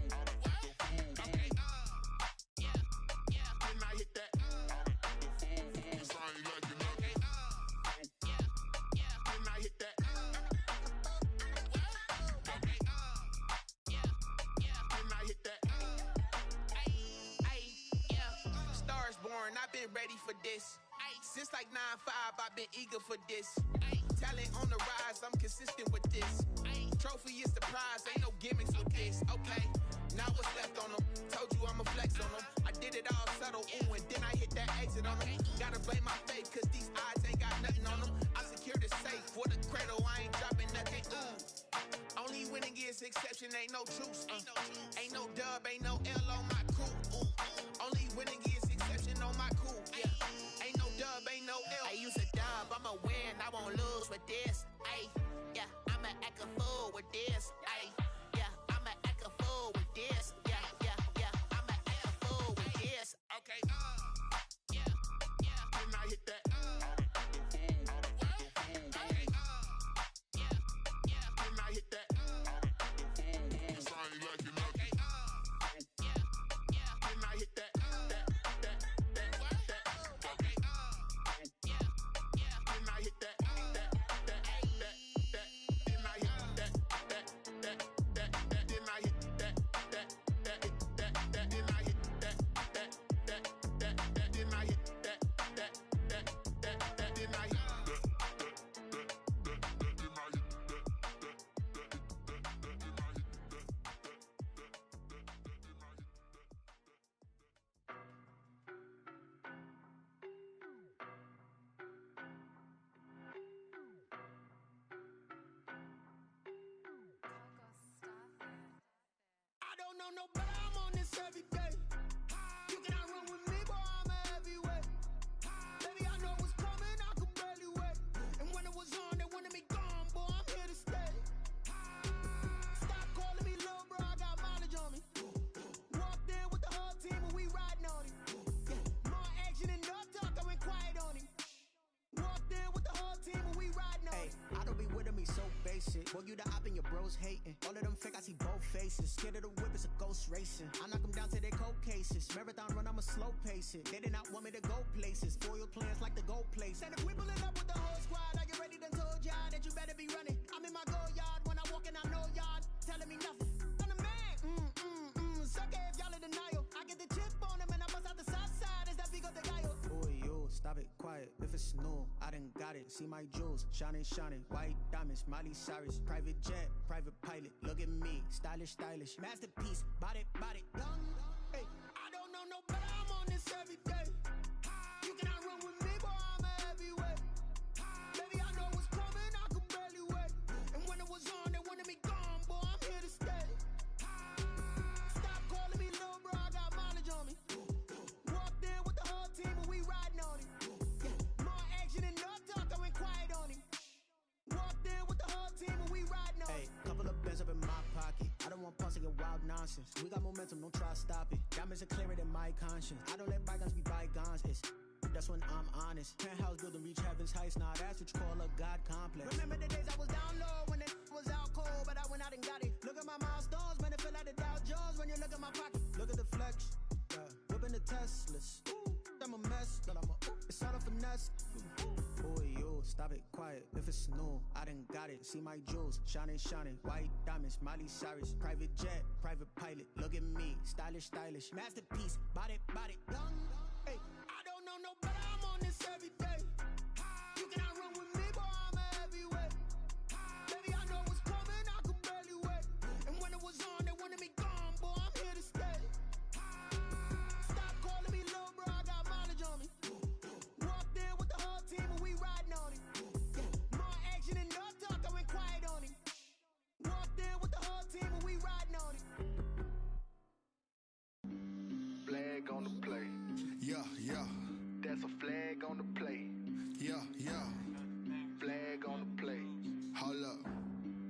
and I hit that. And I hit that. And I hit that. Stars born, I've been ready for this. Since like 9-5, I've been eager for this. Talent on the rise, I'm consistent with this. Trophy is the prize, ain't no gimmicks with this. Okay, now what's left on them? Told you I'ma flex on them. I did it all subtle, ooh, and then I hit that exit on them. Gotta blame my faith, 'cause these eyes ain't got nothing on them. I secured the safe for the cradle, I ain't dropping nothing, ooh. Only winning is exception, ain't no truce. Ain't no dub, ain't no L on my crew. Only winning is exception on my crew. Yeah, ain't no dub, ain't no L. I use a dub, I'ma win, I won't lose with this. Yeah, I'ma act a fool with this. Yeah, I'ma act a fool with this. Yeah, I'ma act a fool with this. Okay, and I hit that. Okay, and I hit that. And I hit that. And I hit that. Boy, you the op and your bros hating. All of them fake, I see both faces. Scared of the whip, it's a ghost racing. I knock them down to their cold cases. Marathon run, I'ma slow pace it. They did not want me to go places. Foil plans like the gold place. And if we pulling up with the whole squad, are you ready? Done told y'all that you better be running. I'm in my go yard. When I walk in, I know y'all telling me nothing. I'm the man. Sucker if y'all in denial. I get the chip on him and I bust out the south side. Is that Vigo de Gallo? Boy, yo, stop it, quiet. If it's new, I done got it. See my jewels, shining, shining. White diamonds, Miley Cyrus. Private jet, private pilot. Look at me, stylish, stylish. Masterpiece, body, body. Hey, I don't know no better. I'm on this every day. You cannot run with me, boy. I'm a heavyweight. Baby, I know what's coming. I could barely wait. And when it was on, they wanted me gone, boy. I'm here to stay. Stop calling me little bro. I got mileage on me. Walked in with the whole team and we riding on it. More action and no talk. I went quiet on him. Walked in with the whole team and we riding on it. Hey, couple of bands up in my pocket. I don't want pause to get wild nonsense. We got momentum, don't try to stop it. Diamonds are clearer than my conscience. I don't let bygones be bygones. That's when I'm honest. Penthouse building, reach heaven's heights. Nah, that's what you call a God complex. Remember the days I was down low when it was out cold, but I went out and got it. Look at my milestones, man, it feel like the Dow Jones when you look at my pocket. Look at the flex, whipping the Teslas. I'm a mess, but it's all a finesse. Boy, yo, stop it, quiet. If it's new, I done got it. See my jewels, shining, shining. White diamonds, Miley Cyrus. Private jet, private pilot. Look at me, stylish, stylish. Masterpiece, body, body. Hey, I don't know no better. I'm on this every day. You cannot run with me, boy. I'm a heavyweight. Baby, I know what's coming. I could barely wait. And when it was on, they wanted me gone, boy. I'm here to stay. Stop calling me little bro. I got mileage on me. Walked in with the whole team and we riding on it. More action and no talk. I went quiet on him. Walked in with the whole team and we riding on it. Flag on the play. Yeah, yeah. That's a flag on the play. Yeah, yeah. Flag on the play. Hold up.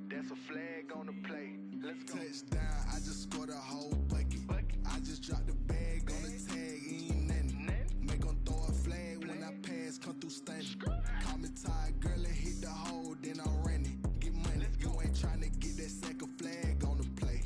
That's a flag on the play. Let's go. Touchdown, I just scored a whole bucket. I just dropped the bag on the tag, ain't nothing. Make 'em throw a flag when I pass, come through stunning. Call me tired, girl, and hit the hole, then I'm running. Get money, you ain't tryna get that second flag on the play.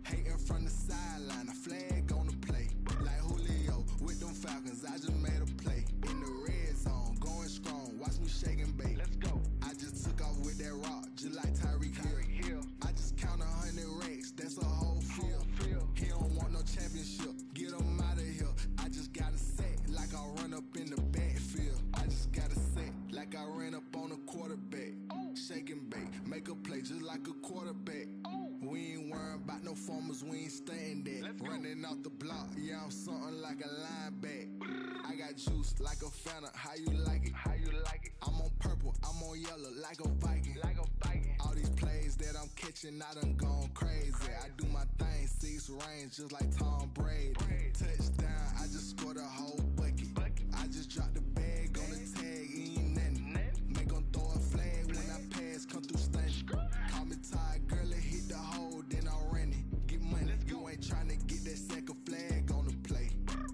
Hating from the sideline, a flag on the play. Like Julio with them Falcons, I just made a play. In the red zone, going strong, watch me shake and bake. Let's go. I just took off with that rock, just like Tyreek Hill. I just count 100 racks, that's a whole field. He don't want no championship, get him out of here. I just got a set, like I run up in the backfield. I just got a set, like I ran up on a quarterback. Shake and bake, make a play just like a quarterback. We ain't worrying about no formers, we ain't staying there. Running off the block, yeah, I'm something like a lineback. I got juice like a Fanta, how you like it? How you like it? I'm on purple, I'm on yellow, like a Viking. Like a Viking. All these plays that I'm catching, I done gone crazy. I do my thing, 6 range, just like Tom Brady. Touchdown, I just scored a whole bucket. I just dropped the bag on the tag, ain't nothing. Make 'em throw a flag when I pass, come through stunning. Call me tired, girl, and hit the hole, then I'm running. Get money, you ain't tryna get that second flag on the play.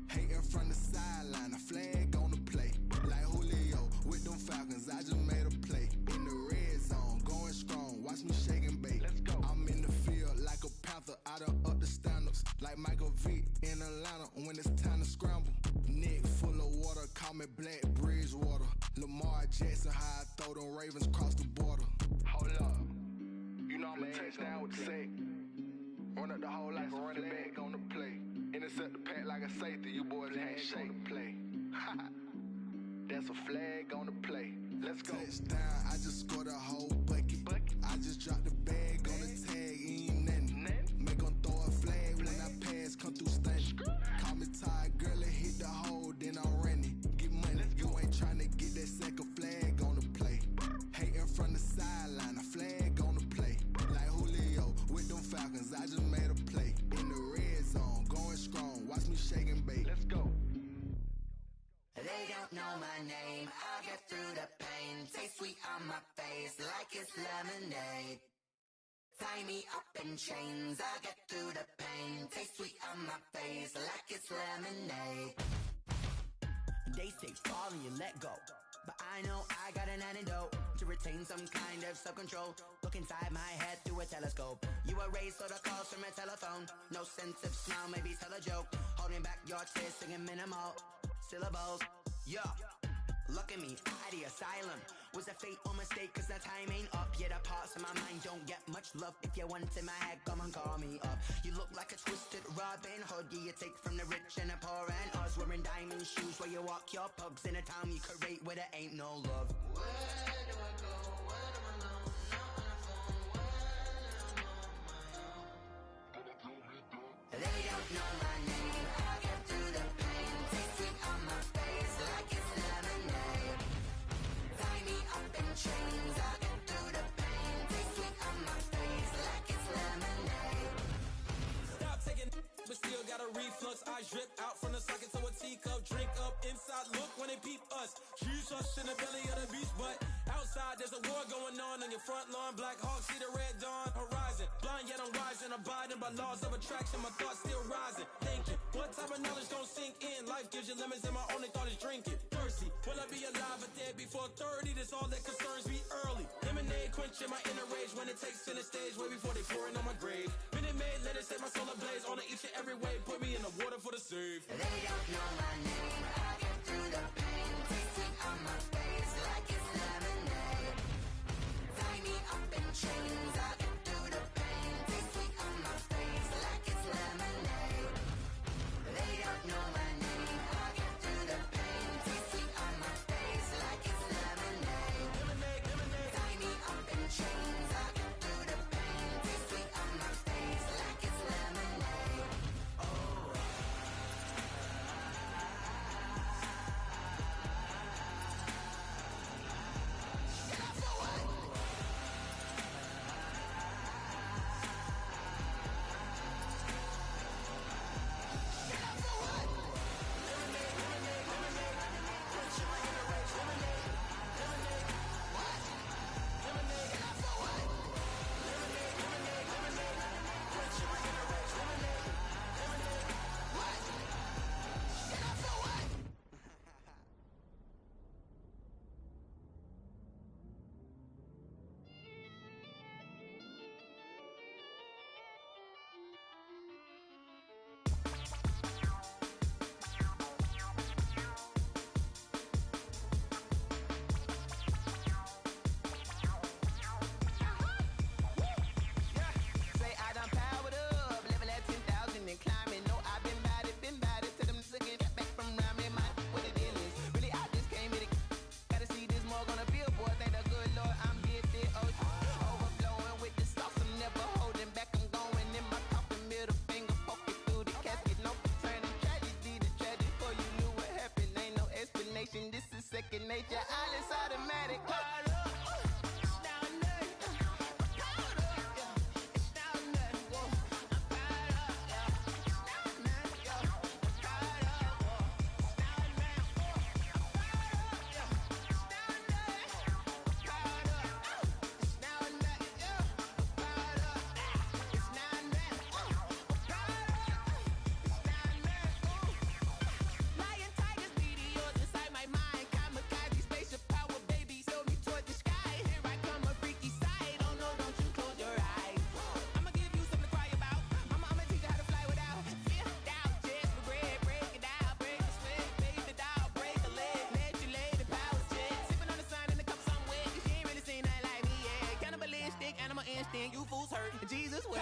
Hating from the sideline, a flag on the play. Like Julio with them Falcons, I just made a play. In the red zone, going strong, watch me shake and bake. Let's go. I'm in the field like a Panther, I done up the standards. Like Michael Vick in Atlanta when it's time to scramble. Neck full of water, call me Black Bridgewater. Lamar Jackson, how I throw them Ravens across the border. Hold up. You know I'm a touchdown with the sack. Run up the whole like a running back on the play. Intercept the pack like a safety. You boys ain't shake the play. That's a flag on the play. Let's go. Touchdown, I just scored a whole bucket. I just dropped the bag on the tag, ain't nothing. Make 'em throw a flag when I pass, come through stunning. Call me tired, girl, and hit the hole, then I'm running. Get money, you ain't tryna get that second flag on the play. Hating from the sideline, a flag on the play. Like Julio with them Falcons, I just made a play. In the red zone, going strong, watch me shake and bake. Let's go. They don't know my name, I'll get through the pain. Taste sweet on my face like it's lemonade. Tie me up in chains, I'll get through the pain. Taste sweet on my face like it's lemonade. They say fall and you let go. But I know I got an antidote to retain some kind of self-control. Look inside my head through a telescope. You erase all the calls from a telephone. No sense of smile, maybe tell a joke. Holding back your tears, singing minimal syllables. Yeah. Look at me, at the asylum. Was a fate or mistake, cause the time ain't up. Yeah, the parts of my mind don't get much love. If you want in my head, come and call me up. You look like a twisted Robin Hood. Yeah, you take from the rich and the poor and us. Wearing diamond shoes where you walk your pugs. In a town you create where there ain't no love. Where do I go? Where do I know? Not on the phone. When I'm on my own. They don't know my name. I get through the pain. Taste sweet on my face like it's lemonade. Tie me up in chains. I get through the pain. Taste sweet on my face like it's lemonade. Stop taking but still got a reflux. Eyes drip out from the socket to a teacup. Drink up inside, look when they peep us. Jesus in the belly of the beast, but outside there's a war going on your front lawn. Black Hawk, see the red dawn horizon. Blind yet I'm rising, abiding by laws of attraction. My thoughts still rising, thinking what type of knowledge gon' sink in? Life gives you lemons and my only thought is drinking. Thirsty, will I be alive or dead before 30? That's all that concerns me early. Lemonade quenching my inner rage when it takes center stage way before they pour it on my grave. Minute Maid, let it set my soul ablaze on each and every way. Put me in the water for the save. They don't know my name. I get through the pain. Taste sweet on my face like it's lemonade. Tie me up in chains. I get through the pain. Taste sweet on my face like it's lemonade. They don't know my name. I get through the pain. Taste sweet on my face like it's lemonade. Tie me up in chains. I get through the pain. Taste sweet on my face like it's lemonade. Say I done powered up, level at 10,000 and climbing. No, I've been bad it to them niggas get back from rhyming. My what the deal is, really I just came here to gotta see this more gonna be a boy. Thank the good Lord I'm gifted. Oh, overflowing with the sauce, I'm never holding back. I'm going in my coffin, middle finger poking through the casket. No turning tragedy to tragedy. Before you knew what happened, ain't no explanation. This is second nature. All is automatic. Caught up. Lion, tigers, meteors inside my mind. Kamikaze, spaceship power, baby, sail me toward the sky. Here I come, a freaky side. Oh no, don't you close your eyes. I'ma give you something to cry about. I'ma teach you how to fly without fear, doubt, just regret. Break it out, break the sweat, baby, the doll, break a leg. Let you lay the power jet. Sipping on the sun in the cup somewhere. Cause you ain't really seen nothing like me, yeah. Cannibalistic, animal instinct, you fools hurt. Jesus will.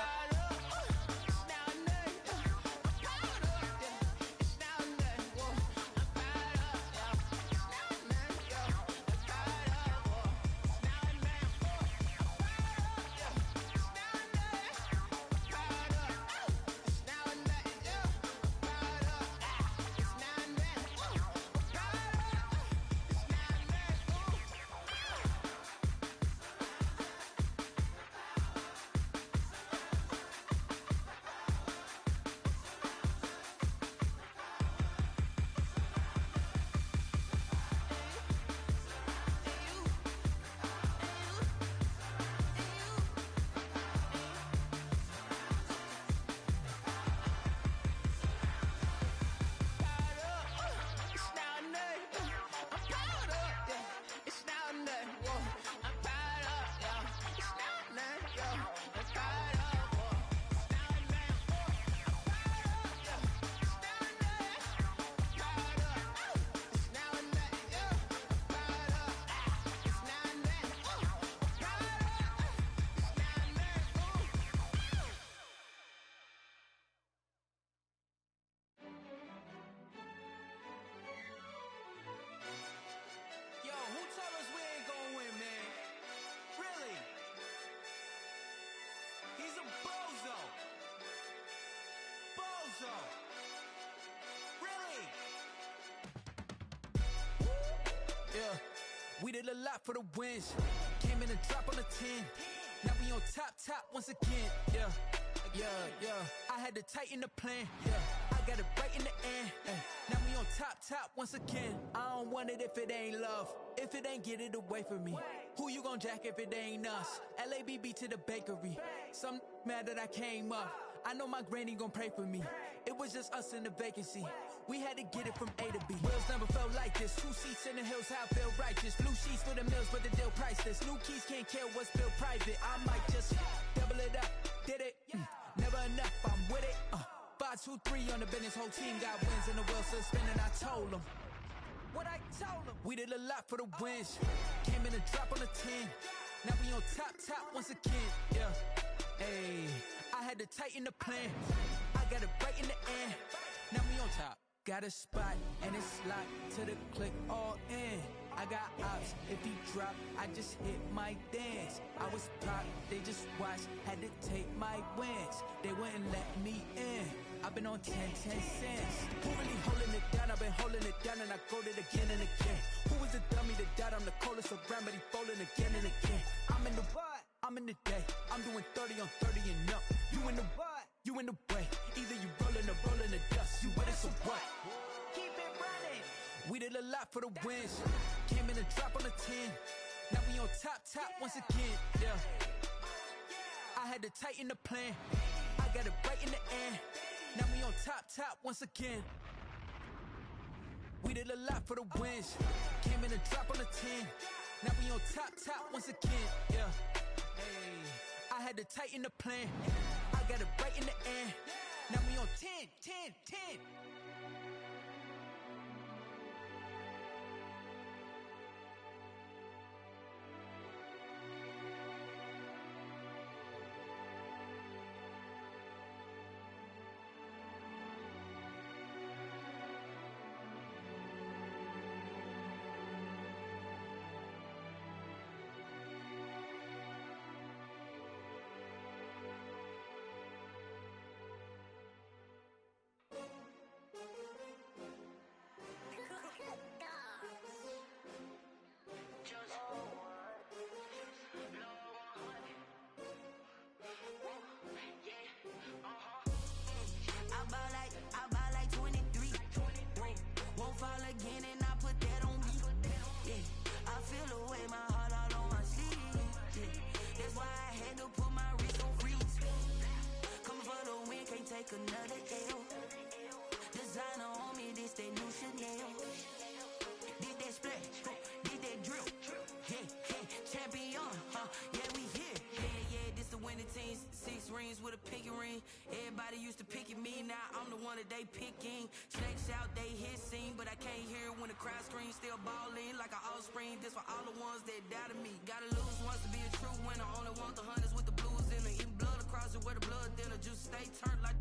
so. Really? Yeah, we did a lot for the wins. Came in and drop on the 10. Now we on top once again. Yeah. I had to tighten the plan. Yeah, I got it right in the end. Now we on top once again. I don't want it if it ain't love. If it ain't, get it away from me. Who you gon' jack if it ain't us? LABB to the bakery. Some mad that I came up. I know my granny gon' pray for me. It was just us in the vacancy. We had to get it from A to B. Wheels never felt like this. 2 seats in the hills, how I feel righteous. Blue sheets for the mills, but the deal priceless. New keys can't kill what's built private. I might just double it up. Did it? Never enough, I'm with it. 5, 2, 3 on the business. Whole team got wins and the wheels still spinning. I told them what I told them. We did a lot for the wins. Came in and drop on the 10. Now we on top once again. Yeah. Hey, I had to tighten the plan. I got it right in the end. Now we on top. Got a spot and it's locked to the click all in. I got ops, if he drop, I just hit my dance. I was pop, they just watched, had to take my wins. They wouldn't let me in. I've been on 10 cents. Who really holding it down? I've been holding it down and I go it again and again. Who was the dummy that died? I'm the coldest around, but he folding again and again. I'm in the what? I'm in the day. I'm doing 30 on 30 and up. You in the what? You in the way. Either you rolling or rolling the dust. You with us or what? Keep it running. We did a lot for the wins. Came in and drop on the 10. Now we on top once again. Yeah. I had to tighten the plan. I got it right in the end. Now we on top once again. We did a lot for the wins. Came in and drop on the 10. Now we on top once again. Yeah. Hey, I had to tighten the plan. I got it right in the end. Now we on 10. Another L. Designer on me, this that new Chanel. Did that splash, did that drill. Yeah, champion, yeah, we here. Yeah, this the winning team. 6 rings with a pinky ring. Everybody used to pick at me, now I'm the one that they picking. Snakes out, they hit scene, but I can't hear when the crowd screams. Still ballin' like an offspring. This for all the ones that doubted me. Gotta lose once to be a true winner. Only want the hunters with the blues in it. Eating blood across it where the blood dinner. Juice stay turned like.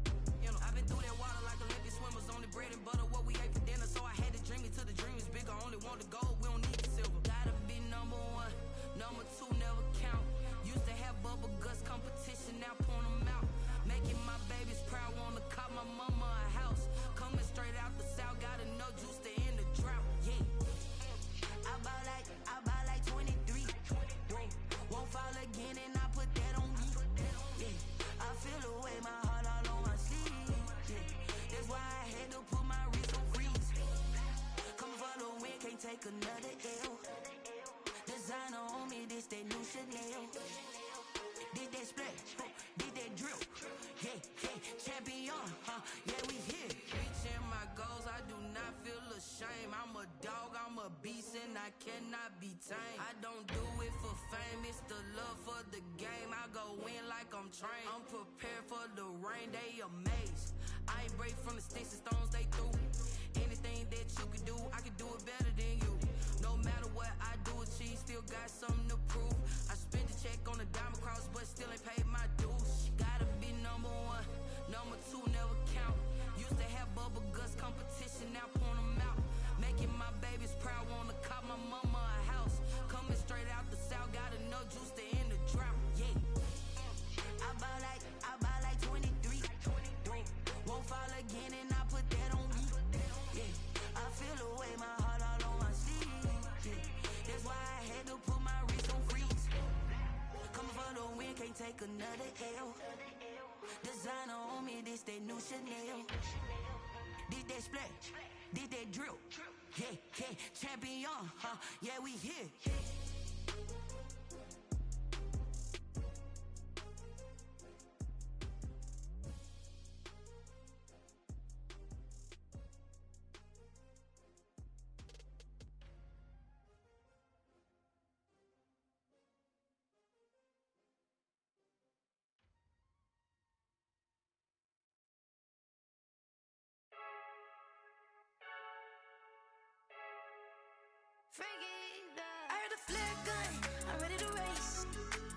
I've been through that water like Olympic swimmers. Only bread and butter, what we ate for dinner. So I had to dream it till the dream is bigger. Only want the gold, we don't need the silver. Gotta be number 1, number 2 never count. Used to have bubble guts competition, now point them out. Making my babies proud, wanna cop my mama a house. Coming straight out the south, gotta know juice to end the drought. Yeah, I buy like 23. Won't fall again and I put that on me. Yeah, I feel the way my heart all on my sleeve. Yeah, that's why I had to put my wrist on freeze. Come for the win, can't take another L. Designer on me, this that new Chanel. Did that splash, did that drill. Yeah, champion, yeah, we here. Reaching my goals, I do not feel ashamed. I'm a dog, I'm a beast, and I cannot be tamed. I don't do it for fame, it's the love for the game. I go in like I'm trained. I'm prepared for the rain, they amazed. I ain't break from the sticks and stones they threw. Anything that you can do, I can do it better than you. No matter what I do, achieve, still got something to prove. I spent the check on the diamond cross, but still ain't paid my dues. Gotta be number 1, number 2 never count. Used to have bubble guts competition, now point them out. Making my babies proud, wanna cop my mama a house. Coming straight out the south, gotta know juice to end the drought. Yeah, I buy like 23. Won't fall again. can't take another L. Designer on me, this that new Chanel. This that splash, this that drill. Yeah, yeah, champion, huh? Yeah, we here. I heard the flare gun, I'm ready to race.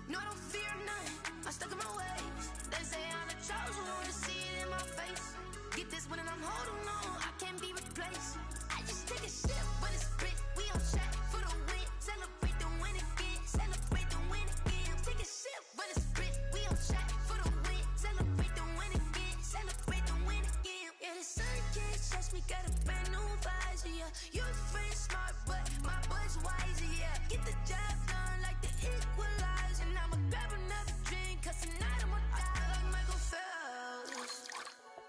No, I don't fear none, I'm stuck in my ways. They say I'm the chosen one, to see it in my face. Get this one and I'm holding on, I can't be replaced. I just take a sip, but it's spit, we on track for the win. Celebrate the win again, celebrate the win again. Take a sip, but it's spit, we on track for the win. Celebrate the win again, celebrate the win again. Yeah, the sun can't touch me, got a brand new visor, yeah. Your friend smart, but my boy's wiser, yeah. Get the job done like the equalizer. And I'ma grab another drink, cause tonight I'ma die like Michael Phelps.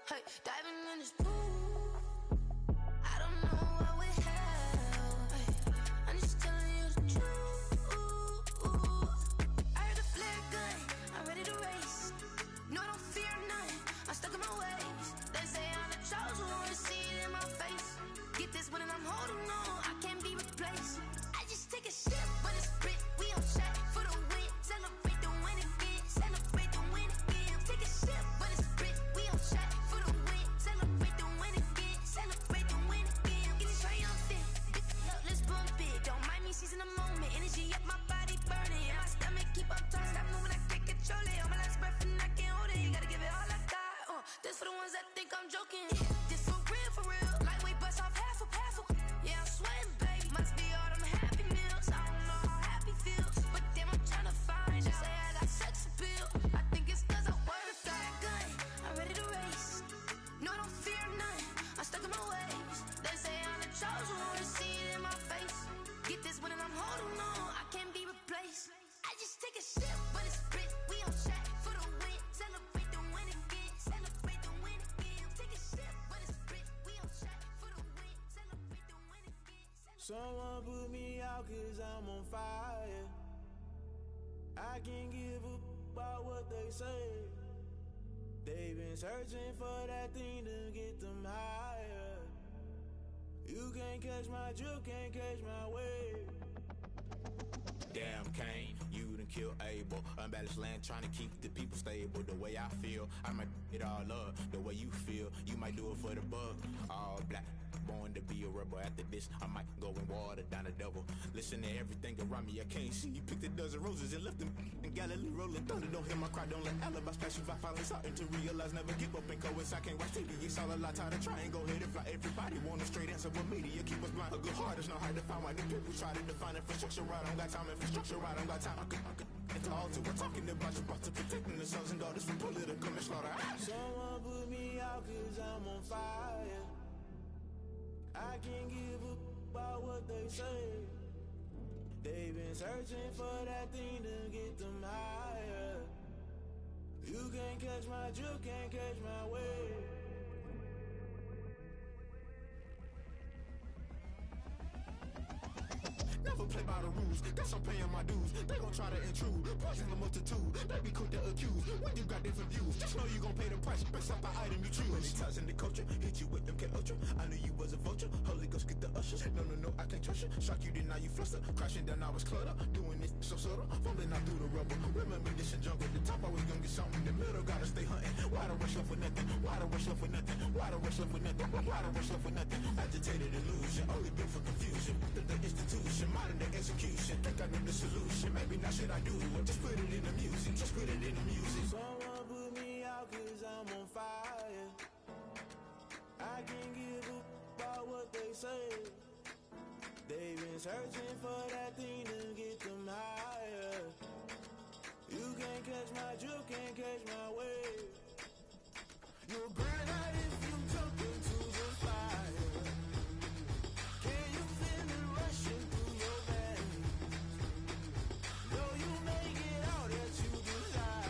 Hey, diving in this pool, I don't know what we have. Hey, I'm just telling you the truth. I heard the flare gun, I'm ready to race. No, I don't fear none, I'm stuck in my ways. They say I'm the chosen one, to see it in my face. Get this one and I'm holding on, I can't be replaced. I just take a sip, but it's spit, we on track for the win. Celebrate the win again, celebrate the win again. Take a sip, but it's spit, we on track for the win. Celebrate the win again, celebrate the win again. Get it triumphant, look, let's bump it. Don't mind me seizing the moment, energy up my body burning. And my stomach keep up talking, stop moving, I can't control it. On my last breath and I can't hold it, you gotta give it all I got. This for the ones that think I'm joking. This for real, lightweight bust off half a. Yeah, I'm sweating, baby. Must be all them happy meals. I don't know how happy feels, but damn, I'm trying to find out. Say I got sex appeal. I think it's cause I wear the flag gun. I'm ready to race. No, I don't fear none. I'm stuck in my ways. They say I'm the chosen one, to see it in my face. Get this one and I'm holding on, I can't be replaced. I just take a sip, but it's spit. We on track for the win. Celebrate the win again. Celebrate the win again. Take a sip, but it's spit. We on track for the win. Celebrate the win again. Someone put me out cause I'm on fire. I can't give a about what they say. They've been searching for that thing to get them higher. You can't catch my drift, can't catch my wave. Damn, Kane, you done killed Abel. Unbalanced land trying to keep the people stable. The way I feel, I might it all up. The way you feel, you might do it for the buck. All black, born to be a rebel. After this, I might go and water down the devil. Listen to everything around me, I can't see. Picked a dozen roses and left them in Galilee rolling thunder. Don't hear my cry, don't let alibis pass you by. Finally starting to realize, never give up and coincide. Can't watch TV, it's all a lot. Time to try and go ahead and fly. Everybody want a straight answer, but media keep us blind. A good heart is not hard to find. Why the people try to define infrastructure right? I don't got time, infrastructure right? I don't got time. I could into all to. We're talking about you, about to protecting the sons and daughters from political and slaughter. Someone put me out cause I'm on fire. I can't give a about what they say. They've been searching for that thing to get them higher. You can't catch my drift, can't catch my wave. Never play by the rules, guess I'm paying my dues. They gon' try to intrude, poison the multitude. They be quick to accuse, when you got different views. Just know you gon' pay the price, based off the item you choose. Many times in the culture, hit you with MK Ultra. I knew you was a vulture, Holy Ghost get the ushers. No, I can't trust you. Shock you, then now you fluster. Crashing down, I was cluttered. Doing this so subtle, fumbling out through the rubble. Remember this in jungle, the top always gonna get something. In the middle, gotta stay hunting. Why the rush left with nothing? Why the rush left with nothing? Why the rush left with nothing? Why the rush left with nothing? Agitated illusion, only built for confusion. The institution, modern day execution. Think I know the solution. Maybe not should I do it? Just put it in the music. Just put it in the music. Someone put me out cause I'm on fire. I can't give a about what they say. They've been searching for that thing to get them higher. You can't catch my drift, can't catch my wave. You'll burn out if you jump into the fire. Can you feel it rushing through your veins? Though you may get out that you desire.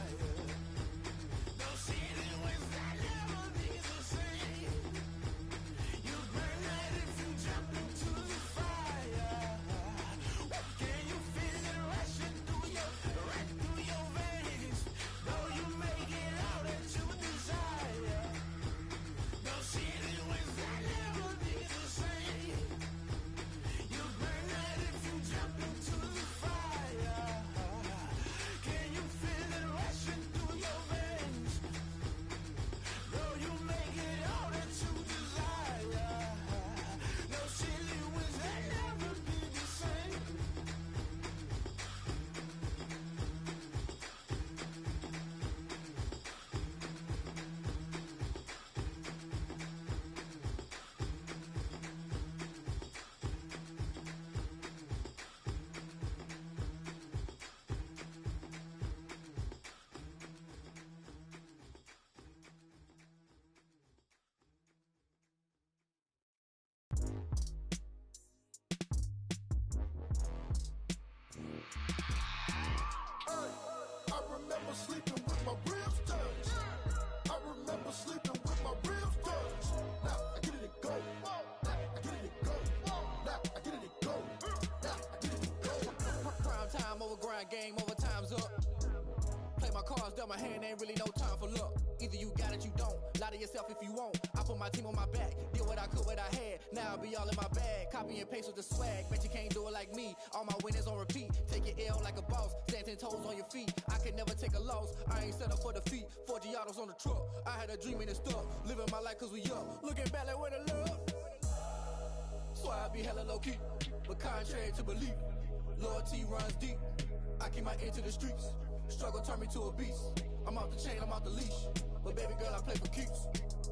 remember sleeping with my ribs touched. I remember sleeping with my ribs touched. Now I get it to go. Now I get it to go. Now I get it to go. Now I get it to go. Prime time over grind, game over, time's up. Play my cards, dealt my hand, ain't really no time for luck. Either you got it, you don't. Lie to yourself if you won't. I put my team on my back, did what I could, what I had. Now I'll be all in my bag, copy and paste with the swag. Bet you can't do it like me. All my winners on repeat. Take your L like a boss, stand 10 toes on your feet. I can never take a loss. I ain't set up for defeat. 4 Giottos on the truck. I had a dream and it stuck. Living my life cause we up. Looking back like where the love. So I be hella low key, but contrary to belief, loyalty runs deep. I keep my ear to the streets. Struggle turned me to a beast. I'm off the chain, I'm off the leash. But baby girl, I play for keeps.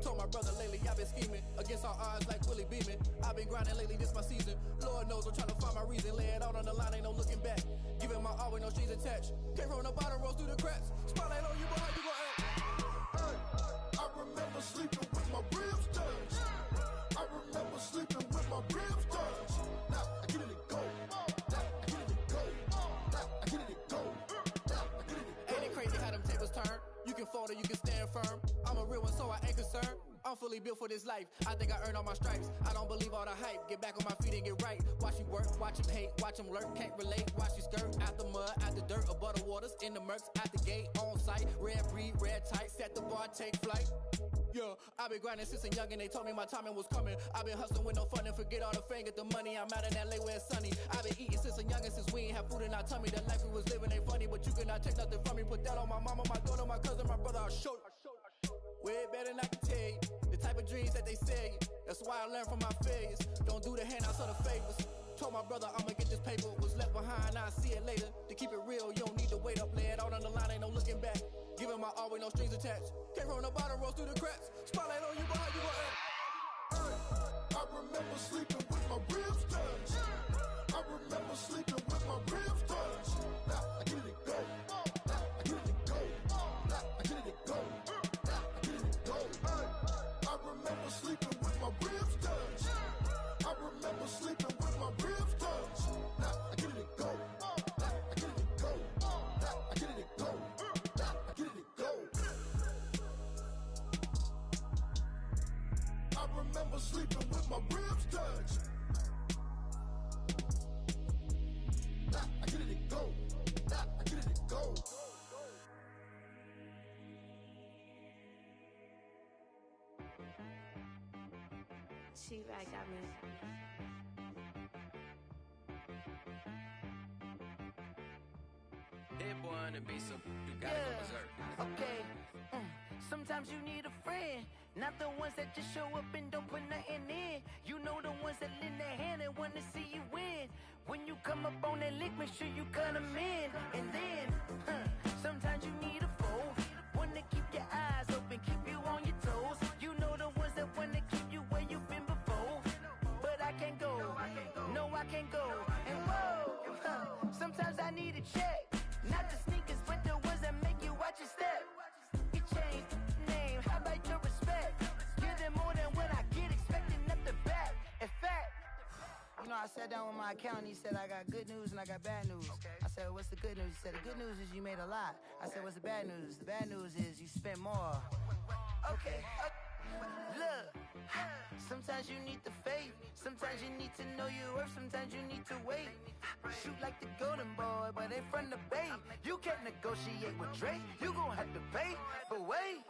Told my brother lately, I've been scheming against all odds like Willie Beeman. I've been grinding lately, this my season. Lord knows I'm trying to find my reason. Lay it out on the line, ain't no looking back. Giving my all with no strings attached. Came from the bottom, rose through the cracks. Spotlight on you, boy, how you gon' act? Hey, I remember sleeping with my ribs touched. I remember sleeping with my ribs touched. Now I get it to go. Now I get it to go. Now I get it to go. Now I get it to go. Ain't it crazy how them tables turn? You can fold or you can stand firm. I'm a real one, so I ain't concerned. I'm fully built for this life. I think I earned all my stripes. I don't believe all the hype. Get back on my feet and get right. Watch you work, watch him hate, watch him lurk. Can't relate, watch you skirt. Out the mud, out the dirt, above the waters, in the murks, out the gate, on site. Red breed, red tight, set the bar, take flight. Yeah, I've been grinding since a young and they told me my timing was coming. I've been hustling with no fun and forget all the fame, get the money. I'm out in LA where it's sunny. I've been eating since a young and since we ain't have food in our tummy. The life we was living ain't funny, but you cannot take nothing from me. Put that on my mama, my daughter, my cousin, my brother, I'll show you. Way better than I can tell you. The type of dreams that they sell you. That's why I learned from my failures. Don't do the handouts or the favors. Told my brother I'ma get this paper. Was left behind, I'll see it later. To keep it real, you don't need to wait up. Lay it out on the line, ain't no looking back. Giving my all with no strings attached. Came from the bottom, rose through the cracks. Spotlight on you, boy, how you gon' act? Hey, I remember sleeping with my ribs touched. I remember sleeping with my ribs touched. Now I get it to go. Now I get it to go. Now I get it to go. Now I get it to go. Hey, I remember sleeping with my ribs touched. I remember sleeping with my ribs touched. Now I get it to go. Now I get it to go. Now I get it to go. Now I get it to go. I remember sleeping with my ribs touched. Now I get it to go. Now I get it to go. She right got me. Hit boy on the beat, so you gotta go berserk. Okay. Sometimes you need a friend, not the ones that just show up and don't put nothing in. You know the ones that lend their hand and wanna see you win. When you come up on that lick, make sure you cut them in. And then, sometimes you need a foe, one to keep your eyes open, keep you on your toes. You know the ones that wanna keep you where you've been before. But I can't go, no I can't go. And whoa, sometimes I need a check. Not the sneakers, but the ones that make you watch your step. You change name, how about your respect? Give them more than what I get, expecting nothing back. In fact, you know, I sat down with my accountant, he said I got good news and I got bad news. I said, what's the good news? He said, the good news is you made a lot. I said, what's the bad news? The bad news is you spent more. Okay, look, sometimes you need the faith, sometimes you need to know your worth, sometimes you need to wait. Shoot like the golden boy, but ain't from the bay. You can't negotiate with Drake, you gon' have to pay. But wait,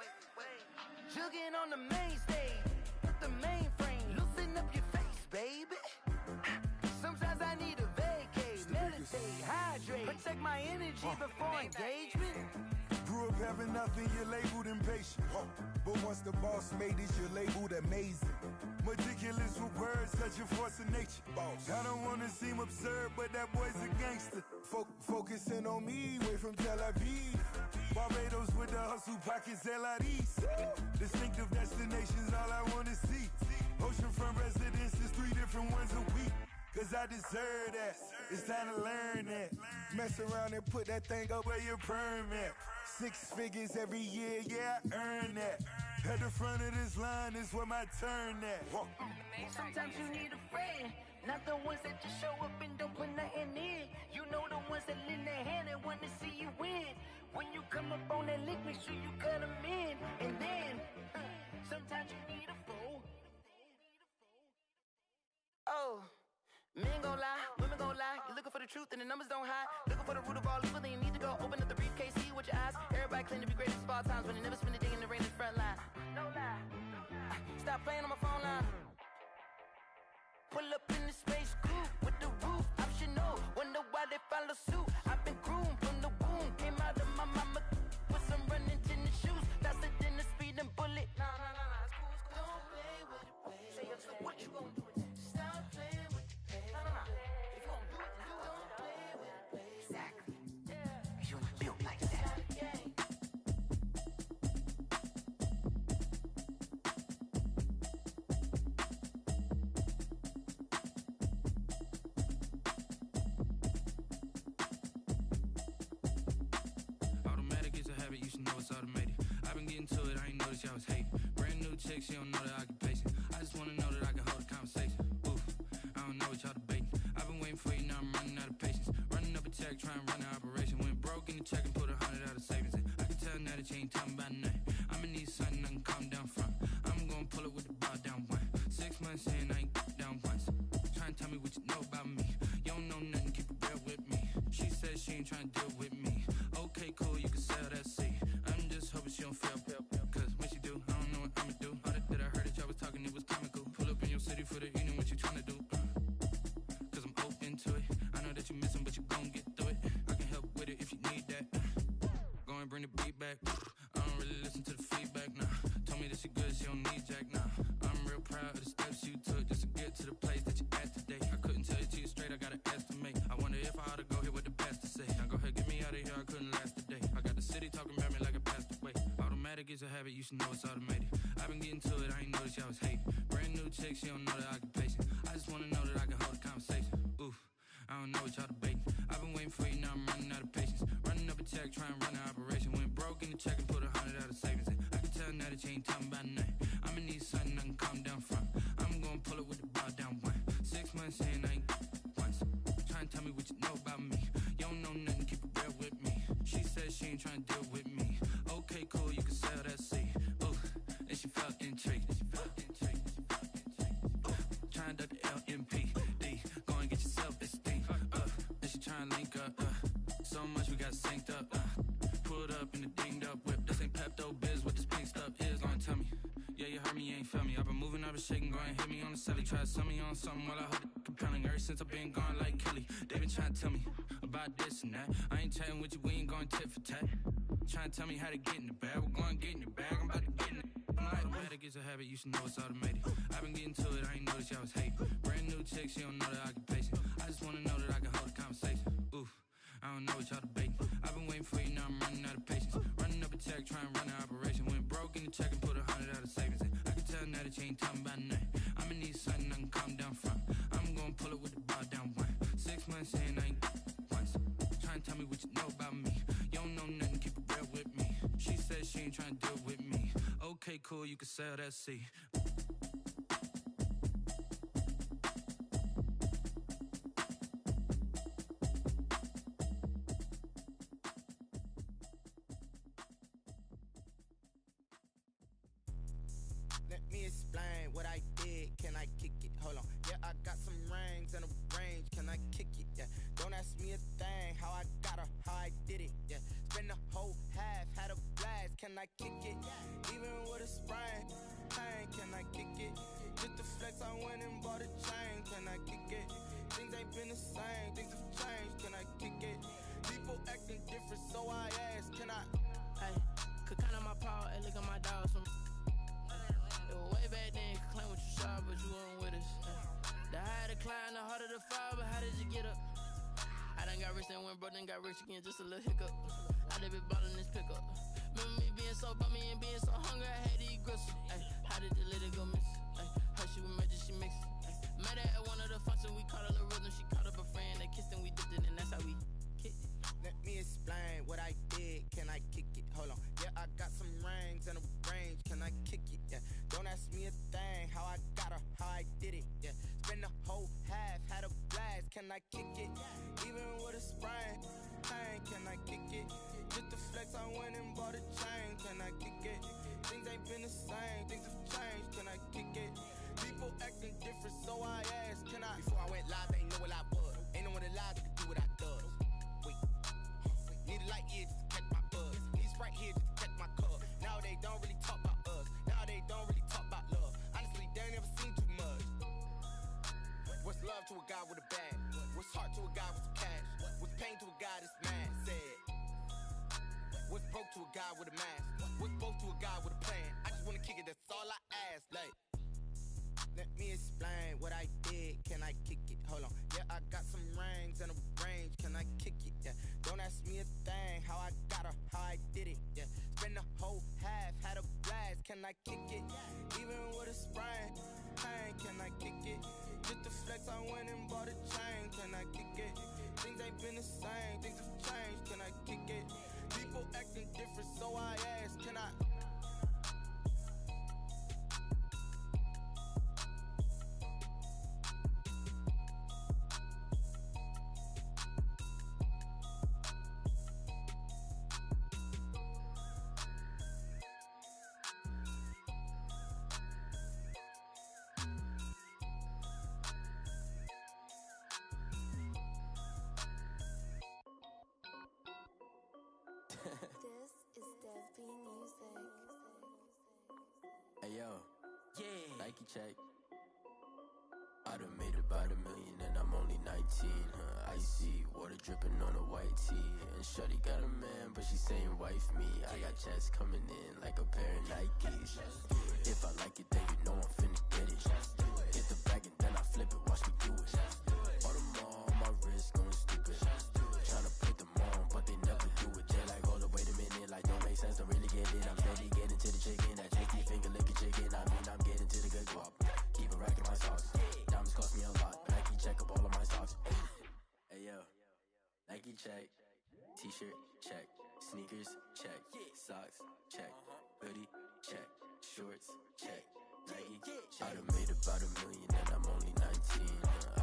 jugging on the main stage, put the mainframe, loosen up your face, baby. Sometimes I need a vacate, meditate, hydrate, protect my energy before engagement. Grew up having nothing, you're labeled impatient. But once the boss made it, you're labeled amazing. Meticulous with words, such a force of nature. I don't wanna seem absurd, but that boy's a gangster. Focusing on me, way from Tel Aviv. Barbados with the hustle pockets, LIDs. Distinctive destinations, all I wanna see. Oceanfront residences, 3 different ones a week. Cause I deserve that, it's time to learn that. Mess around and put that thing up where your permit. 6 figures every year, yeah, I earn that. At the front of this line is where my turn at. Sometimes you need a friend, not the ones that just show up and don't put nothing in. You know the ones that lend their hand and wanna see you win. When you come up the truth and the numbers don't hide. Looking for the root of all evil, then you need to go open up the briefcase, see with your eyes. Everybody claim to be greatest of all times, when they never spend a day in the rain in the front line. No lie. Stop playing on my phone line. Pull up in the space coupe with the roof optional. Wonder why they follow suit. I've been groomed from the womb. Came out of my mama with some running tennis shoes. Faster than the speeding bullet. Nah, it's cool. Don't play with the pay. Say so what you gonna do? Stop playing with the pay. Nah. If you gonna do it, then don't play with the pay. Exactly. Yeah. You built like that. You should know it's automated. I've been getting to it, I ain't noticed y'all was hating. Brand new chick, she don't know the occupation. I just wanna know that I can hold a conversation. Oof, I don't know what y'all debating. I've been waiting for you, now I'm running out of patience. Running up a check, trying to run an operation. Went broke in the check and put 100 out of savings in. I can tell now that you ain't talking about nothing. I'ma need something I can calm down from. I'm gonna pull it with the bar down one. 6 months in, I ain't down once. Trying to tell me what you know about me. You don't know nothing, keep it real with me. She said she ain't trying to deal with me. Okay, cool, you can sell that seed. I'm just hoping she don't fail, cause when she do, I don't know what I'ma do. All that I heard that y'all was talking, it was comical. Pull up in your city for the evening, what you tryna do? Cause I'm open to it. I know that you missing, but you gon' get through it. I can help with it if you need that. Go and bring the beat back. I don't really listen to the feedback, nah. Told me that she good, she don't need Jack, nah. I'm real proud of the steps you took just to get to the place that you at today. I couldn't tell it to you straight, I gotta estimate. I wonder if I ought to go here with the best to say. Now go ahead, get me out of here, I couldn't last today. I got the city talking about me like I passed away. Automatic is a habit, you should know it's automated. I've been getting to it, I ain't noticed y'all was hating. Brand new chick, she don't know the occupation. I just wanna know that I can hold a conversation. Oof, I don't know what y'all debating. I've been waiting for you, now I'm running out of patience. Running up a check, trying to run an operation. Went broke in the check and put 100 out of savings in. I can tell now that you ain't talking about nothing. I'ma need something I can calm down from. I'm gonna pull it with the bar down one. 6 months in, I ain't once. Trying to tell me what you know about me. You don't know nothing, keep it real with me. She said she ain't trying to deal with me. Okay, cool, you can sell that seed. Ooh, and she felt intrigued. Trying to duck the LMPD. Go and get your self-esteem. And she trying to link up. So much we got synced up. Pulled up in the dinged up whip. This ain't Pepto-Biz, what this pink stuff is. Long tell me. Yeah, you heard me, you ain't felt me. I've been moving, I've been shaking, go and hit me on the celly. Try to sell me on something while I hold it compelling. Ever since I've been gone like Kelly, they been trying to tell me about this and that. I ain't chatting with you, we ain't going tit for tat. Trying to tell me how to get in the bag, we're going to get in the bag, I'm about to get in it. Automatic is a habit, you should know it's automated. I've been getting to it, I ain't noticed y'all was hating. Brand new chick, she don't know the occupation. I just wanna know that I can hold a conversation. Oof, I don't know what y'all debating. I've been waiting for you, now I'm running out of patience. Running up a check, trying to run an operation. Went broke in the check and put 100 out of savings in. I can tell now that you ain't talking about nothing. I'ma need something I can calm down from. I'm gonna pull it with the bar down one. 6 months in, I ain't once. Trying to tell me what you know about me. You don't know nothing, keep it real with me. She said she ain't trying to deal with me. Okay, cool, you can sell that seed. Let me explain what I did. Can I kick it? Hold on. Yeah, I got some rings and a range. Can I kick it? Yeah. Don't ask me a thing. How I got her, how I did it. Yeah. Spend the whole half, had a blast. Can I kick it? Even with a sprain. Pain, can I kick it? Just to flex, I went and bought a chain. Can I kick it? Things ain't been the same. Things have changed. Can I kick it? People acting different, so I asked. Can I? Hey, could count on my paw and look at my dog. Some way back then, could claim what you saw, but you weren't with us. The higher the climb, the harder the fall, but how did you get up? I done got rich and went broke, then got rich again, just a little hiccup. I done been ballin' this pickup. Remember me being so bummy and being so hungry, I had to eat gristle. Ay, how did the lady go miss? Ay, her she was magic, she mixed. Met her at one of the functions, we caught a little rhythm, she caught up a friend, they kissed and we dipped it, and that's how we kicked it. Let me explain what I did. Can I kick it? Hold on. Yeah, I got some rings and a range. Can I kick it? Yeah. Don't ask me a thing. How I got her, how I did it. Yeah. Spend the whole half, had a blast. Can I kick it? Even with a sprain. Pain, can I kick it? Just to flex, I went and bought a chain. Can I kick it? Things ain't been the same. Things have changed. Can I kick it? People acting different, so I asked. Can I? Before I went live, they ain't know what I was. Ain't no one alive that could do what I to a guy with a mask? What's both to a guy with a plan? I just wanna kick it, that's all I ask. Like, let me explain what I did. Can I kick it? Hold on. Yeah, I got some rings and a range. Can I kick it? Yeah. Don't ask me a thing. How I got her, how I did it. Yeah. Spend the whole half, had a blast. Can I kick it? Even with a sprain. Pain, can I kick it? Just to flex, I went and bought a chain. Can I kick it? Things ain't been the same. Things have changed. Can I kick it? People acting different, so I ask. Can I? This is Dev B Music. Hey yo, yeah, Nike check. I done made about $1 million and I'm only 19. Icy water dripping on a white tee. And shorty got a man, but she saying wife me. I got checks coming in like a pair of Nikes. If I like it, then you know I'm finna get it. Get the bag and then I flip it. Watch me do it. All them all on my wrist going stupid. Tryna put them on, but they never do it. They're like, hold up, wait a minute. Like, don't make sense to really get it. I'm steady getting to the chicken. That cheeky finger licking chicken. I mean, I'm getting to the good guap. Keep it racking my sauce. Diamonds cost me a lot. Nike check up all of my stocks. Hey yo, Nike check. T-shirt check. Sneakers check. Socks check. Hoodie check. Shorts check. Nike check. I done made about $1 million and I'm only 19.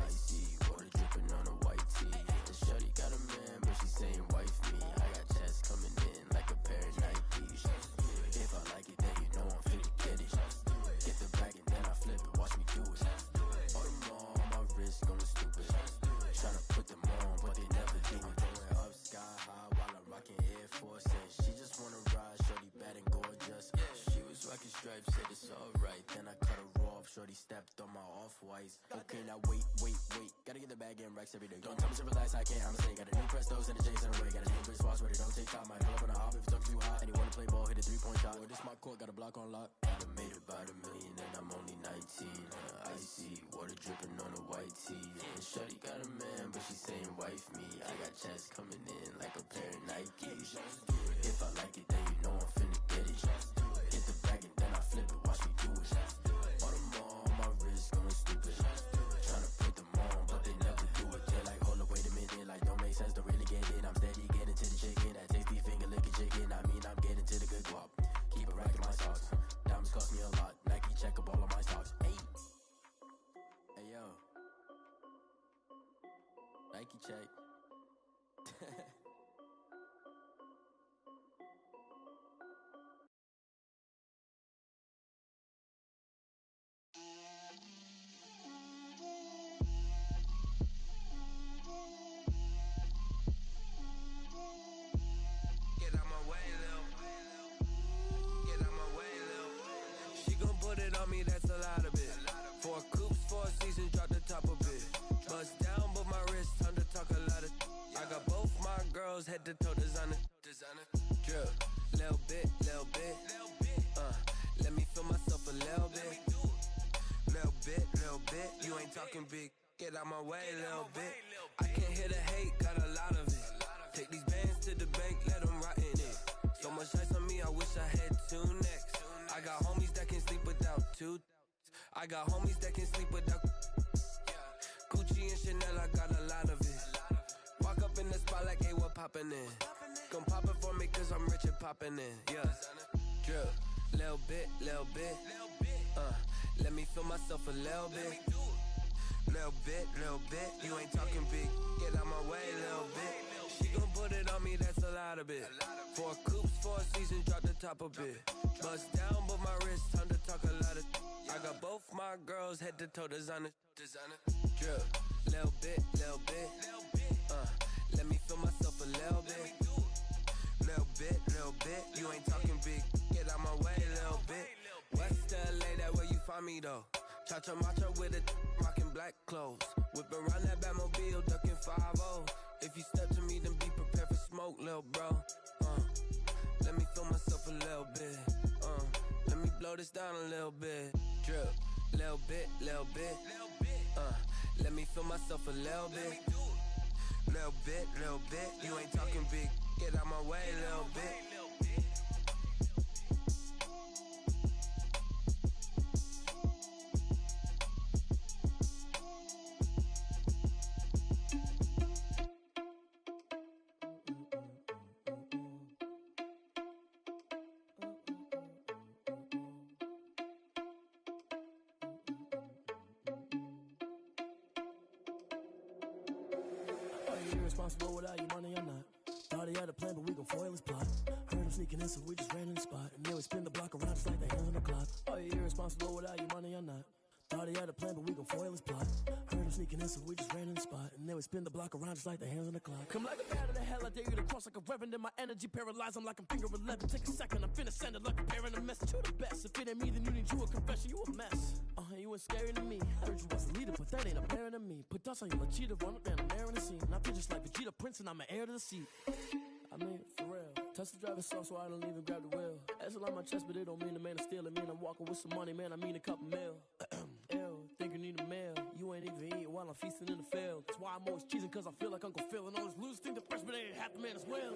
Icy water dripping on a white tee. The shorty got a man, but she saying wife me. I got checks coming in like a pair of Nikes. If I like it, then you know I'm finna get it. Get the bag and then I flip it. Watch me do it. All them all on my wrist going stupid. Tryna put them on, but they never do it. Going up sky high while I'm rocking Air Force. And she just wanna ride, shorty bad and gorgeous. She was rocking stripes, said it's alright. Then I cut her off, shorty stepped on my off-whites. Okay, now wait. Gotta get the bag and racks every day. Don't tell me to relax, I can't, I'm saying. Got a new Prestos and a Jason away. Got a new bitch boss ready, don't take time. Might pull up on a hop if it's too hot. And he wanna play ball, hit a 3-point shot. Or this my court, got a block on lock. I done made about $1 million and I'm only 19. Icy water dripping on a white tee. And shorty got a man, but she saying wife me. I got checks coming in like a pair of Nikes. If I like it, then you know I'm finna get it. Get the bag and then I flip it. Watch me do it. All them all on my wrist going stupid. Tryna put them on, but they never do it. They're like, hold up, wait a minute. Like, don't make sense to really get it. I'm steady getting to the chicken. That tasty finger licking chicken. I mean, I'm getting to the good guap. Keep it racking my socks. Diamonds cost me a lot. Nike check up all of my stocks. Hey yo, Nike check. Get out my way, Lil. Get out my way, Lil. She gon' put it on me, that's a lot of it. 4 coops, 4 seasons, drop the top a bit. Bust down, but my wrist, time to talk a lot of. I got both my girls head to toe designer. Drip, little bit. Let me feel myself a little bit. Little bit. You ain't talking big. Get out my way, little bit. I can't hear the hate, got a lot of it. Take these bands to the bank, let them rot in it. So much ice on me, I wish I had 2 necks. I got homies that can sleep without 2. I got homies that can sleep without Gucci and Chanel, I got a lot of it. Walk up in the spot like, hey, what poppin' in? Gon' pop it for me cause I'm rich and poppin' in, yeah. Drip, little bit. Let me feel myself a little bit. Little bit. You ain't talking big. Get out my way, little bit. She gon' put it on me, that's a lot of it. 4 coops, 4 seasons, drop the top a bit. Bust down, but my wrist, time to talk a lot of. I got both my girls head to toe designer. Drip, little bit. Let me feel myself a little bit. Little bit. You ain't talking big. Get out my way, little bit. West LA, that where you find me though. Cha-cha matcha with a rockin' black clothes. Whip around that Batmobile, ducking 5-0. If you step to me, then be prepared for smoke, lil' bro. Let me slow this down a little bit. Drip, little bit, little bit. Let me feel myself a little bit. Little bit, little bit. You ain't talking big. Get out my way, little bit. Irresponsible without your money or not. Thought he had a plan, but we gon' foil his plot. Heard him sneaking in, so we just ran in the spot. And then we spin the block around just like the hands on the clock. Are you irresponsible without your money or not? Thought he had a plan, but we gon' foil his plot. Heard him sneaking in, so we just ran in the spot. And then we spin the block around just like the hands on the clock. Come like a bat of the hell, I dare you to cross like a reverend. In my energy paralyzed, I'm like I'm finger 11. Take a second, I'm finna send it like a parent a message. You the best, if it ain't me, then you need you a confession. You a mess. You ain't scary to me. I heard you was a leader, but that ain't apparent to me. Put dust on you like cheetah, run up down the air in the scene. I feel just like Vegeta Prince, and I'm an heir to the seat. I mean, for real. Touch the driver's soft, so I don't even grab the wheel. That's on my chest, but it don't mean the man is stealing. Mean I'm walking with some money, man. I mean a couple mil. Ew, think you need a meal. You ain't even eating while I'm feasting in the field. That's why I'm always cheesing, cause I feel like Uncle Phil. And all this lose think the freshman ain't half the man as well.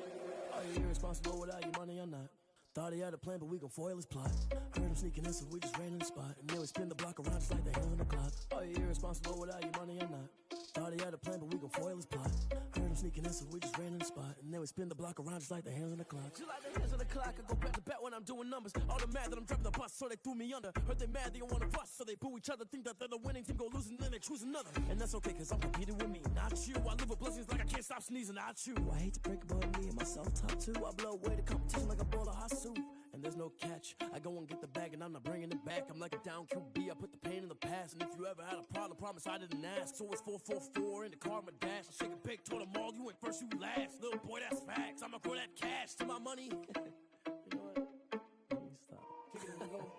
Are you irresponsible without your money or not? Thought he had a plan, but we gon' foil his plot. Heard him sneaking in, so we just ran in the spot. And then we spin the block around just like the hands on the clock. Are you irresponsible without your money or not? Thought he had a plan, but we gon' foil his plot. Heard him sneaking in, so we just ran in the spot. And then we spin the block around just like the hands on the clock. Just like the hands on the clock, I go back to back when I'm doing numbers. All the mad that I'm driving the bus, so they threw me under. Heard they mad, they don't wanna bust, so they boo each other. Think that they're the winning team, go losing, then they choose another. And that's okay, cause I'm competing with me, not you. I live with blessings like I can't stop sneezing, not you. I hate to break it, but me and myself top two. I blow away the competition like a bowl of hot soup. And there's no catch. I go and get the bag and I'm not bringing it back. I'm like a down QB, I put the pain in the past. And if you ever had a problem, promise I didn't ask. So it's 444 in the car, my dash. I shake a big, told them all, you ain't first, you last. Little boy, that's facts. I'ma grow that cash to my money. You know what? Let me stop. Kick it and go.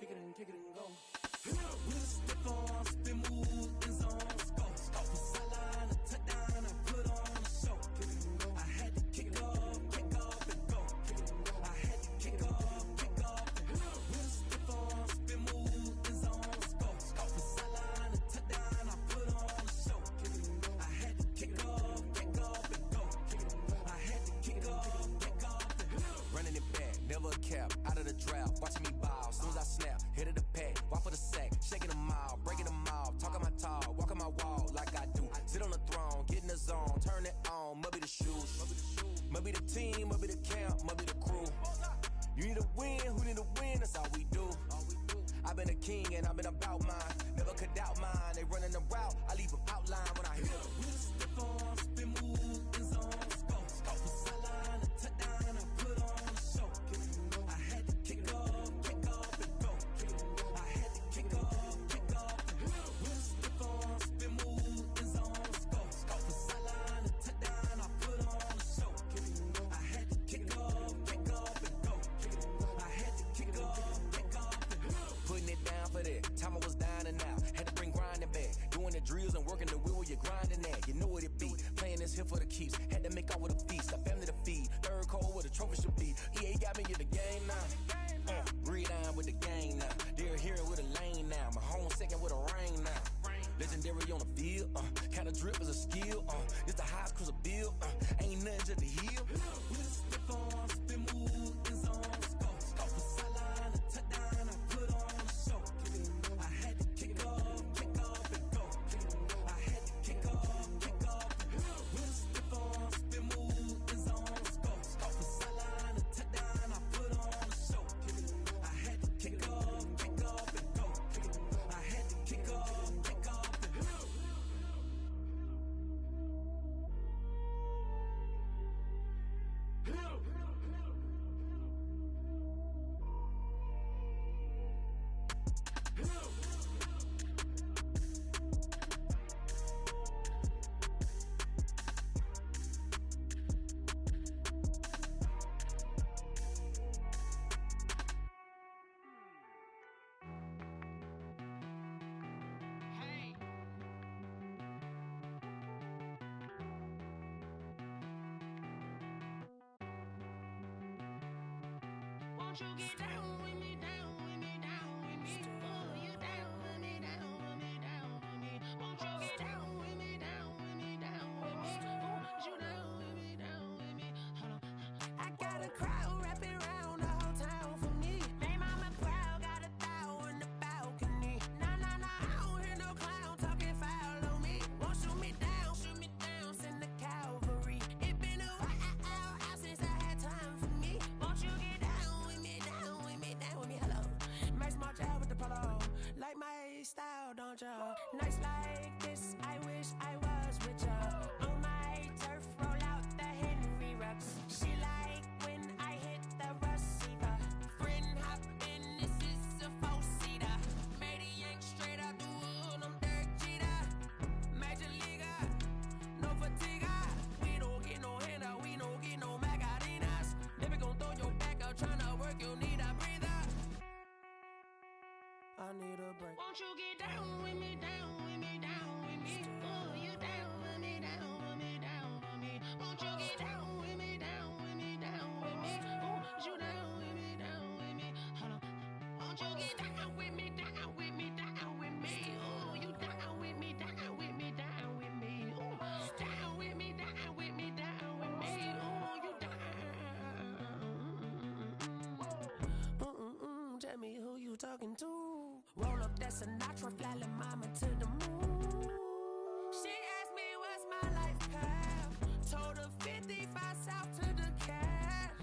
Kick it and kick it and go. With a stiff on, spin move, in zone, go. Off the sideline, a touchdown, I put on a show. Kick it and go. I had to kick off and go. Kick it and go. I had to kick off. Out of the drought, watching me ball. Soon as I snap, hit of the pack, walk for the sack, shaking them all, breaking them all, talking my tall, walking my wall like I do. Sit on the throne, get in the zone, turn it on, must be the shoes, must be the team, must be the camp, must be the crew. You need a win, who need a win? That's all we do. I've been a king and I've been about mine, never could doubt mine. They running the route, I leave them outline when I hit them. We step on, spin move, in zone, go. Off the sideline, a touchdown, I put on a show. Time I was dying and out, had to bring grinding back. Doing the drills and working the wheel where you're grinding at. You know what it be, playing this here for the keeps. Had to make out with a feast, a family to feed. Third cold where the trophy should be. EA got me in the game now. Read on with the game now. They're hearing with a lane now. My home second with a rain now. Legendary on the field, kind of drip is a skill. It's the highest cruiser bill, ain't nothing just to heal. With a stiff on, spin move, in zone, go. Off the sideline, a touchdown, I put on a show. I had to kick off and go. I had to kick off. With a stiff on, spin move, in zone, go. Off the sideline, a touchdown, I put on a show. I had to kick off and go. I had to kick off. Won't you get down with me, down with me, Nights like this, I wish I was with ya. On my turf, roll out the Henry Rux. She like when I hit the receiver. Friend hop in, this is a four-seater. Matey yank straight out the wood, I'm Derek Jeter. Major leaguer, no fatigue. We don't get no handout, we don't get no Magarinas. Never gon' throw your back out, tryna work, you need a breather. I need a break. Won't you get down with me, down with me, down with me? Oh, you down with me, down with me, down with me. Won't you get down with me, down with me, down with me? Oh, you down with me, down with me? Hold on. Won't you get down with me, down with me, down with me? Oh, you down with me, down with me, down with me? Oh, down with me, down with me, down with me? Oh, you down. Tell me who you talking to. Roll up that Sinatra, fly la mama to the moon. She asked me what's my life path. Told her 55 south to the cat.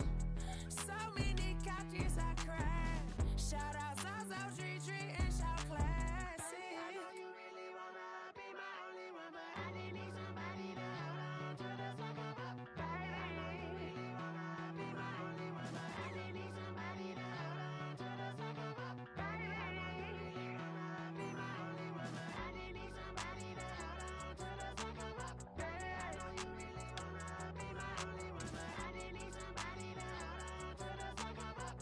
So many couches I cried. Shout out South Street and shout classy. I know you really wanna be my only one, but I didn't need somebody to hold on to the sucker up, baby. I know you really wanna be my only one, but I didn't need somebody to hold on to the sucker up, baby. I know you really wanna be my only one, but I didn't need somebody to hold on to the sucker up, baby. I know you really wanna be my only one, but I didn't need somebody to hold on to the sucker up.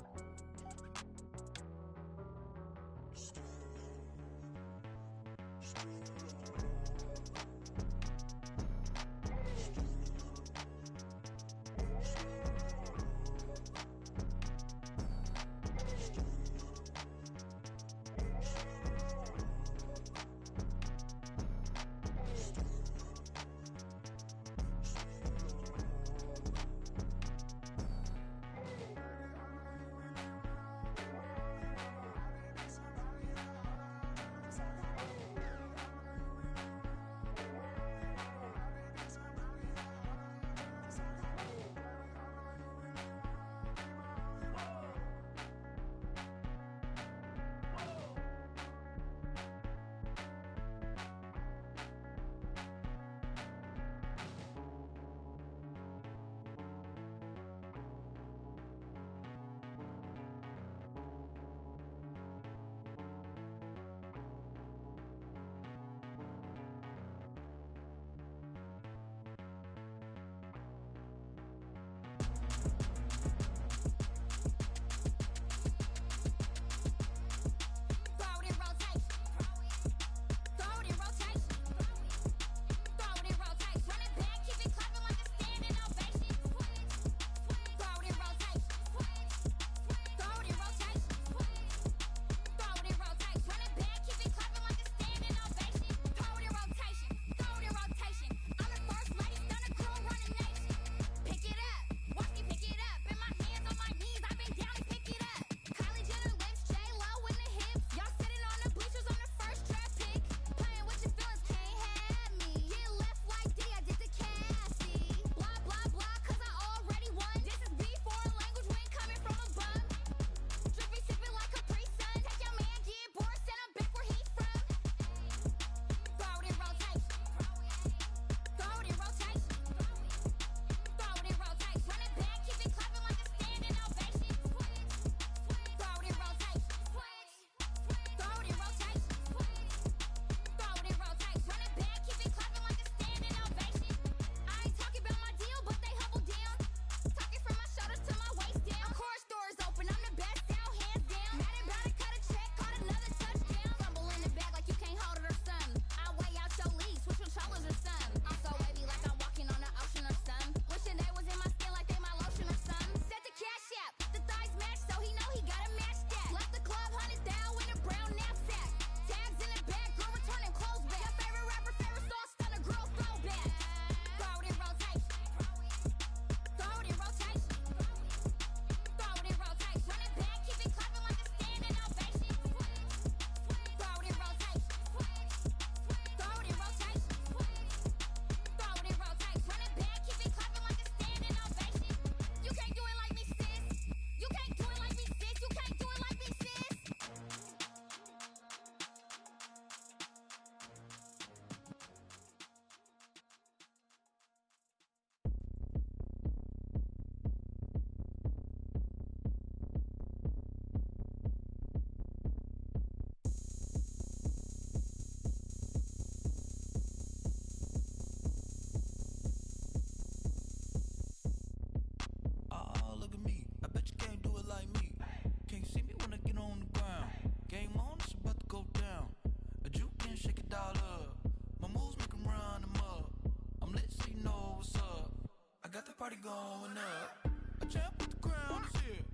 party going up. A champ with the crown is here.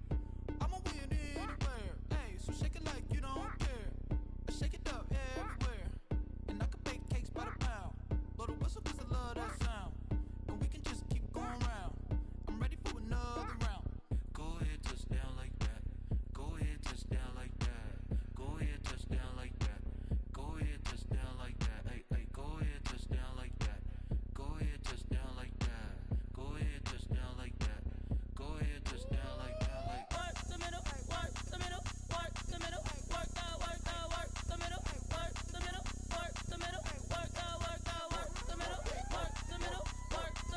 I'ma win anywhere. Hey, so shake it like you don't care. I shake it up everywhere. And I can bake cakes by the pound. Blow the whistle 'cause I love that sound. And we can just keep going round. I'm ready for another round. Go ahead, touch down like that. Go ahead, touch down like that. Go ahead, touch down like that. Go ahead, touch down like that. Hey, hey, go ahead, touch down like that. Go ahead, touch down like that. Go ahead, touch down like that. Go ahead, touch down like that. Like work the middle, work the middle, work the middle, work the middle, work the middle, work the middle, work the middle, work the middle, work the middle, work the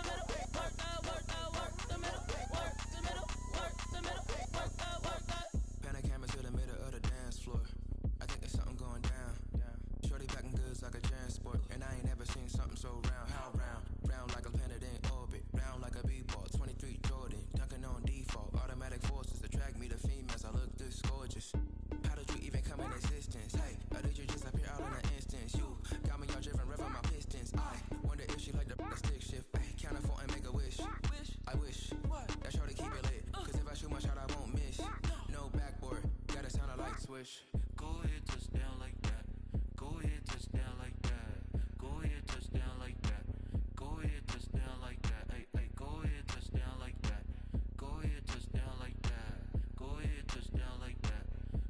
middle, work the middle, work the middle, work the. Panic camera to the middle of the dance floor. I think there's something going down. Shorty packing goods like a transport, and I ain't never seen something so round. How round? Round like a planet in orbit. Round like a b-ball. 23 Jordan, dunking on default. Automatic forces attract me to females. I look this gorgeous. How did you even come in existence? Hey, or did you just appear out in an instance? You got me all driven, revving my pistons. I wonder if she like the stick shift. Ay, count a 4 and make a wish. I wish that shorty keep it lit. 'Cause if I shoot my shot, I won't miss. No backboard, gotta sound a light switch. Go ahead, touch down like that. Go ahead, touch down like that. Go ahead, touch down like that. Go ahead, touch down like that. Hey, hey, go ahead, touch down like that. Go ahead, touch down like that. Go ahead, touch down like that.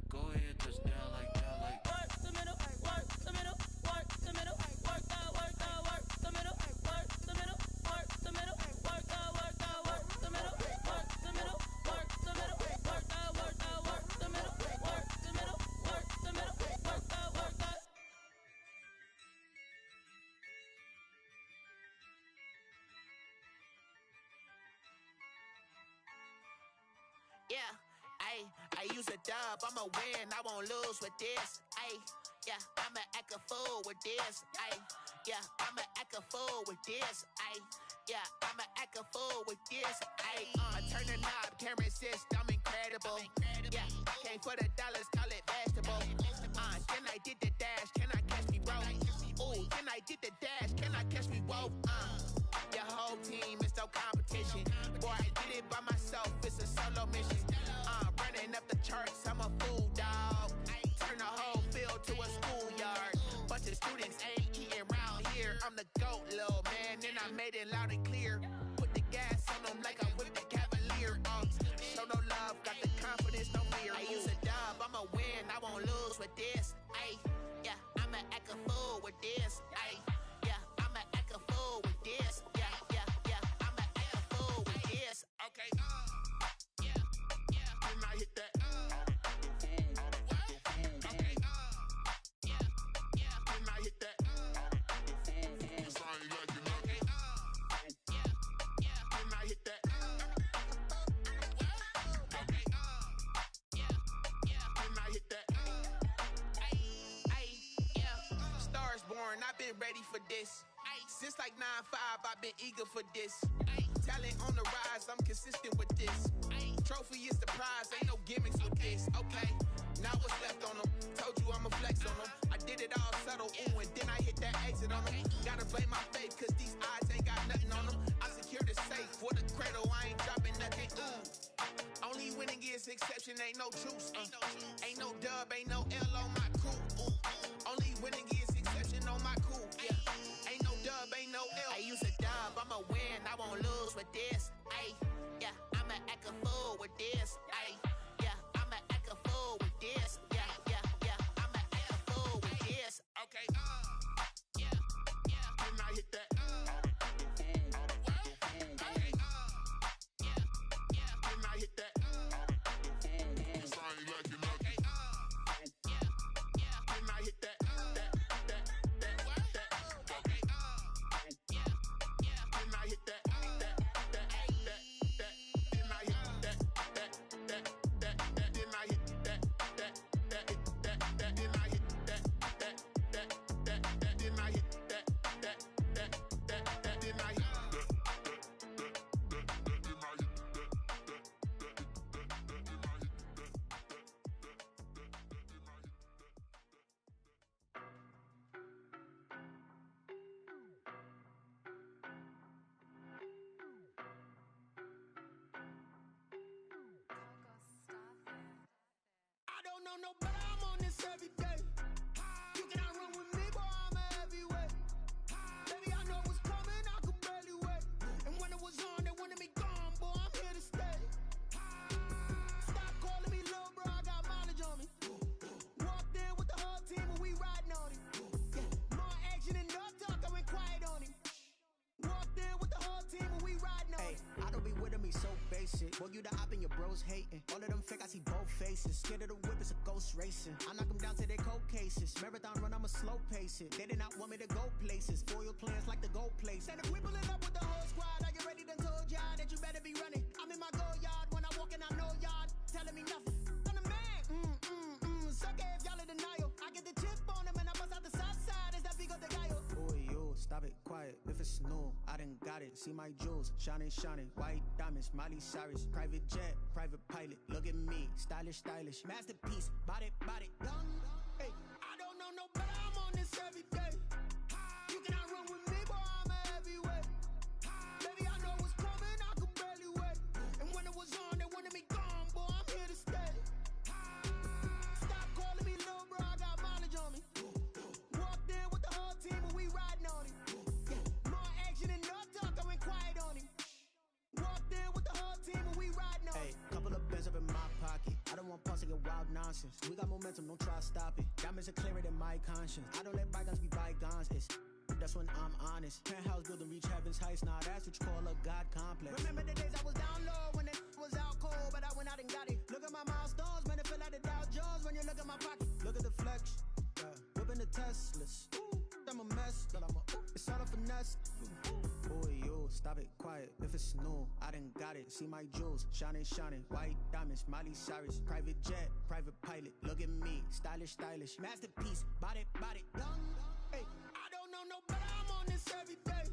Go ahead, touch down like that. Like work the middle, work the middle, work the middle, work the middle, work the middle, work the middle, work the middle, work the middle, work the middle, work the middle, work the middle, work the middle, work the middle, work the middle, work the. Yeah, I use a dub, I'ma win, I won't lose with this. Yeah, I'ma act a fool with this. Yeah, I'ma act a fool with this. Yeah, I'ma act a fool with this. I turn the knob, can't resist, I'm incredible. Yeah, came for the dollars, call it vegetable. Then I did the dash, can I catch me, bro? Ooh, then I did the dash, can I catch me, whoa? Your whole team is no competition. Boy, I did it by myself, it's a solo mission. Running up the charts, I'm a fool, dog. Turn the whole field to a schoolyard. Bunch of students ain't eating round here. I'm the GOAT, little man, and I made it loud and clear. Put the gas on them like I whipped the Cavalier. Show no love, got the confidence, no fear. I use a dub, I'ma win, I won't lose with this. Yeah, I'ma act a fool with this. Yeah, I'ma act a fool with this. Yeah, I'ma act a fool with this. Okay. Then I hit that. Okay. Then I hit that. 'Cause I ain't like it, okay. Then I hit that. Okay. Then I hit that. Yeah. Stars born, I've been ready for this. Since like 9-5, I've been eager for this. Talent on the rise, I'm consistent with this. Trophy is the prize, ain't no gimmicks with this. Okay, now what's left on them? Told you I'ma flex on them. I did it all subtle, ooh, and then I hit that exit on them. Gotta blame my faith, 'cause these eyes ain't got nothing on them. I secured the safe for the cradle, I ain't dropping nothing, ooh. Only winning is exception, ain't no truce. Ain't no dub, ain't no L on my crew. Ooh. Only winning is exception on my crew. Yeah. Ain't no dub, ain't no L. I use a dub, I'ma win, I won't lose with this. Yeah, I'ma act a fool with this. Yeah, I'ma act a fool with this. Yeah, I'ma act a fool with this. Okay. Then I hit that. Okay. Then I hit that. 'Cause I ain't like it, okay. Then I hit that. Okay. Then I hit that. Then I hit that. was hating. All of them fake, I see both faces. Scared of the whip, it's a ghost racing. I knock them down to their cold cases. Marathon run, I'ma slow pace it. They did not want me to go places. Foil plans like the gold place. And if we pulling up with the whole squad, I get ready, done told y'all that you better be running. I'm in my go yard. When I walk in, I know y'all telling me nothing. I'm the man. Suck it if y'all in denial. I get the chip on them and I bust out the south side. Is that big of the guy? Boy, yo, stop it, quiet. If it's new, I done got it. See my jewels, shining, shining. White diamonds, Miley Cyrus. Private jet, private pilot. Look at me, stylish, stylish. Masterpiece, body, young. Hey, I don't know no better. I'm on this every day. You cannot run with me, boy. I'm a heavyweight. Baby, I know what's coming. I could barely wait. And when it was on, they wanted me gone, boy. I'm here to stay. Stop calling me little bro. I got mileage on me. Walked in with the whole team and we riding on him. More action and no talk. I went quiet on him. Walked in with the whole team and we riding on him. Hey, couple of bins up in my pocket. I don't want pause to get wild nonsense. We got momentum, don't try to stop it. Diamonds are clearer than my conscience. I don't let bygones be bygones. That's when I'm honest. Penthouse building, reach heaven's heights. Nah, that's what you call a God complex. Remember the days I was down low when it was out cold, but I went out and got it. Look at my milestones, man, it feel like the Dow Jones when you look at my pocket. Look at the flex, whipping the Teslas. I'm a mess, but it's all a finesse. Boy, yo, stop it, quiet. If it's new, I done got it. See my jewels, shining, shining. White diamonds, Miley Cyrus. Private jet, private pilot. Look at me, stylish, stylish. Masterpiece, body, young. Hey, I don't know no better. I'm on this every day.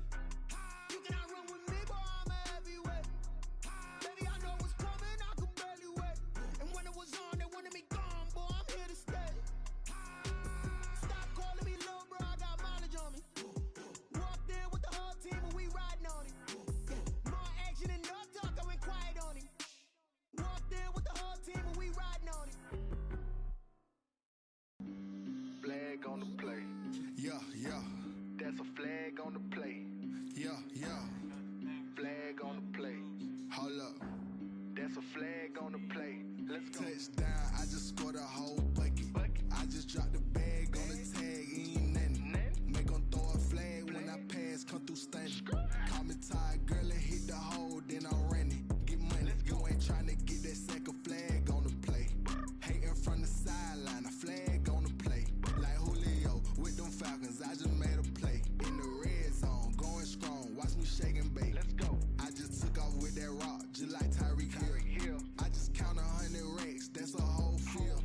You cannot run with me, boy. I'm a heavyweight. Baby, I know what's coming. I could barely wait. And when it was on, they wanted me gone, boy. I'm here to stay. Stop calling me little bro. I got mileage on me. Walked in with the whole team and we riding on him. More action and no talk. I went quiet on him. Walked in with the whole team and we riding on him. Flag on the play. Yeah. That's a flag on the play. Yeah. Flag on the play. Hold up. That's a flag on the play. Let's go. Touchdown, I just scored a whole bucket. I just dropped the bag on the tag, ain't nothing. Make them throw a flag when I pass, come through stunning. Call me tired, girl, and hit the hole, then I'm running. Get money, you ain't tryna get that second flag on the play. Hating from the sideline, a flag on the play. Like Julio with them Falcons, I just made a play. In the red zone, going strong, watch me shake and bake. Let's go. I just took off with that rock, just like Tyreek Hill. I just count 100 racks, that's a whole field.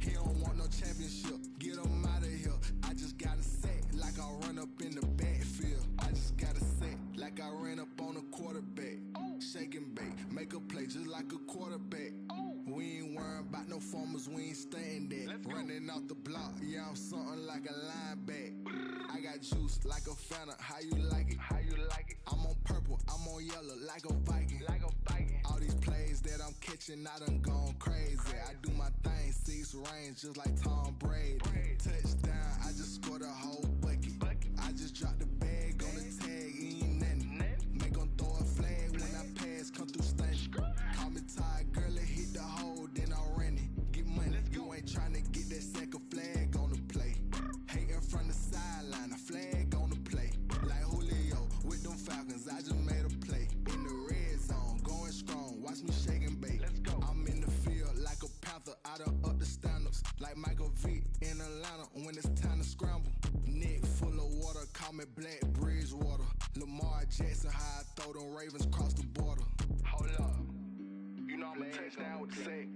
He don't want no championship, get him out of here. I just got a set, like I run up in the backfield. I just got a set, like I ran up on a quarterback. Shake and bake, make a play just like a quarterback. We ain't worrying about no formers, we ain't staying there. Running out the block, yeah, I'm something like a linebacker. I got juice like a Fanta, how you like it? I'm on purple, I'm on yellow, like a Viking. All these plays that I'm catching, I done gone crazy. I do my thing, 6 range, just like Tom Brady. Touchdown, I just scored a whole bucket. I just dropped the bag on the tag, ain't nothing. Make them throw a flag when I pass, come through stunning. Call me tired, girl, and hit the hole, then I'm running. Get money, you ain't tryna get that second flag on the play. Hating from the sideline, a flag on the play. Like Julio with them Falcons, I just made a play. In the red zone, going strong, watch me shake and bake. I'm in the field like a panther, I done up the standards. Like Michael Vick in Atlanta when it's time to scramble. Neck full of water, call me Black Bridgewater. Lamar Jackson, how I throw them Ravens cross the border. Hold up. You know I'm a touchdown with the sack.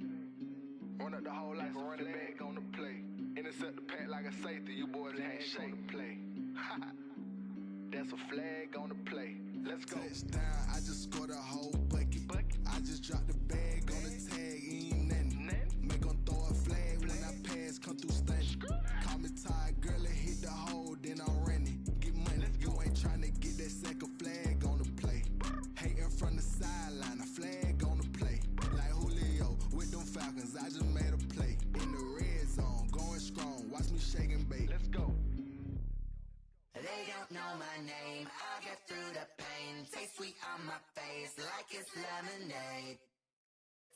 Run up the hole like a running back on the play. Intercept the pack like a safety. You boys ain't shake the play. That's a flag on the play. Let's go. Touchdown, I just scored a whole bucket. I just dropped the bag on the tag, ain't nothing. Make them throw a flag when I pass, come through stunning. Call me tired, girl, and hit the hole, then I'm running. Get money, you ain't tryna get that second flag on the play. Hating from the sideline, a flag on the play. Like Julio with them Falcons, I just made a play. In the red zone, going strong, watch me shake and bake. Let's go. They don't know my name, I get through the pain. Taste sweet on my face like it's lemonade.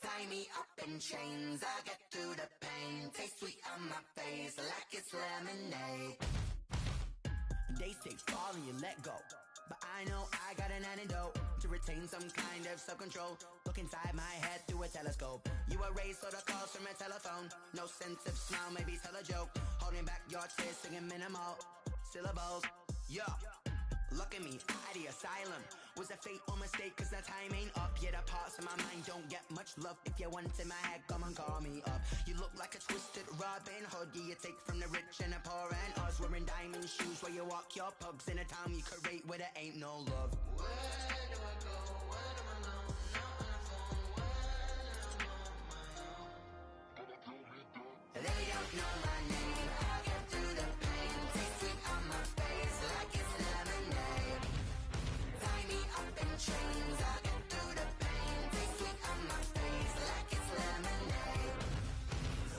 Tie me up in chains, I get through the pain. Taste sweet on my face like it's lemonade. They say fall and you let go. but I know I got an antidote to retain some kind of self-control. Look inside my head through a telescope. You erase all the calls from a telephone. No sense of smile, maybe tell a joke. Holding back your tears, singing minimal syllables. Yeah, look at me, at the asylum. Was a fate or mistake, cause the time ain't up. Yeah, the parts of my mind don't get much love. If you want in my head, come and call me up. You look like a twisted Robin Hood. Yeah, you take from the rich and the poor and us. Wearing diamond shoes where you walk your pugs in a town you create where there ain't no love. Where do I go? Where do I know? Not on the phone. When I'm on my own. They don't know my name. I get through the pain. Taste sweet on my face like it's lemonade. Tie me up in chains. I get through the pain. Taste sweet on my face like it's lemonade.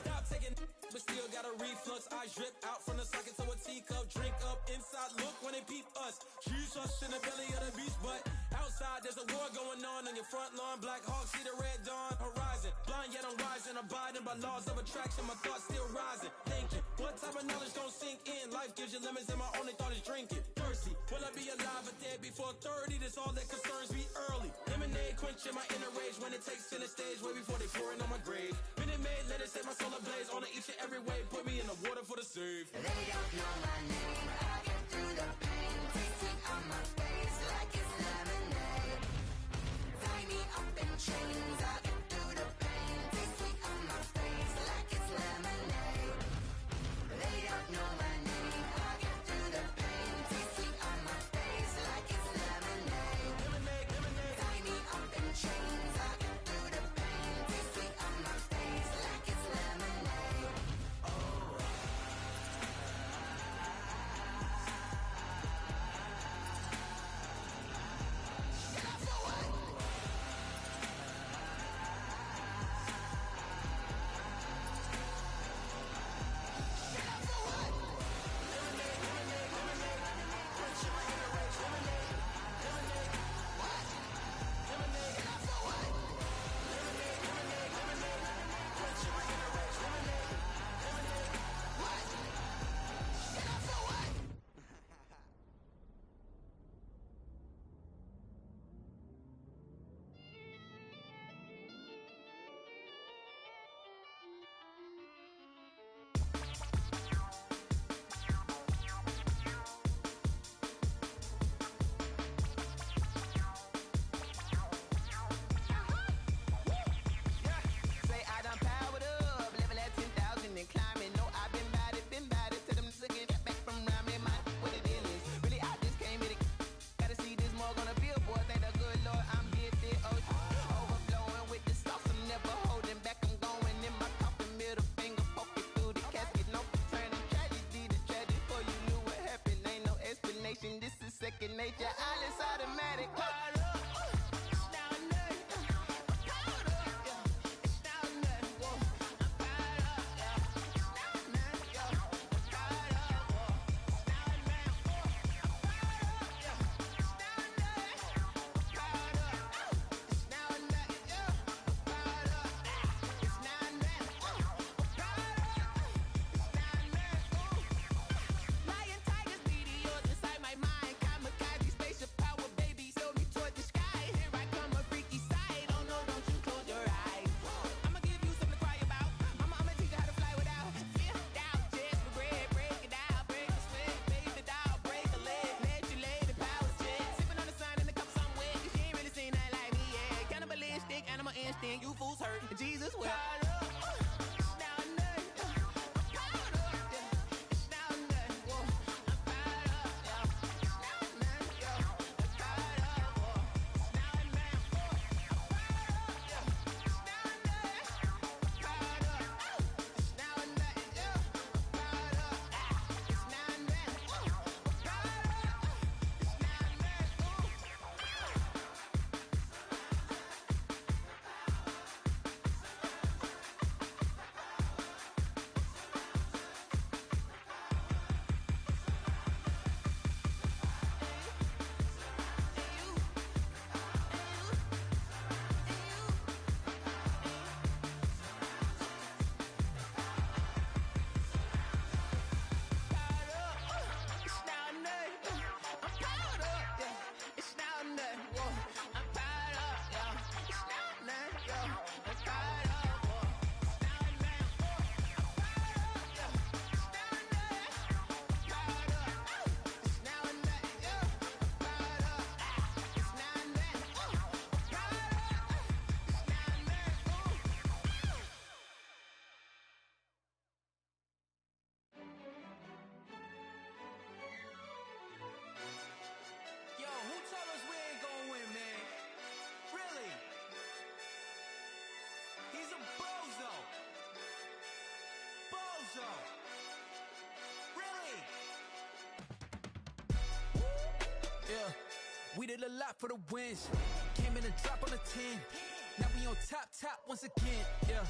Stop taking but still got a reflux. Eyes drip out from the socket to a teacup. Drink up inside, look when they peep us. Jesus in the belly of the beast, but outside there's a war going on your front lawn. Black Hawk, see the red dawn horizon. Blind yet I'm rising, abiding by laws of attraction. My thoughts still rising, thinking what type of knowledge gon' sink in? Life gives you lemons and my only thought is drinking. Thirsty, will I be alive or dead before 30? That's all that concerns me early. Lemonade quenching my inner rage when it takes center stage way before they pouring on my grave. Minute Maid, let it set my soul ablaze on each and every way. Put me in the water for the save. They don't know my name. I get through the pain. Taste sweet on my face like it's lemonade. Tie me up in chains. I get through the pain. Taste sweet on my face like it's lemonade. They don't know my name. I get through the pain. Taste sweet on my face like it's lemonade. Tie me up in chains. I get through the pain. Taste sweet on my face like it's lemonade. Say I done powered up, level at 10,000 and climbing. No, I've been bad it to them niggas get back from around me. My what the deal is, really I just came here to gotta see this more gonna feel, boy. Thank the good Lord I'm gifted. Oh, overflowing with the sauce, I'm never holding back. I'm going in my coffin, middle finger poking through the casket. No turning tragedy to tragic. Before you knew what happened, ain't no explanation. This is second nature. All is automatic. Lion, tigers, meteors inside my mind. Kamikaze, spaceship power, baby, sail me toward the sky. Here I come, a freaky side. Oh no, don't you close your eyes. I'ma give you something to cry about. I'ma teach you how to fly without fear, doubt, just regret. Break it out, break the sweat, baby, the doll, break a leg, let you lay the power check. Sipping on the sun in the cup, some wet. She ain't really seen that like me, yeah. Cannibalistic, animal instinct, you fools hurt. Jesus will. Yeah, we did a lot for the wins. Came in and drop on the 10. Now we on top once again. Yeah.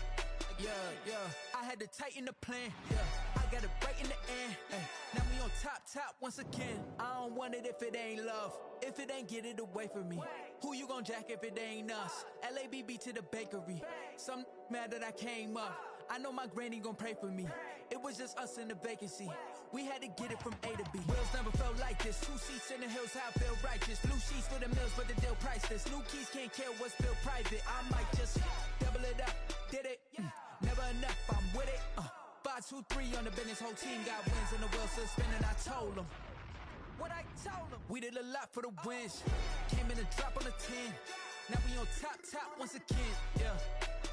I had to tighten the plan. Yeah, I got it right in the end. Now we on top once again. I don't want it if it ain't love. If it ain't, get it away from me. Who you gon' jack if it ain't us? LABB to the bakery. Some mad that I came up. I know my granny gon' pray for me. It was just us in the vacancy. We had to get it from A to B. Wheels never felt like this. 2 seats in the hills, how I feel righteous. Blue sheets for the mills, but the deal priceless. New keys can't kill what's built private. I might just double it up. Did it? Never enough, I'm with it. 5, 2, 3 on the business. Whole team got wins and the wheels still spinning. I told them what I told them. We did a lot for the wins. Came in and drop on the 10. Now we on top once again. Yeah.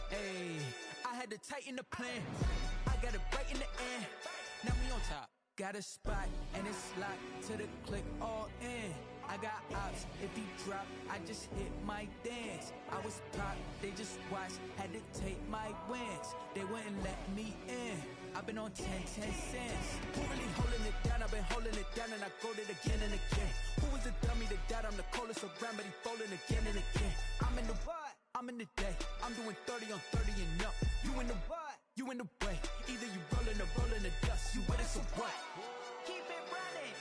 Hey, I had to tighten the plan. I got it right in the end. Now we on top. Got a spot and it's locked to the click all in. I got ops, if he drop, I just hit my dance. I was pop, they just watched, had to take my wins. They wouldn't let me in. I've been on 10 cents. Who really holding it down? I've been holding it down and I go it again and again. Who was the dummy that died? I'm the coldest around, but he folding again and again. I'm in the what? I'm in the day. I'm doing 30 on 30 and up. You in the what? You in the way. Either you rolling or rolling the dust. You with it, so what? Keep it running.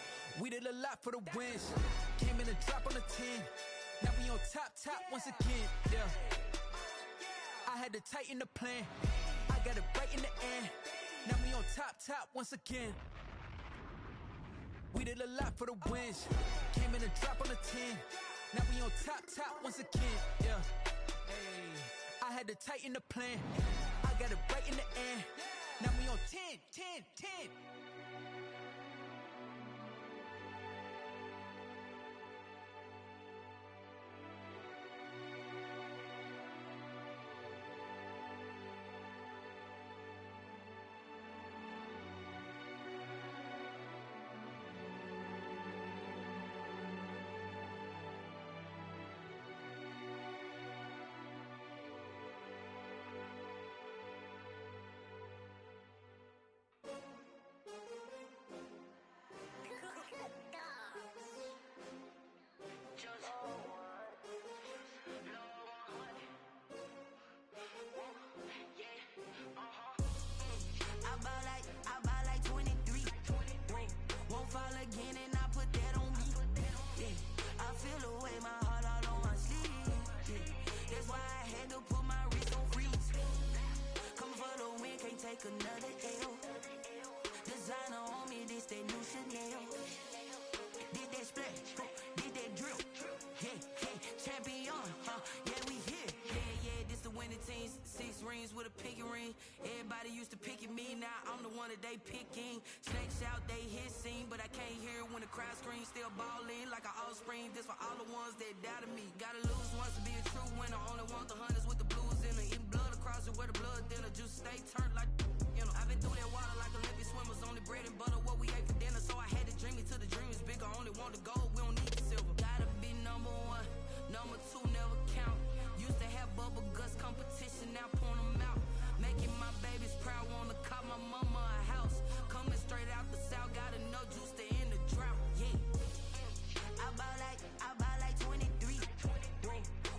We did a lot for the wins. Came in and drop on the 10. Now we on top once again. Yeah. I had to tighten the plan. I got it right in the end. Now we on top once again. We did a lot for the wins. Came in and drop on the 10. Now we on top once again. Yeah. Hey, I had to tighten the plan. I got it right in the end. Now we on 10. Another L. Designer on me, this that new Chanel. Did that splash, did that drill. Yeah, champion, yeah, we here. Yeah, this the winning teams. 6 rings with a pinky ring. Everybody used to pick at me, now I'm the one that they picking. Snake shout, they hit scene, but I can't hear when the crowd screams. Still ballin' like an offspring. This for all the ones that doubted me. Gotta lose once to be a true winner. Only want the hunters with the blues in it. Eating blood across it where the blood dinner. Juice stay turned like, you know. I've been through that water like Olympic swimmers. Only bread and butter, what we ate for dinner. So I had to dream it till the dream is bigger. Only want the gold, we don't need the silver. Gotta be number 1, number 2 never count. Used to have bubble guts competition, now point them out. Making my babies proud, wanna call my mama a house. Coming straight out the south, got enough juice to end the drought. Yeah, I buy like 23.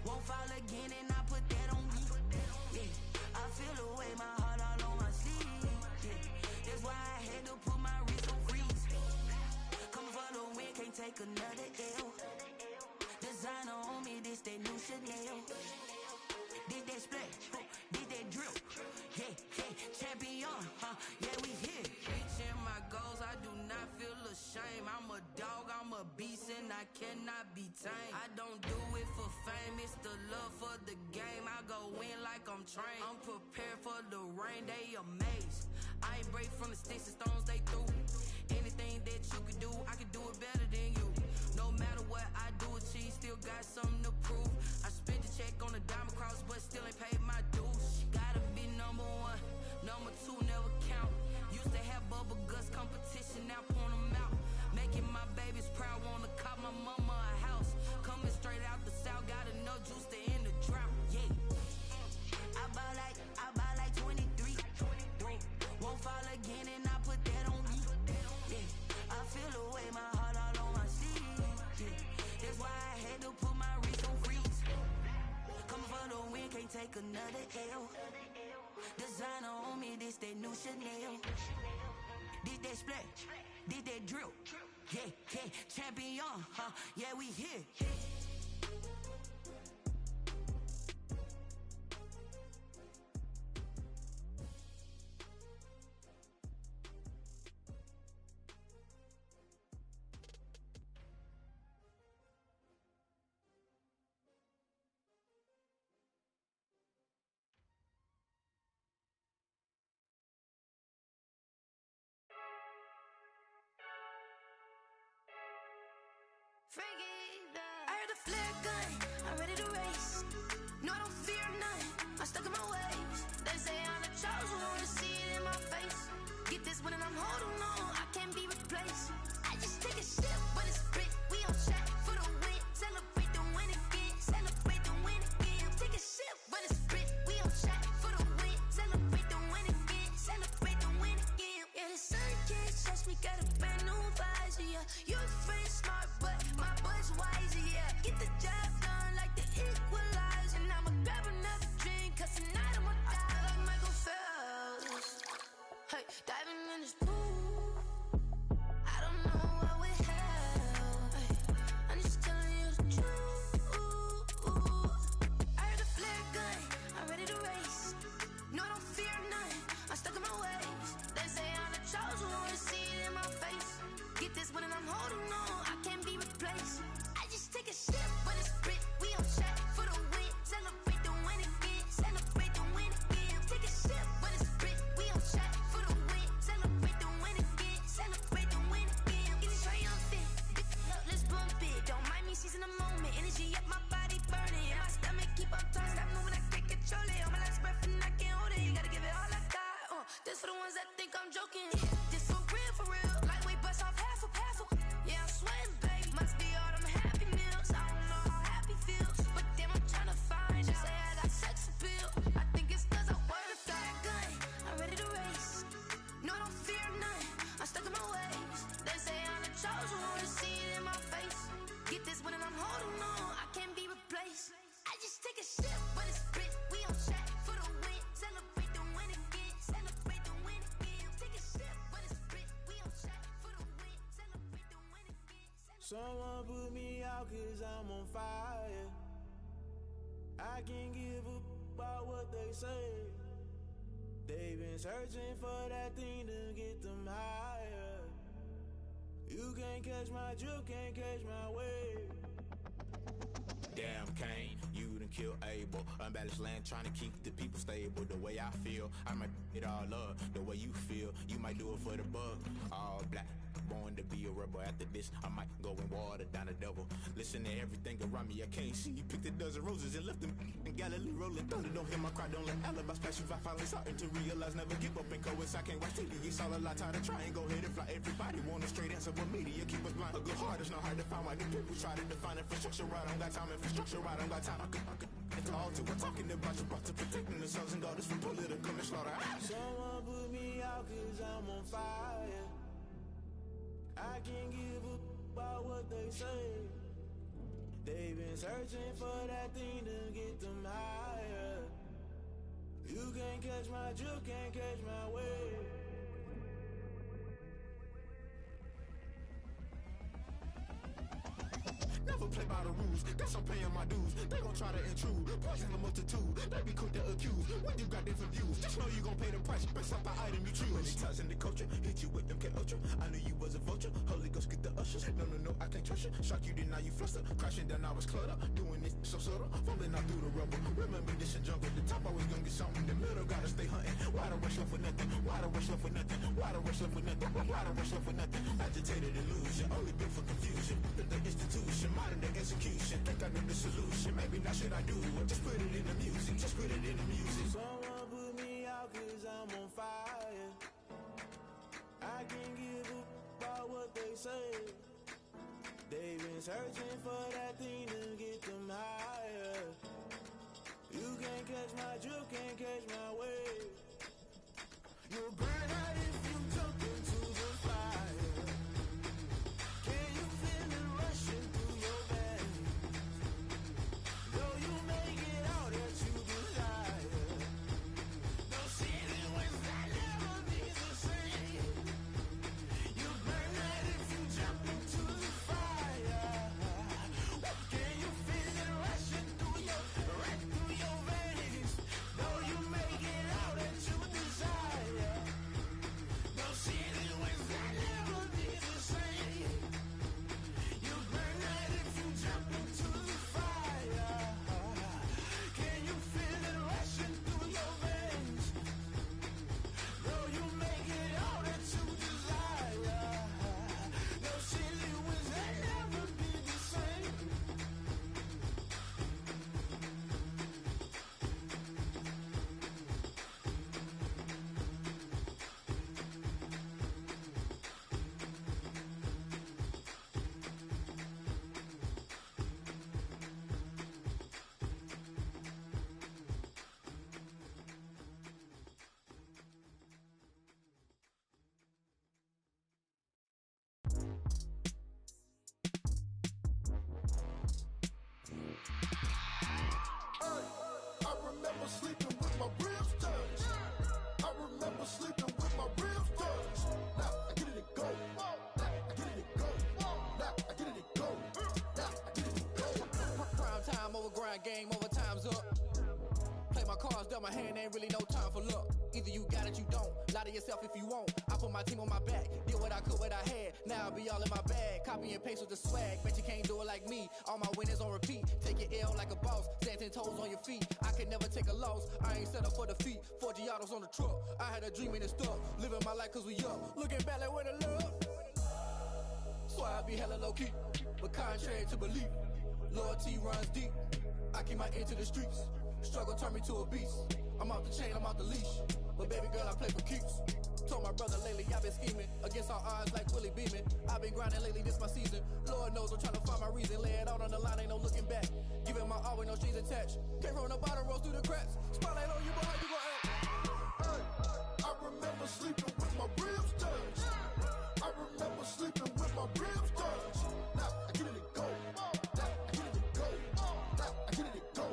Won't fall again and I put that on me. Yeah, I feel the way, my heart all on my sleeve. Yeah, that's why I had to put my wrist on freeze. Come for the win, can't take another L. Designer on me, this that new Chanel. Did that splash, did that drill. Yeah, champion, yeah, we here. Reaching my goals, I do not feel ashamed. I'm a dog, I'm a beast, and I cannot be tamed. I don't do it for fame, it's the love for the game. I go in like I'm trained. I'm prepared for the rain, they amazed. I ain't break from the sticks and stones they threw. Anything that you can do, I can do it better than you. No matter what I do, achieve, still got something to prove. I spent the check on the diamond cross, but still ain't paid my dues. Gotta be number 1, number 2 never count. Used to have bubble guts competition, now point them out. Making my babies proud, wanna call my mama a house. Coming straight out the south, got enough juice to end the drought. Yeah, I buy like 23. Won't fall again and I put that on me. Yeah, I feel the way, my heart all on my sleeve. Yeah, take another L. Designer on me, this that new Chanel. This that splash, this that drill. Yeah, yeah, champion, huh? Yeah, we here. I heard the flare gun, I'm ready to race. No, I don't fear none, I'm stuck in my ways. They say I'm the chosen one, to see it in my face. Get this one and I'm holding on, I can't be replaced. I just take a sip, but it's split, we on track for the win. Celebrate the win again, celebrate the win again. Take a sip, but it's split, we on track for the win. Celebrate the win again, celebrate the win again. Yeah, the sun can't touch me, got a brand new visor, yeah. You're friend smart, but my bud's wiser, yeah. Get the job done like the equalizer. And I'ma grab another drink, cause tonight I'ma die like Michael Phelps. Hey, diving in this pool, I don't know what would help. Hey, I'm just telling you the truth. I heard the flare gun, I'm ready to race. No, I don't fear none, I'm stuck in my ways. They say I'm the chosen one, to see it in my face. Get this one and I'm holding on, I can't be replaced. I just take a sip, but it's split, we on track for the win. Celebrate the win again, celebrate the win again. Take a sip, but it's split, we on track for the win. Celebrate the win again, celebrate the win again. Get it triumphant, let's bump it. Don't mind me seizing the moment, energy up my body burning. And my stomach keep on turning, stop moving, I can't control it. On my last breath and I can't hold it, you gotta give it all I got. This for the ones that think I'm joking. This for real, lightweight bust off half a. Yeah, I'm sweating, baby. Must be all them happy meals. I don't know how happy feels, but damn, I'm tryna find out. Say I got sex appeal. I think it's cause I work that gun. I'm ready to race. No, I don't fear none. I'm stuck in my ways. They say I'm the chosen one, to see it in my face. Get this one and I'm holding on, I can't be replaced. I just take a sip, but it's split. We on track for the win. Celebrate the win again. Celebrate the win again. Take a sip, but it's split. We on track for the win. Celebrate the win again. Someone put me out cause I'm on fire. I can't give up about what they say. They've been searching for that thing to get them higher. You can't catch my drift, can't catch my wave. Damn, Kane, you done killed Abel. Unbalanced land trying to keep the people stable. The way I feel, I might it all up. The way you feel, you might do it for the bug. All black, born to be a rebel. After this, I might go and water down the devil. Listen to everything around me, I can't see. Picked a dozen roses and left them in Galilee rolling thunder. Don't hear my cry, don't let alibis pass you. I finally starting to realize, never give up and coincide. I can't watch TV, it's all a lot. Tired of trying, go ahead and fly. Everybody want a straight answer, but media keep us blind. A good heart is not hard to find. Why the people try to define infrastructure right? I don't got time, infrastructure right? I don't got time. I could call to we're talking about you, about to protecting the sons and daughters from political and slaughter. Someone put me out cause I'm on fire. I can't give up about what they say. They've been searching for that thing to get them higher. You can't catch my drift, can't catch my wave. Never play by the rules, guess I'm paying my dues. They gon' try to intrude, poison the multitude. They be quick to accuse, when you got different views. Just know you gon' pay the price, based off the item you choose. Many times in the culture, hit you with them K-Ultra. I knew you was a vulture, Holy Ghost get the ushers. No, I can't trust you. Shock you, then now you fluster. Crashing down, I was cluttered. Doing this so subtle, falling out through the rubble. Remember this a jungle, the top always gonna get something. The middle gotta stay hunting. Why the rush left for nothing? Why the rush left for nothing? Why the rush left for nothing? Why the rush left for nothing? Agitated illusion, only built for confusion. The institution, modern day execution. Think I know the solution, maybe not should I do it? Just put it in the music, just put it in the music. Someone put me out cause I'm on fire. I can't give up about what they say. They've been searching for that thing to get them higher. You can't catch my drift, can't catch my wave. You'll burn out if you jump into the fire. Can you feel it rushing through your veins? Though you make it out that you desire. remember sleeping with my ribs touched. I remember sleeping with my ribs touched. Now I get it and go. Now I get it and go. Now I get it and go. Now I get it and go. Prime time over grind game, over time's up. Play my cards, dealt my hand, ain't really no time for luck. Either you got it, you don't. Lie to yourself if you won't. I put my team on my back, did what I could, what I had. Now I'll be all in my bag, copy and paste with the swag. Bet you can't do it like me. All my winners on repeat. Take your L like a boss, stand 10 toes on your feet. I can never take a loss. I ain't set up for defeat. 4 Giottos on the truck. I had a dream and it stuck. Living my life cause we up. Looking back like where the love. So I be hella low key, but contrary to belief, loyalty runs deep. I keep my ear to the streets. Struggle turned me to a beast. I'm off the chain, I'm off the leash. But baby girl, I play for keeps. Told my brother lately, I've been scheming against all odds like Willie Beeman. I've been grinding lately, this my season. Lord knows I'm trying to find my reason. Lay it out on the line, ain't no looking back. Giving my all with no strings attached. Came from the bottom, rose through the cracks. Spotlight on you, but how you gon' act? I remember sleeping with my ribs touched. I remember sleeping with my ribs touched. Now I get it and go. Now I get it and go. Now I get it and go.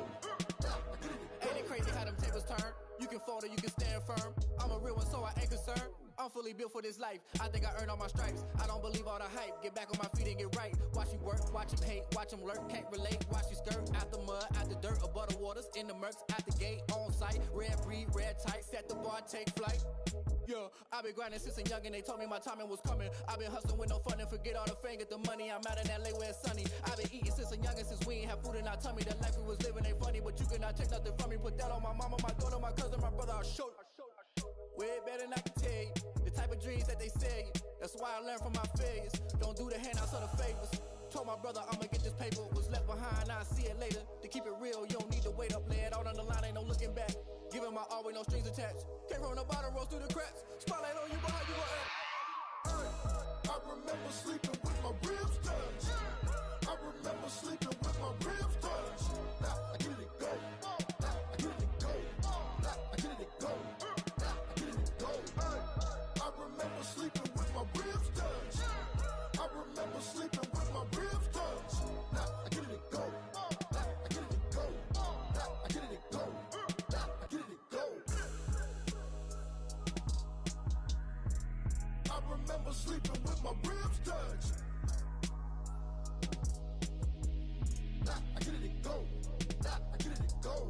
Now I get it and go. Ain't it crazy how them tables turn? You can fold or you can stand firm. I'm a real one, so I ain't concerned. I'm fully built for this life. I think I earned all my stripes. I don't believe all the hype. Get back on my feet and get right. Watch you work, watch him hate, watch him lurk. Can't relate, watch you skirt. Out the mud, out the dirt, above the waters, in the murks, out the gate, on site. Red breed, red tight, set the bar, take flight. Yeah, I been grinding since a youngin'. They told me my timing was coming. I been hustling with no fun and forget all the fame, get the money. I'm out in LA where it's sunny. I been eating since a youngin', since we ain't have food in our tummy. The life we was living ain't funny, but you cannot take nothing from me. Put that on my mama, my daughter, my cousin, my brother. I'll show you. Way better than I can tell you. The type of dreams that they sell you. That's why I learned from my failures. Don't do the handouts or the favors. Told my brother I'ma get this paper. Was left behind, I'll see it later. To keep it real, you don't need to wait up. Lay it out on the line, ain't no looking back. Giving my all with no strings attached. Came from the bottom, rose through the cracks. Spotlight on you, but how you gon' act? I remember sleeping with my ribs touched. I remember sleeping with my ribs touched. Now I get it and go. Now I get it and go. Now I get it and go. Now I get it and go. I remember sleeping with my ribs touched. I remember sleeping with my ribs touched. Now I get it and go. Now I get it and go. Now I get it and go. Now I get it and go. I remember sleeping with my ribs touched. Now I get it and go. Now I get it and go.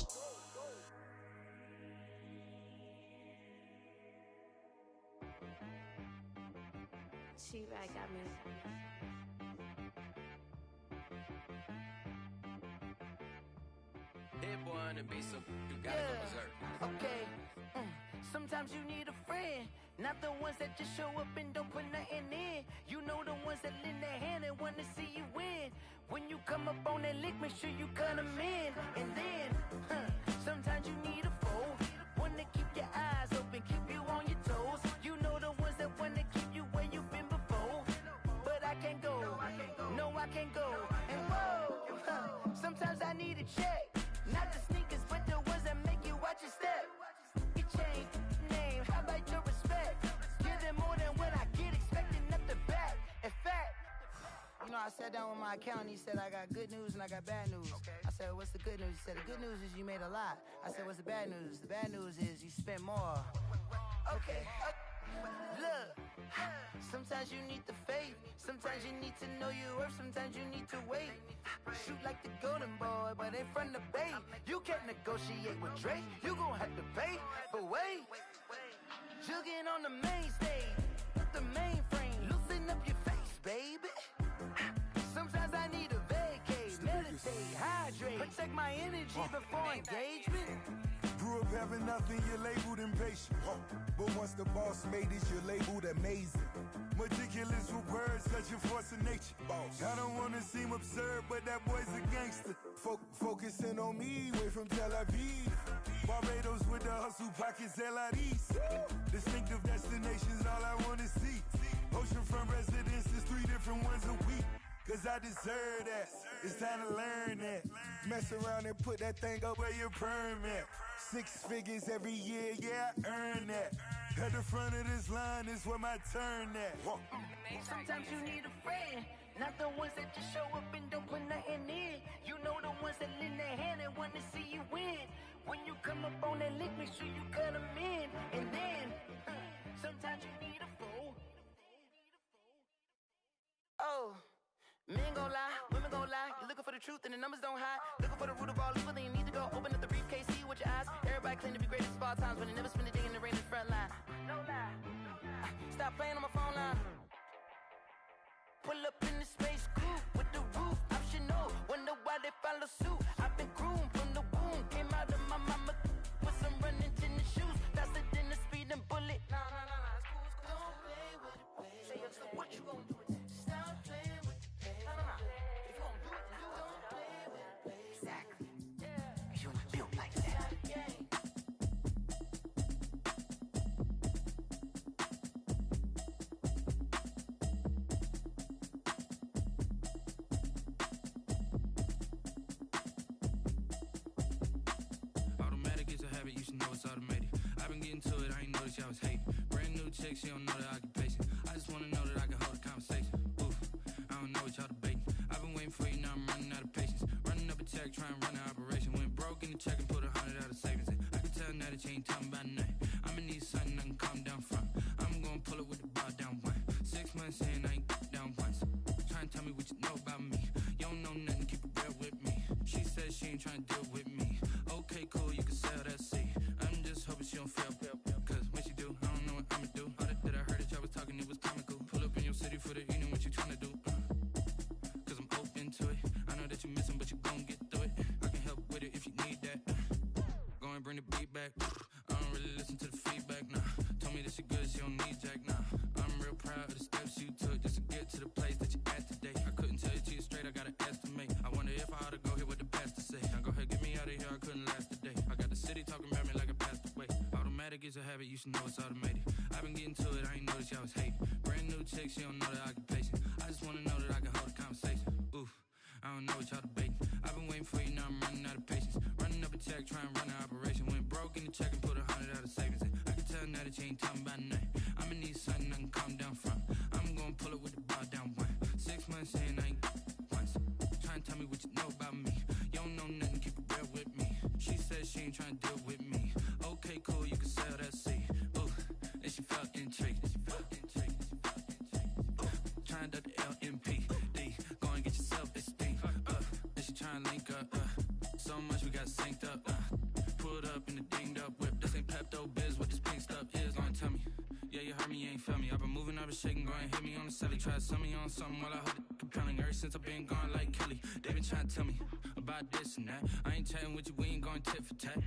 She-Rag got me. That boy on the beat, so you gotta go berserk. Okay. Sometimes you need a friend, not the ones that just show up and don't put nothing in. You know the ones that lend their hand and want to see you win. When you come up on that lick, make sure you cut them in. And then, sometimes you need a foe, one to keep your eyes open, keep you on your toes. You know the ones that want to keep you where you've been before. But I can't go, no I can't go. And whoa, sometimes I need a check. Not the sneakers, but the ones that make you watch your step. You change name, how about your respect? Give them more than what I get, expecting nothing back. In fact, you know, I sat down with my accountant, he said I got good news and I got bad news. I said, what's the good news? He said, the good news is you made a lot. I said, what's the bad news? The bad news is you spent more. Okay, look, sometimes you need the faith, sometimes you need to know your worth, sometimes you need to wait. Shoot like the golden boy, but in front of Bay. You can't negotiate with Drake, you gon' have to pay. But wait, jugging on the main stage, the mainframe, loosen up your face, baby. Sometimes I need a vacate, meditate, hydrate, protect my energy before engagement. Grew up having nothing, you're labeled impatient. But once the boss made it, you're labeled amazing. Meticulous with words, such a force of nature. I don't wanna seem absurd, but that boy's a gangster. Focusing on me, way from Tel Aviv. Barbados with the hustle pockets, LIDs. Distinctive destinations, all I wanna see. Oceanfront residences, 3 different ones a week. Cause I deserve that, it's time to learn that. Mess around and put that thing up where your perm at. 6 figures every year, yeah, I earn that. At the front of this line is where my turn at. Sometimes you need a friend, not the ones that just show up and don't put nothing in. You know the ones that lend their hand and want to see you win. When you come up on that lick, make sure you cut them in. And then, sometimes you need a fool. Oh, men gon' lie, women gon' lie. You're looking for the truth and the numbers don't hide. Looking for the root of all evil, then you need to go open up the briefcase, see with your eyes. Everybody claim to be greatest of all times, but they never spend a day in the rain in the front line. No lie. Stop playing on my phone line. Pull up in the space coupe with the roof optional. Wonder why they follow suit. I've been groomed from the womb. Came out of my mama with some running tennis shoes. Faster than the speeding bullet. Nah, it's cool. Don't play with it, baby. Say so what you gon' do with it? Stop playing with it, baby. Nah. If you gon' do it, then you don't play with it, baby. Exactly. Yeah. You're built like that. You should know it's automated. I've been getting to it, I ain't noticed y'all was hating. Brand new chick, she don't know the occupation. I just wanna know that I can hold a conversation. Oof, I don't know what y'all debating. I've been waiting for you, now I'm running out of patience. Running up a check, trying to run an operation. Went broke in the check and put 100 out of savings in. I can tell now that you ain't talking about nothing. I'ma need something I can calm down from. I'm gonna pull it with the bar down one. 6 months in, I ain't down once. Trying to tell me what you know about me. You don't know nothing, keep it real with me. She said she ain't trying to deal with me. Okay, cool, you can sell that seed. I'm just hoping she don't fail. Cause when she do, I don't know what I'ma do. All that I heard that y'all was talking, it was comical. Pull up in your city for the evening, what you tryna do? Cause I'm open to it. I know that you missing, but you gon' get through it. I can help with it if you need that. Go and bring the beat back. I don't really listen to the feedback, nah. Told me that she good, she don't need jack, nah. I'm real proud of the steps you took just to get to the place that you at today. I couldn't tell you to you straight, I gotta estimate. I wonder if I ought to go here with the pastor say. Now go ahead, get me out of here, I couldn't last a day. I got the city talking about me like I passed away. Automatic is a habit, you should know it's automated. I've been getting to it, I ain't noticed y'all was hating. Brand new chick, she don't know the occupation. I just wanna know that I can hold a conversation. Oof, I don't know what y'all debating. I've been waiting for you, now I'm running out of patience. Running up a check, trying to run an operation. Went broke in the check and put 100 out of savings in. I can tell now that you ain't talking about nothing. I'ma need something I can calm down from. I'm gonna pull it with the bar down one. 6 months in, I ain't once. Trying to tell me what you know about me. You don't know nothing, keep it real with me. She said she ain't trying to deal with me. Okay, cool, you can sell that seed. Ooh, and she felt intrigued. Trying to the LMPD. Go and get yourself esteem. And she trying to link up. So much we got synced up. Pulled up in the dinged up whip. This ain't Pepto Biz, what this pink stuff is. Go and tell me. Yeah, you heard me, you ain't felt me. I've been moving, I've been shaking. Go and hit me on the celly. Try to sell me on something while I hold it compelling. Ever since I've been gone like Kelly. They been trying to tell me about this and that. I ain't chatting with you, we ain't going tit for tat.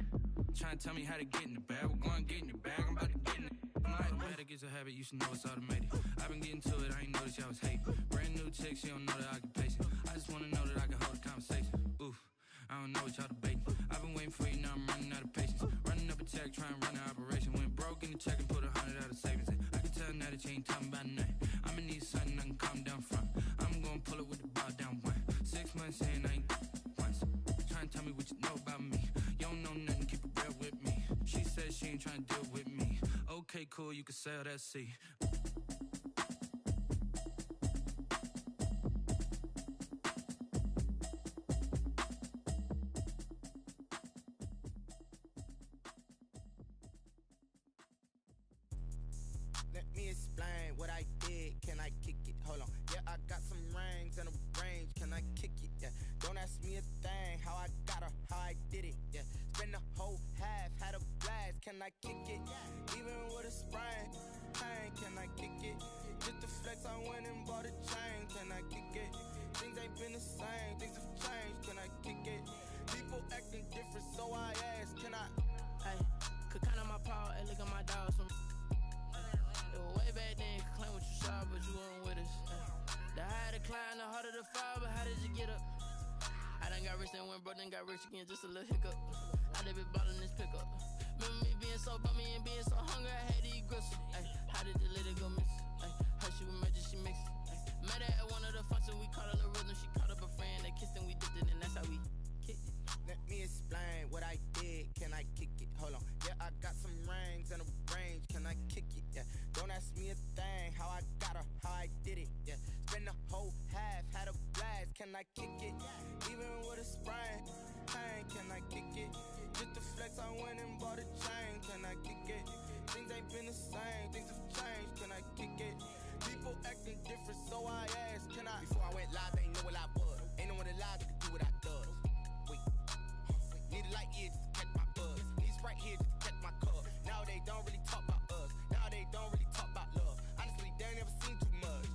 Trying to tell me how to get in the bag. We're going to get in the bag, I'm about to get in it. Automatic is a habit, you should know it's automated. I've been getting to it, I ain't noticed y'all was hating. Brand new chick, she don't know the occupation. I just wanna know that I can hold a conversation. Oof, I don't know what y'all debating. I've been waiting for you, now I'm running out of patience. Running up a check, trying to run an operation. Went broke in the check and put 100 out of savings in. I can tell now that you ain't talking about nothing. I'ma need something I can calm down from. I'm gonna pull it with the bar down one. 6 months in, I ain't once. Trying to tell me what you know about me. You don't know nothing, keep it real with me. She said she ain't trying to deal with me. Okay, cool, you can sell that seed. Let me explain what I did. Can I kick it? Hold on. Yeah, I got some rings and a range. Can I kick it? Yeah. Don't ask me a thing. How I got her, how I did it. Yeah. Spend the whole half, had a blast. Can I kick it? Even with a sprain. Pain, can I kick it? Just to flex, I went and bought a chain. Can I kick it? Things ain't been the same. Things have changed. Can I kick it? People acting different, so I ask. Can I? Hey, could count on my power and look at my dogs. Way back then, you could claim what you saw, but you weren't with us. The higher the climb, the harder the fall, but how did you get up? I done got rich, then went broke, then got rich again, just a little hiccup. I done been ballin' this pickup. Remember me being so bummy and being so hungry, I had to eat gristle. Ay, how did the lady go miss? Ay, how she was magic, she mixed. Met her at one of the functions, we caught a little rhythm, she caught up a friend, they kissed and we dipped it, and that's how we kicked it. Let me explain what I did. Can I kick it? Hold on. Yeah, I got some rings and a range. Can I kick it? Yeah. Don't ask me a thing. How I got her, how I did it. Yeah. Spend the whole half, had a blast. Can I kick it? Even with a sprain. Pain, can I kick it? Just Just to flex, I went and bought a chain. Can I kick it? Things ain't been the same. Things have changed. Can I kick it? People acting different, so I asked, can I? Before I went live, they ain't know what I was. Ain't no one alive that could do what I does. Wait. Need a light here just to catch my buzz. Need Sprite here just to catch my cup. Now they don't really talk about us. Now they don't really talk about love. Honestly, they ain't never seen too much.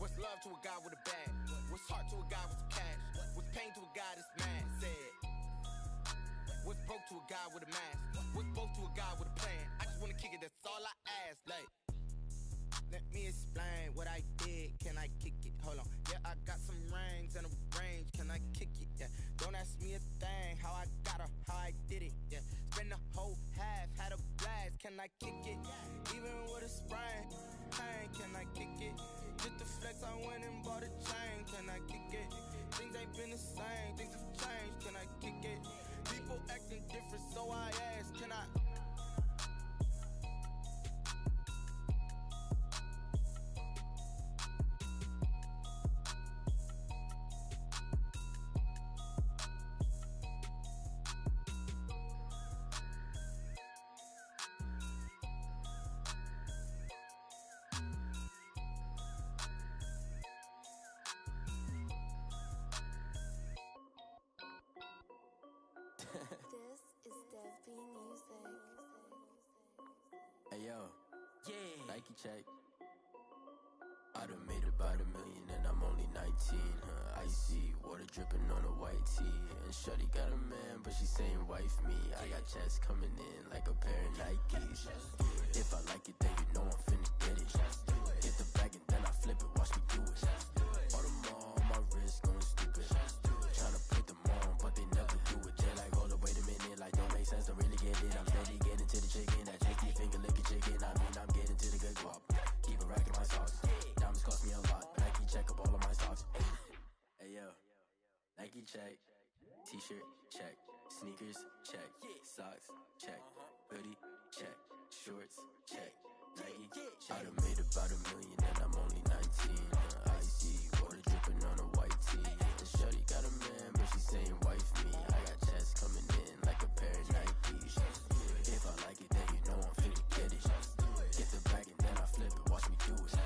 What's love to a guy with a bag? What's heart to a guy with some cash? What's pain to a guy that's mad? Said. What's broke to a guy with a mask? What's both to a guy with a plan? I just wanna kick it, that's all I ask. Like, let me explain what I did. Can I kick it? Hold on. Yeah, I got some rings and a range. Can I kick it? Yeah. Don't ask me a thing. How I got her, how I did it. Yeah. Spend the whole half, had a blast. Can I kick it? Even with a sprain. Pain, can I kick it? Just to flex, I went and bought a chain. Can I kick it? Things ain't been the same. Things have changed. Can I kick it? People acting different, so I asked, can I? This is Dev B Music. Hey yo, yeah, Nike check. I done made about $1 million and I'm only 19. Icy water dripping on a white tee. And shorty got a man, but she saying wife me. I got checks coming in like a pair of Nikes. If I like it, then you know I'm finna get it. Hit the bag and then I flip it, watch me do it. All them on my wrist going stupid. Tryna put them on, but they never do it. They're like, hold up, wait a minute, like don't make sense, don't really get it. I'm steady getting to the chicken, that tasty finger licking chicken. I mean, I'm getting to the good guap. Keep a rack in my socks. Diamonds cost me a lot, but Nike check up all of my stocks. Hey yo, Nike check. T-shirt check. Sneakers check. Socks check. Hoodie check. Shorts check. Nike check. I done made about $1 million and I'm only 19. Icy water dripping on a white tee. And shorty got a man, but she saying wife me. I got checks coming in like a pair of Nikes. If I like it, then you know I'm finna get it. Get the bag and then I flip it, watch me do it.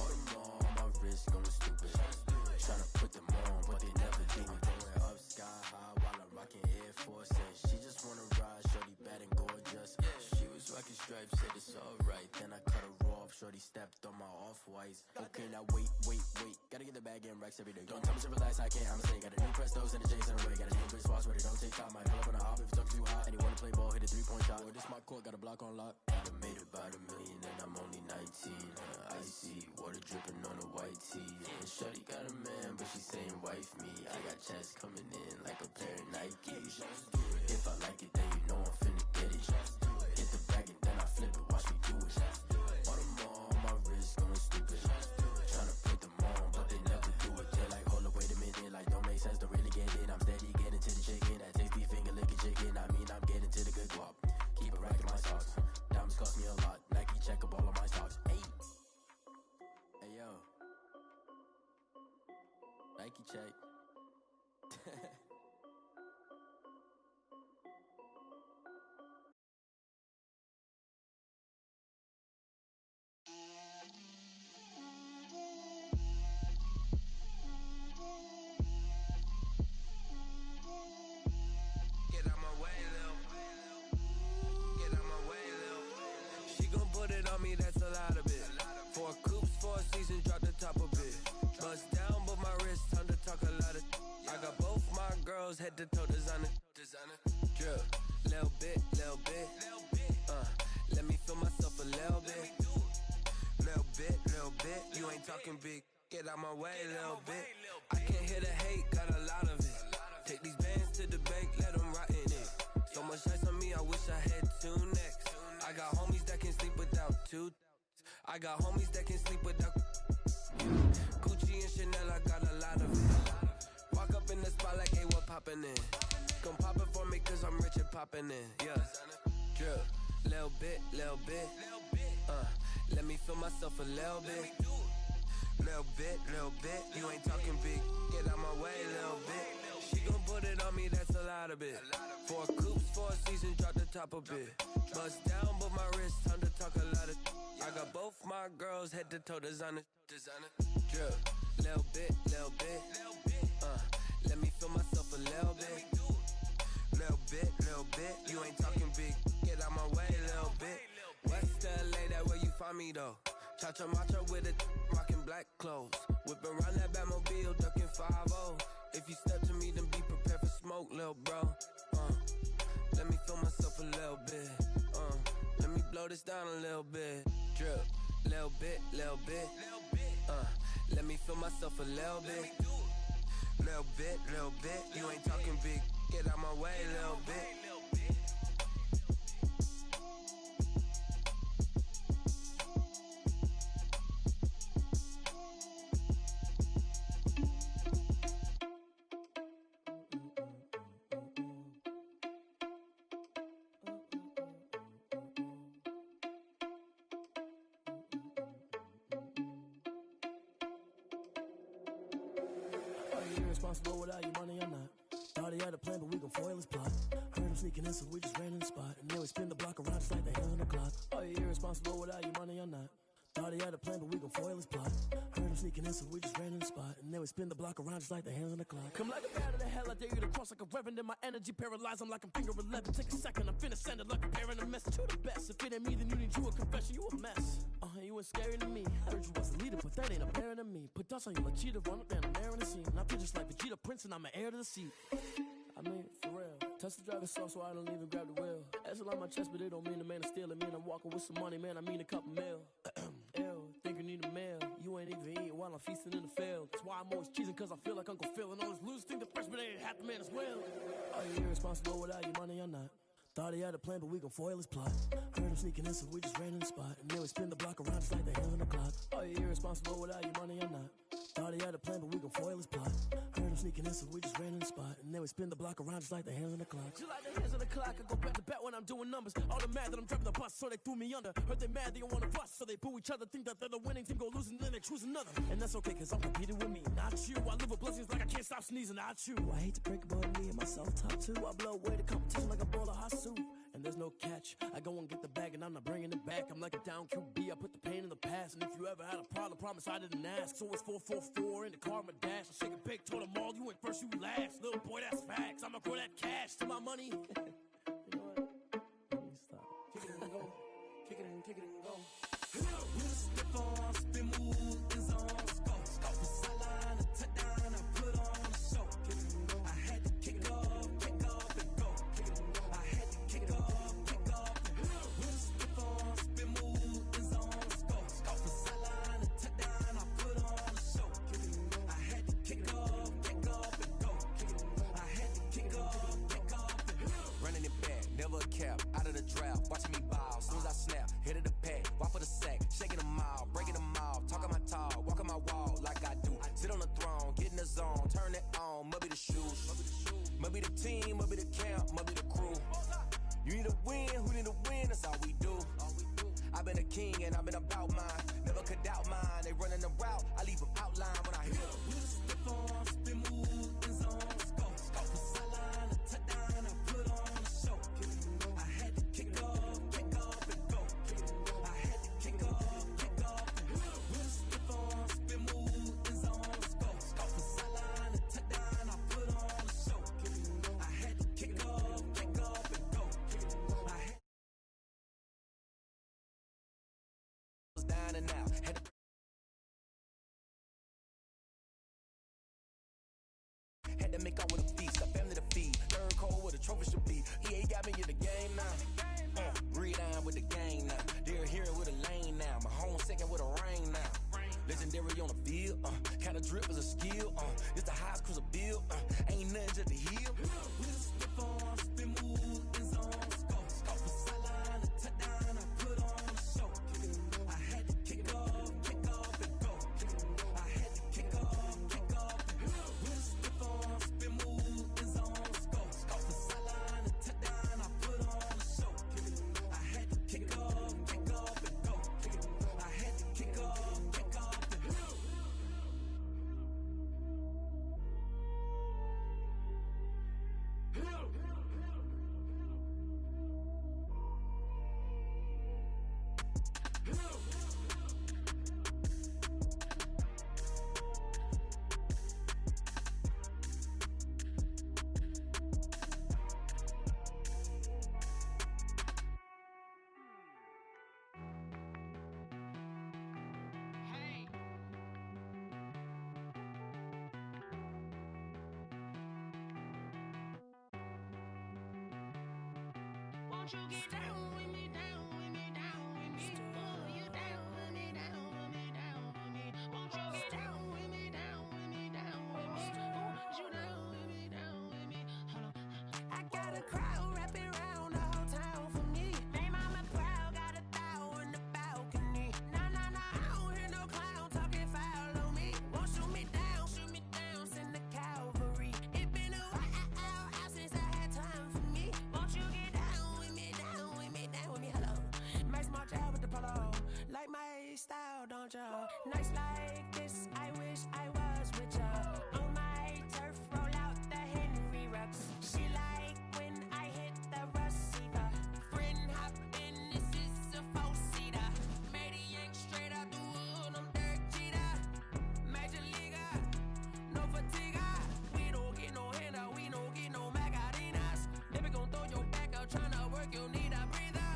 All them on my wrist going stupid. Tryna put them on, but they never do it. Going up sky high while I'm rocking Air Force. And she just wanna ride, shorty bad and gorgeous. She was rocking stripes, said it's alright. Then I cut her off, shorty stepped on my off-whites. Okay, now wait. Gotta get the bag and racks every day. Don't tell me to relax, I can't, I'm saying. Got a new Prestos and a Jason away. Got a new bitch watch, but it don't take time. Might pull up on a hop if it's talking too hot. And he wanna play ball, hit a 3-point shot. Well, this my court, got a block on lock. I done made about $1 million and I'm only 19. Icy water dripping on a white tee. And shorty got a man, but she saying wife me. I got checks coming in like a pair of Nikes. If I like it, then you know I'm finna get it. Hit the bag and then I flip it, watch me do it. All them on my wrist going stupid. Tryna put them on, but they never do it. They're like, hold up, wait a minute, like don't make sense, don't really get it. I'm steady getting to the chicken, that tasty finger licking chicken. I mean, I'm getting to the good guap. Keep a rack in my socks. Diamonds cost me a lot. Nike check up all of my stocks. Hey yo, Nike check. Get out my way, Lil. Get out my way, Lil. She gon' put it on me, that's a lot of it. 4 coops, 4 seasons, drop the top a bit. Bust down, but my wrist, time to talk a lot of. I got both my girls, head to toe designer. Drip, little bit. Let me feel myself a little bit. Little bit. You ain't talking big. Get out my way, little bit. I can't hear the hate, got a lot of it. Take these bands to the bank, let them rot in it. So much ice on me, I wish I had 2 necks. I got homies that can sleep without 2. I got homies that can sleep without. Gucci and Chanel, I got a lot of it. Walk up in the spot like, hey, what poppin' in? Gon' pop it for me, cause I'm rich and poppin' in. Yeah, drip, little bit. Let me feel myself a little bit. Little bit. You ain't talking big. Get out my way, little bit. She gon' put it on me, that's a lot of it. 4 coops, 4 seasons, drop the top a bit. Bust down, but my wrist, time to talk a lot of. I got both my girls head to toe designer. Drip, little bit, little bit. Let me feel myself a little bit. Little bit. You ain't talking big, get out my way, little bit. West LA, that where you find me though. Cha-cha matcha with a rockin' black clothes. Whip around that Batmobile, ducking 5-0. If you step to me, then be prepared for smoke, little bro. Let me feel myself a little bit. Let me blow this down a little bit. Drip, little bit. Let me feel myself a little bit. Little bit. You ain't talking big, get out my way, little bit. Irresponsible without your money or not. Thought he had a plan, but we gon' foil his plot. Heard him sneaking in, so we just ran in the spot. And then we spin the block around just like the hell on the clock. Are you irresponsible without your money or not? Thought he had a plan, but we gon' foil his plot. Heard him sneaking in, so we just ran in the spot. And then we spin the block around just like the hands on the clock. Come like a bat of the hell, I dare you to cross like a reverend. And my energy paralyzed, I'm like I'm finger 11. Take a second, I'm finna send it like a parent, a message to the best. If it ain't me, then you need you a confession, you a mess. You ain't scary to me. Heard you was a leader, but that ain't apparent to me. Put dust on you like cheetah, run up and I'm there in the scene. And I feel just like Vegeta Prince and I'm an heir to the seat. I mean, for real. Touch the driver's soft so I don't even grab the wheel. That's on my chest, but it don't mean the man is stealing. Mean I'm walking with some money, man, I mean a couple mil. Ew, think you need a meal. You ain't even eating while I'm feasting in the field. That's why I'm always cheesing, cause I feel like Uncle Phil. And all those losers think the freshman ain't half the man as well. Are you irresponsible without your money or not? Thought he had a plan, but we gon' foil his plot. Heard him sneaking in, so we just ran in the spot. And then we spin the block around just like the hell on the clock. Are you irresponsible without your money or not? Thought he had a plan, but we gon' foil his plot. Heard him sneaking in, so we just ran in the spot. And then we spin the block around just like the hands on the clock. Just like the hands on the clock, I go back to back when I'm doing numbers. All the mad that I'm driving the bus, so they threw me under. Heard they mad, they don't wanna bust, so they boo each other. Think that they're the winning team, go losing, then they choose another. And that's okay, cause I'm competing with me, not you. I live with blessings like I can't stop sneezing, not you. I hate to break it, but me and myself top two. I blow away the competition like a bowl of hot soup. And there's no catch. I go and get the bag and I'm not bringing it back. I'm like a down QB, I put the pain in the past. And if you ever had a problem, promise I didn't ask. So it's 444 in the car, my dash. I shake a big, told them all, you went first, you last. Little boy, that's facts. I'ma grow that cash to my money. You know what? Let me stop. Kick it and go. Kick it and go. With a stiff on, spin move, and zone, scope. From sideline to touchdown, I put on a show. I had to kick off and go. I had to kick off and go. With a stiff on, spin move, and zone, scope. From sideline to touchdown, I put on a show. I had to kick off and go. I had to kick off and go. Running it back, never a cap, out of the draft, watching me ball. Soon as I snap, hit of the pack, walk for the sack, shaking them all, breaking them all, talking my talk, walking my wall like I do. Sit on the throne, get in the zone, turn it on, must be the shoes, must be the team, must be the camp, must be the crew. You need a win, who need a win, that's all we do. I've been a king and I've been about mine, never could doubt mine. They running the route, I leave them outline when I hit them. With a stiff on, spin move, and zone, scope. From sideline to touchdown, I put on a show. I had to kick off and go. I had to kick off and go. With a stiff on, spin move, and zone, scope. From sideline to touchdown, I put on a show. I had to kick off and go. I had was down and out, had to make out with a feast, a family to feed. Third cold where the trophy should be. EA got me in the game now. Breathe down with the game now. They're here with a lane now. My home second with a rain now. Legendary on the field. Kinda drip is a skill. It's the highest cruiser bill. Ain't nothing just the hill. with a stiff on, spin move, and zone, scope. From sideline to touchdown, I put on a show. I had to kick off and go. I had to kick off and go. With a stiff on, spin move, and zone, scope. From sideline to touchdown, I put on a show. I had to kick off and go. I had to kick off and go. Won't you get down with me, down with me, down with me? Oh, you down with me, down with me, down with me. Won't you get down with me, down with me, down with me? Oh, you down with me, down with me? Hold on. I got a crowd wrapping around the whole town for me. They mama proud, got a thou in the balcony. Nah, nah, nah, I don't hear no clown talking foul on me. Won't shoot me down, send the cavalry. It been a while since I had time for me. Won't you get down with me, down with me, down with me? Hello. Max March out with the polo. Like my style, don't ya? Nights like this, I wish I was with ya. On my turf, roll out the Henry Rux. She like when I hit the receiver. Friend hop in, this is a four-seater. Made a yank straight out the wood, I'm Derek Jeter. Major leaguer, no fatigue. We don't get no handout, we don't get no Magarinas. Baby gon' throw your back out, tryna work, you need a breather.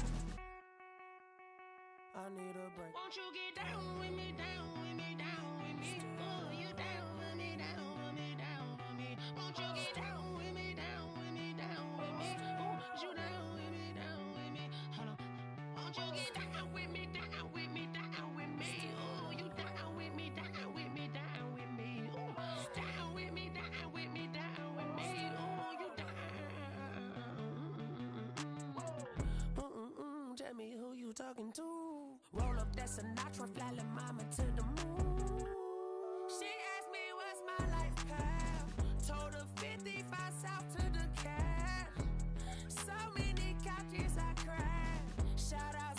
I need a break. Won't you get down with me, down with me, down with me? Oh, you down with me, down with me, down with me? Won't you get down with me, down with me, down with me? Oh, you down with me, down with me? Hold on. Won't you get down with me, down with me, down with me? Oh, you down with me, down with me, down with me? Oh, down with me, down with me, down with me? Oh, you down. Tell me who you talking to. Roll up that Sinatra, fly la mama to the moon. She asked me what's my life path. Told her 55 south to the cat. So many couches I cried. Shout out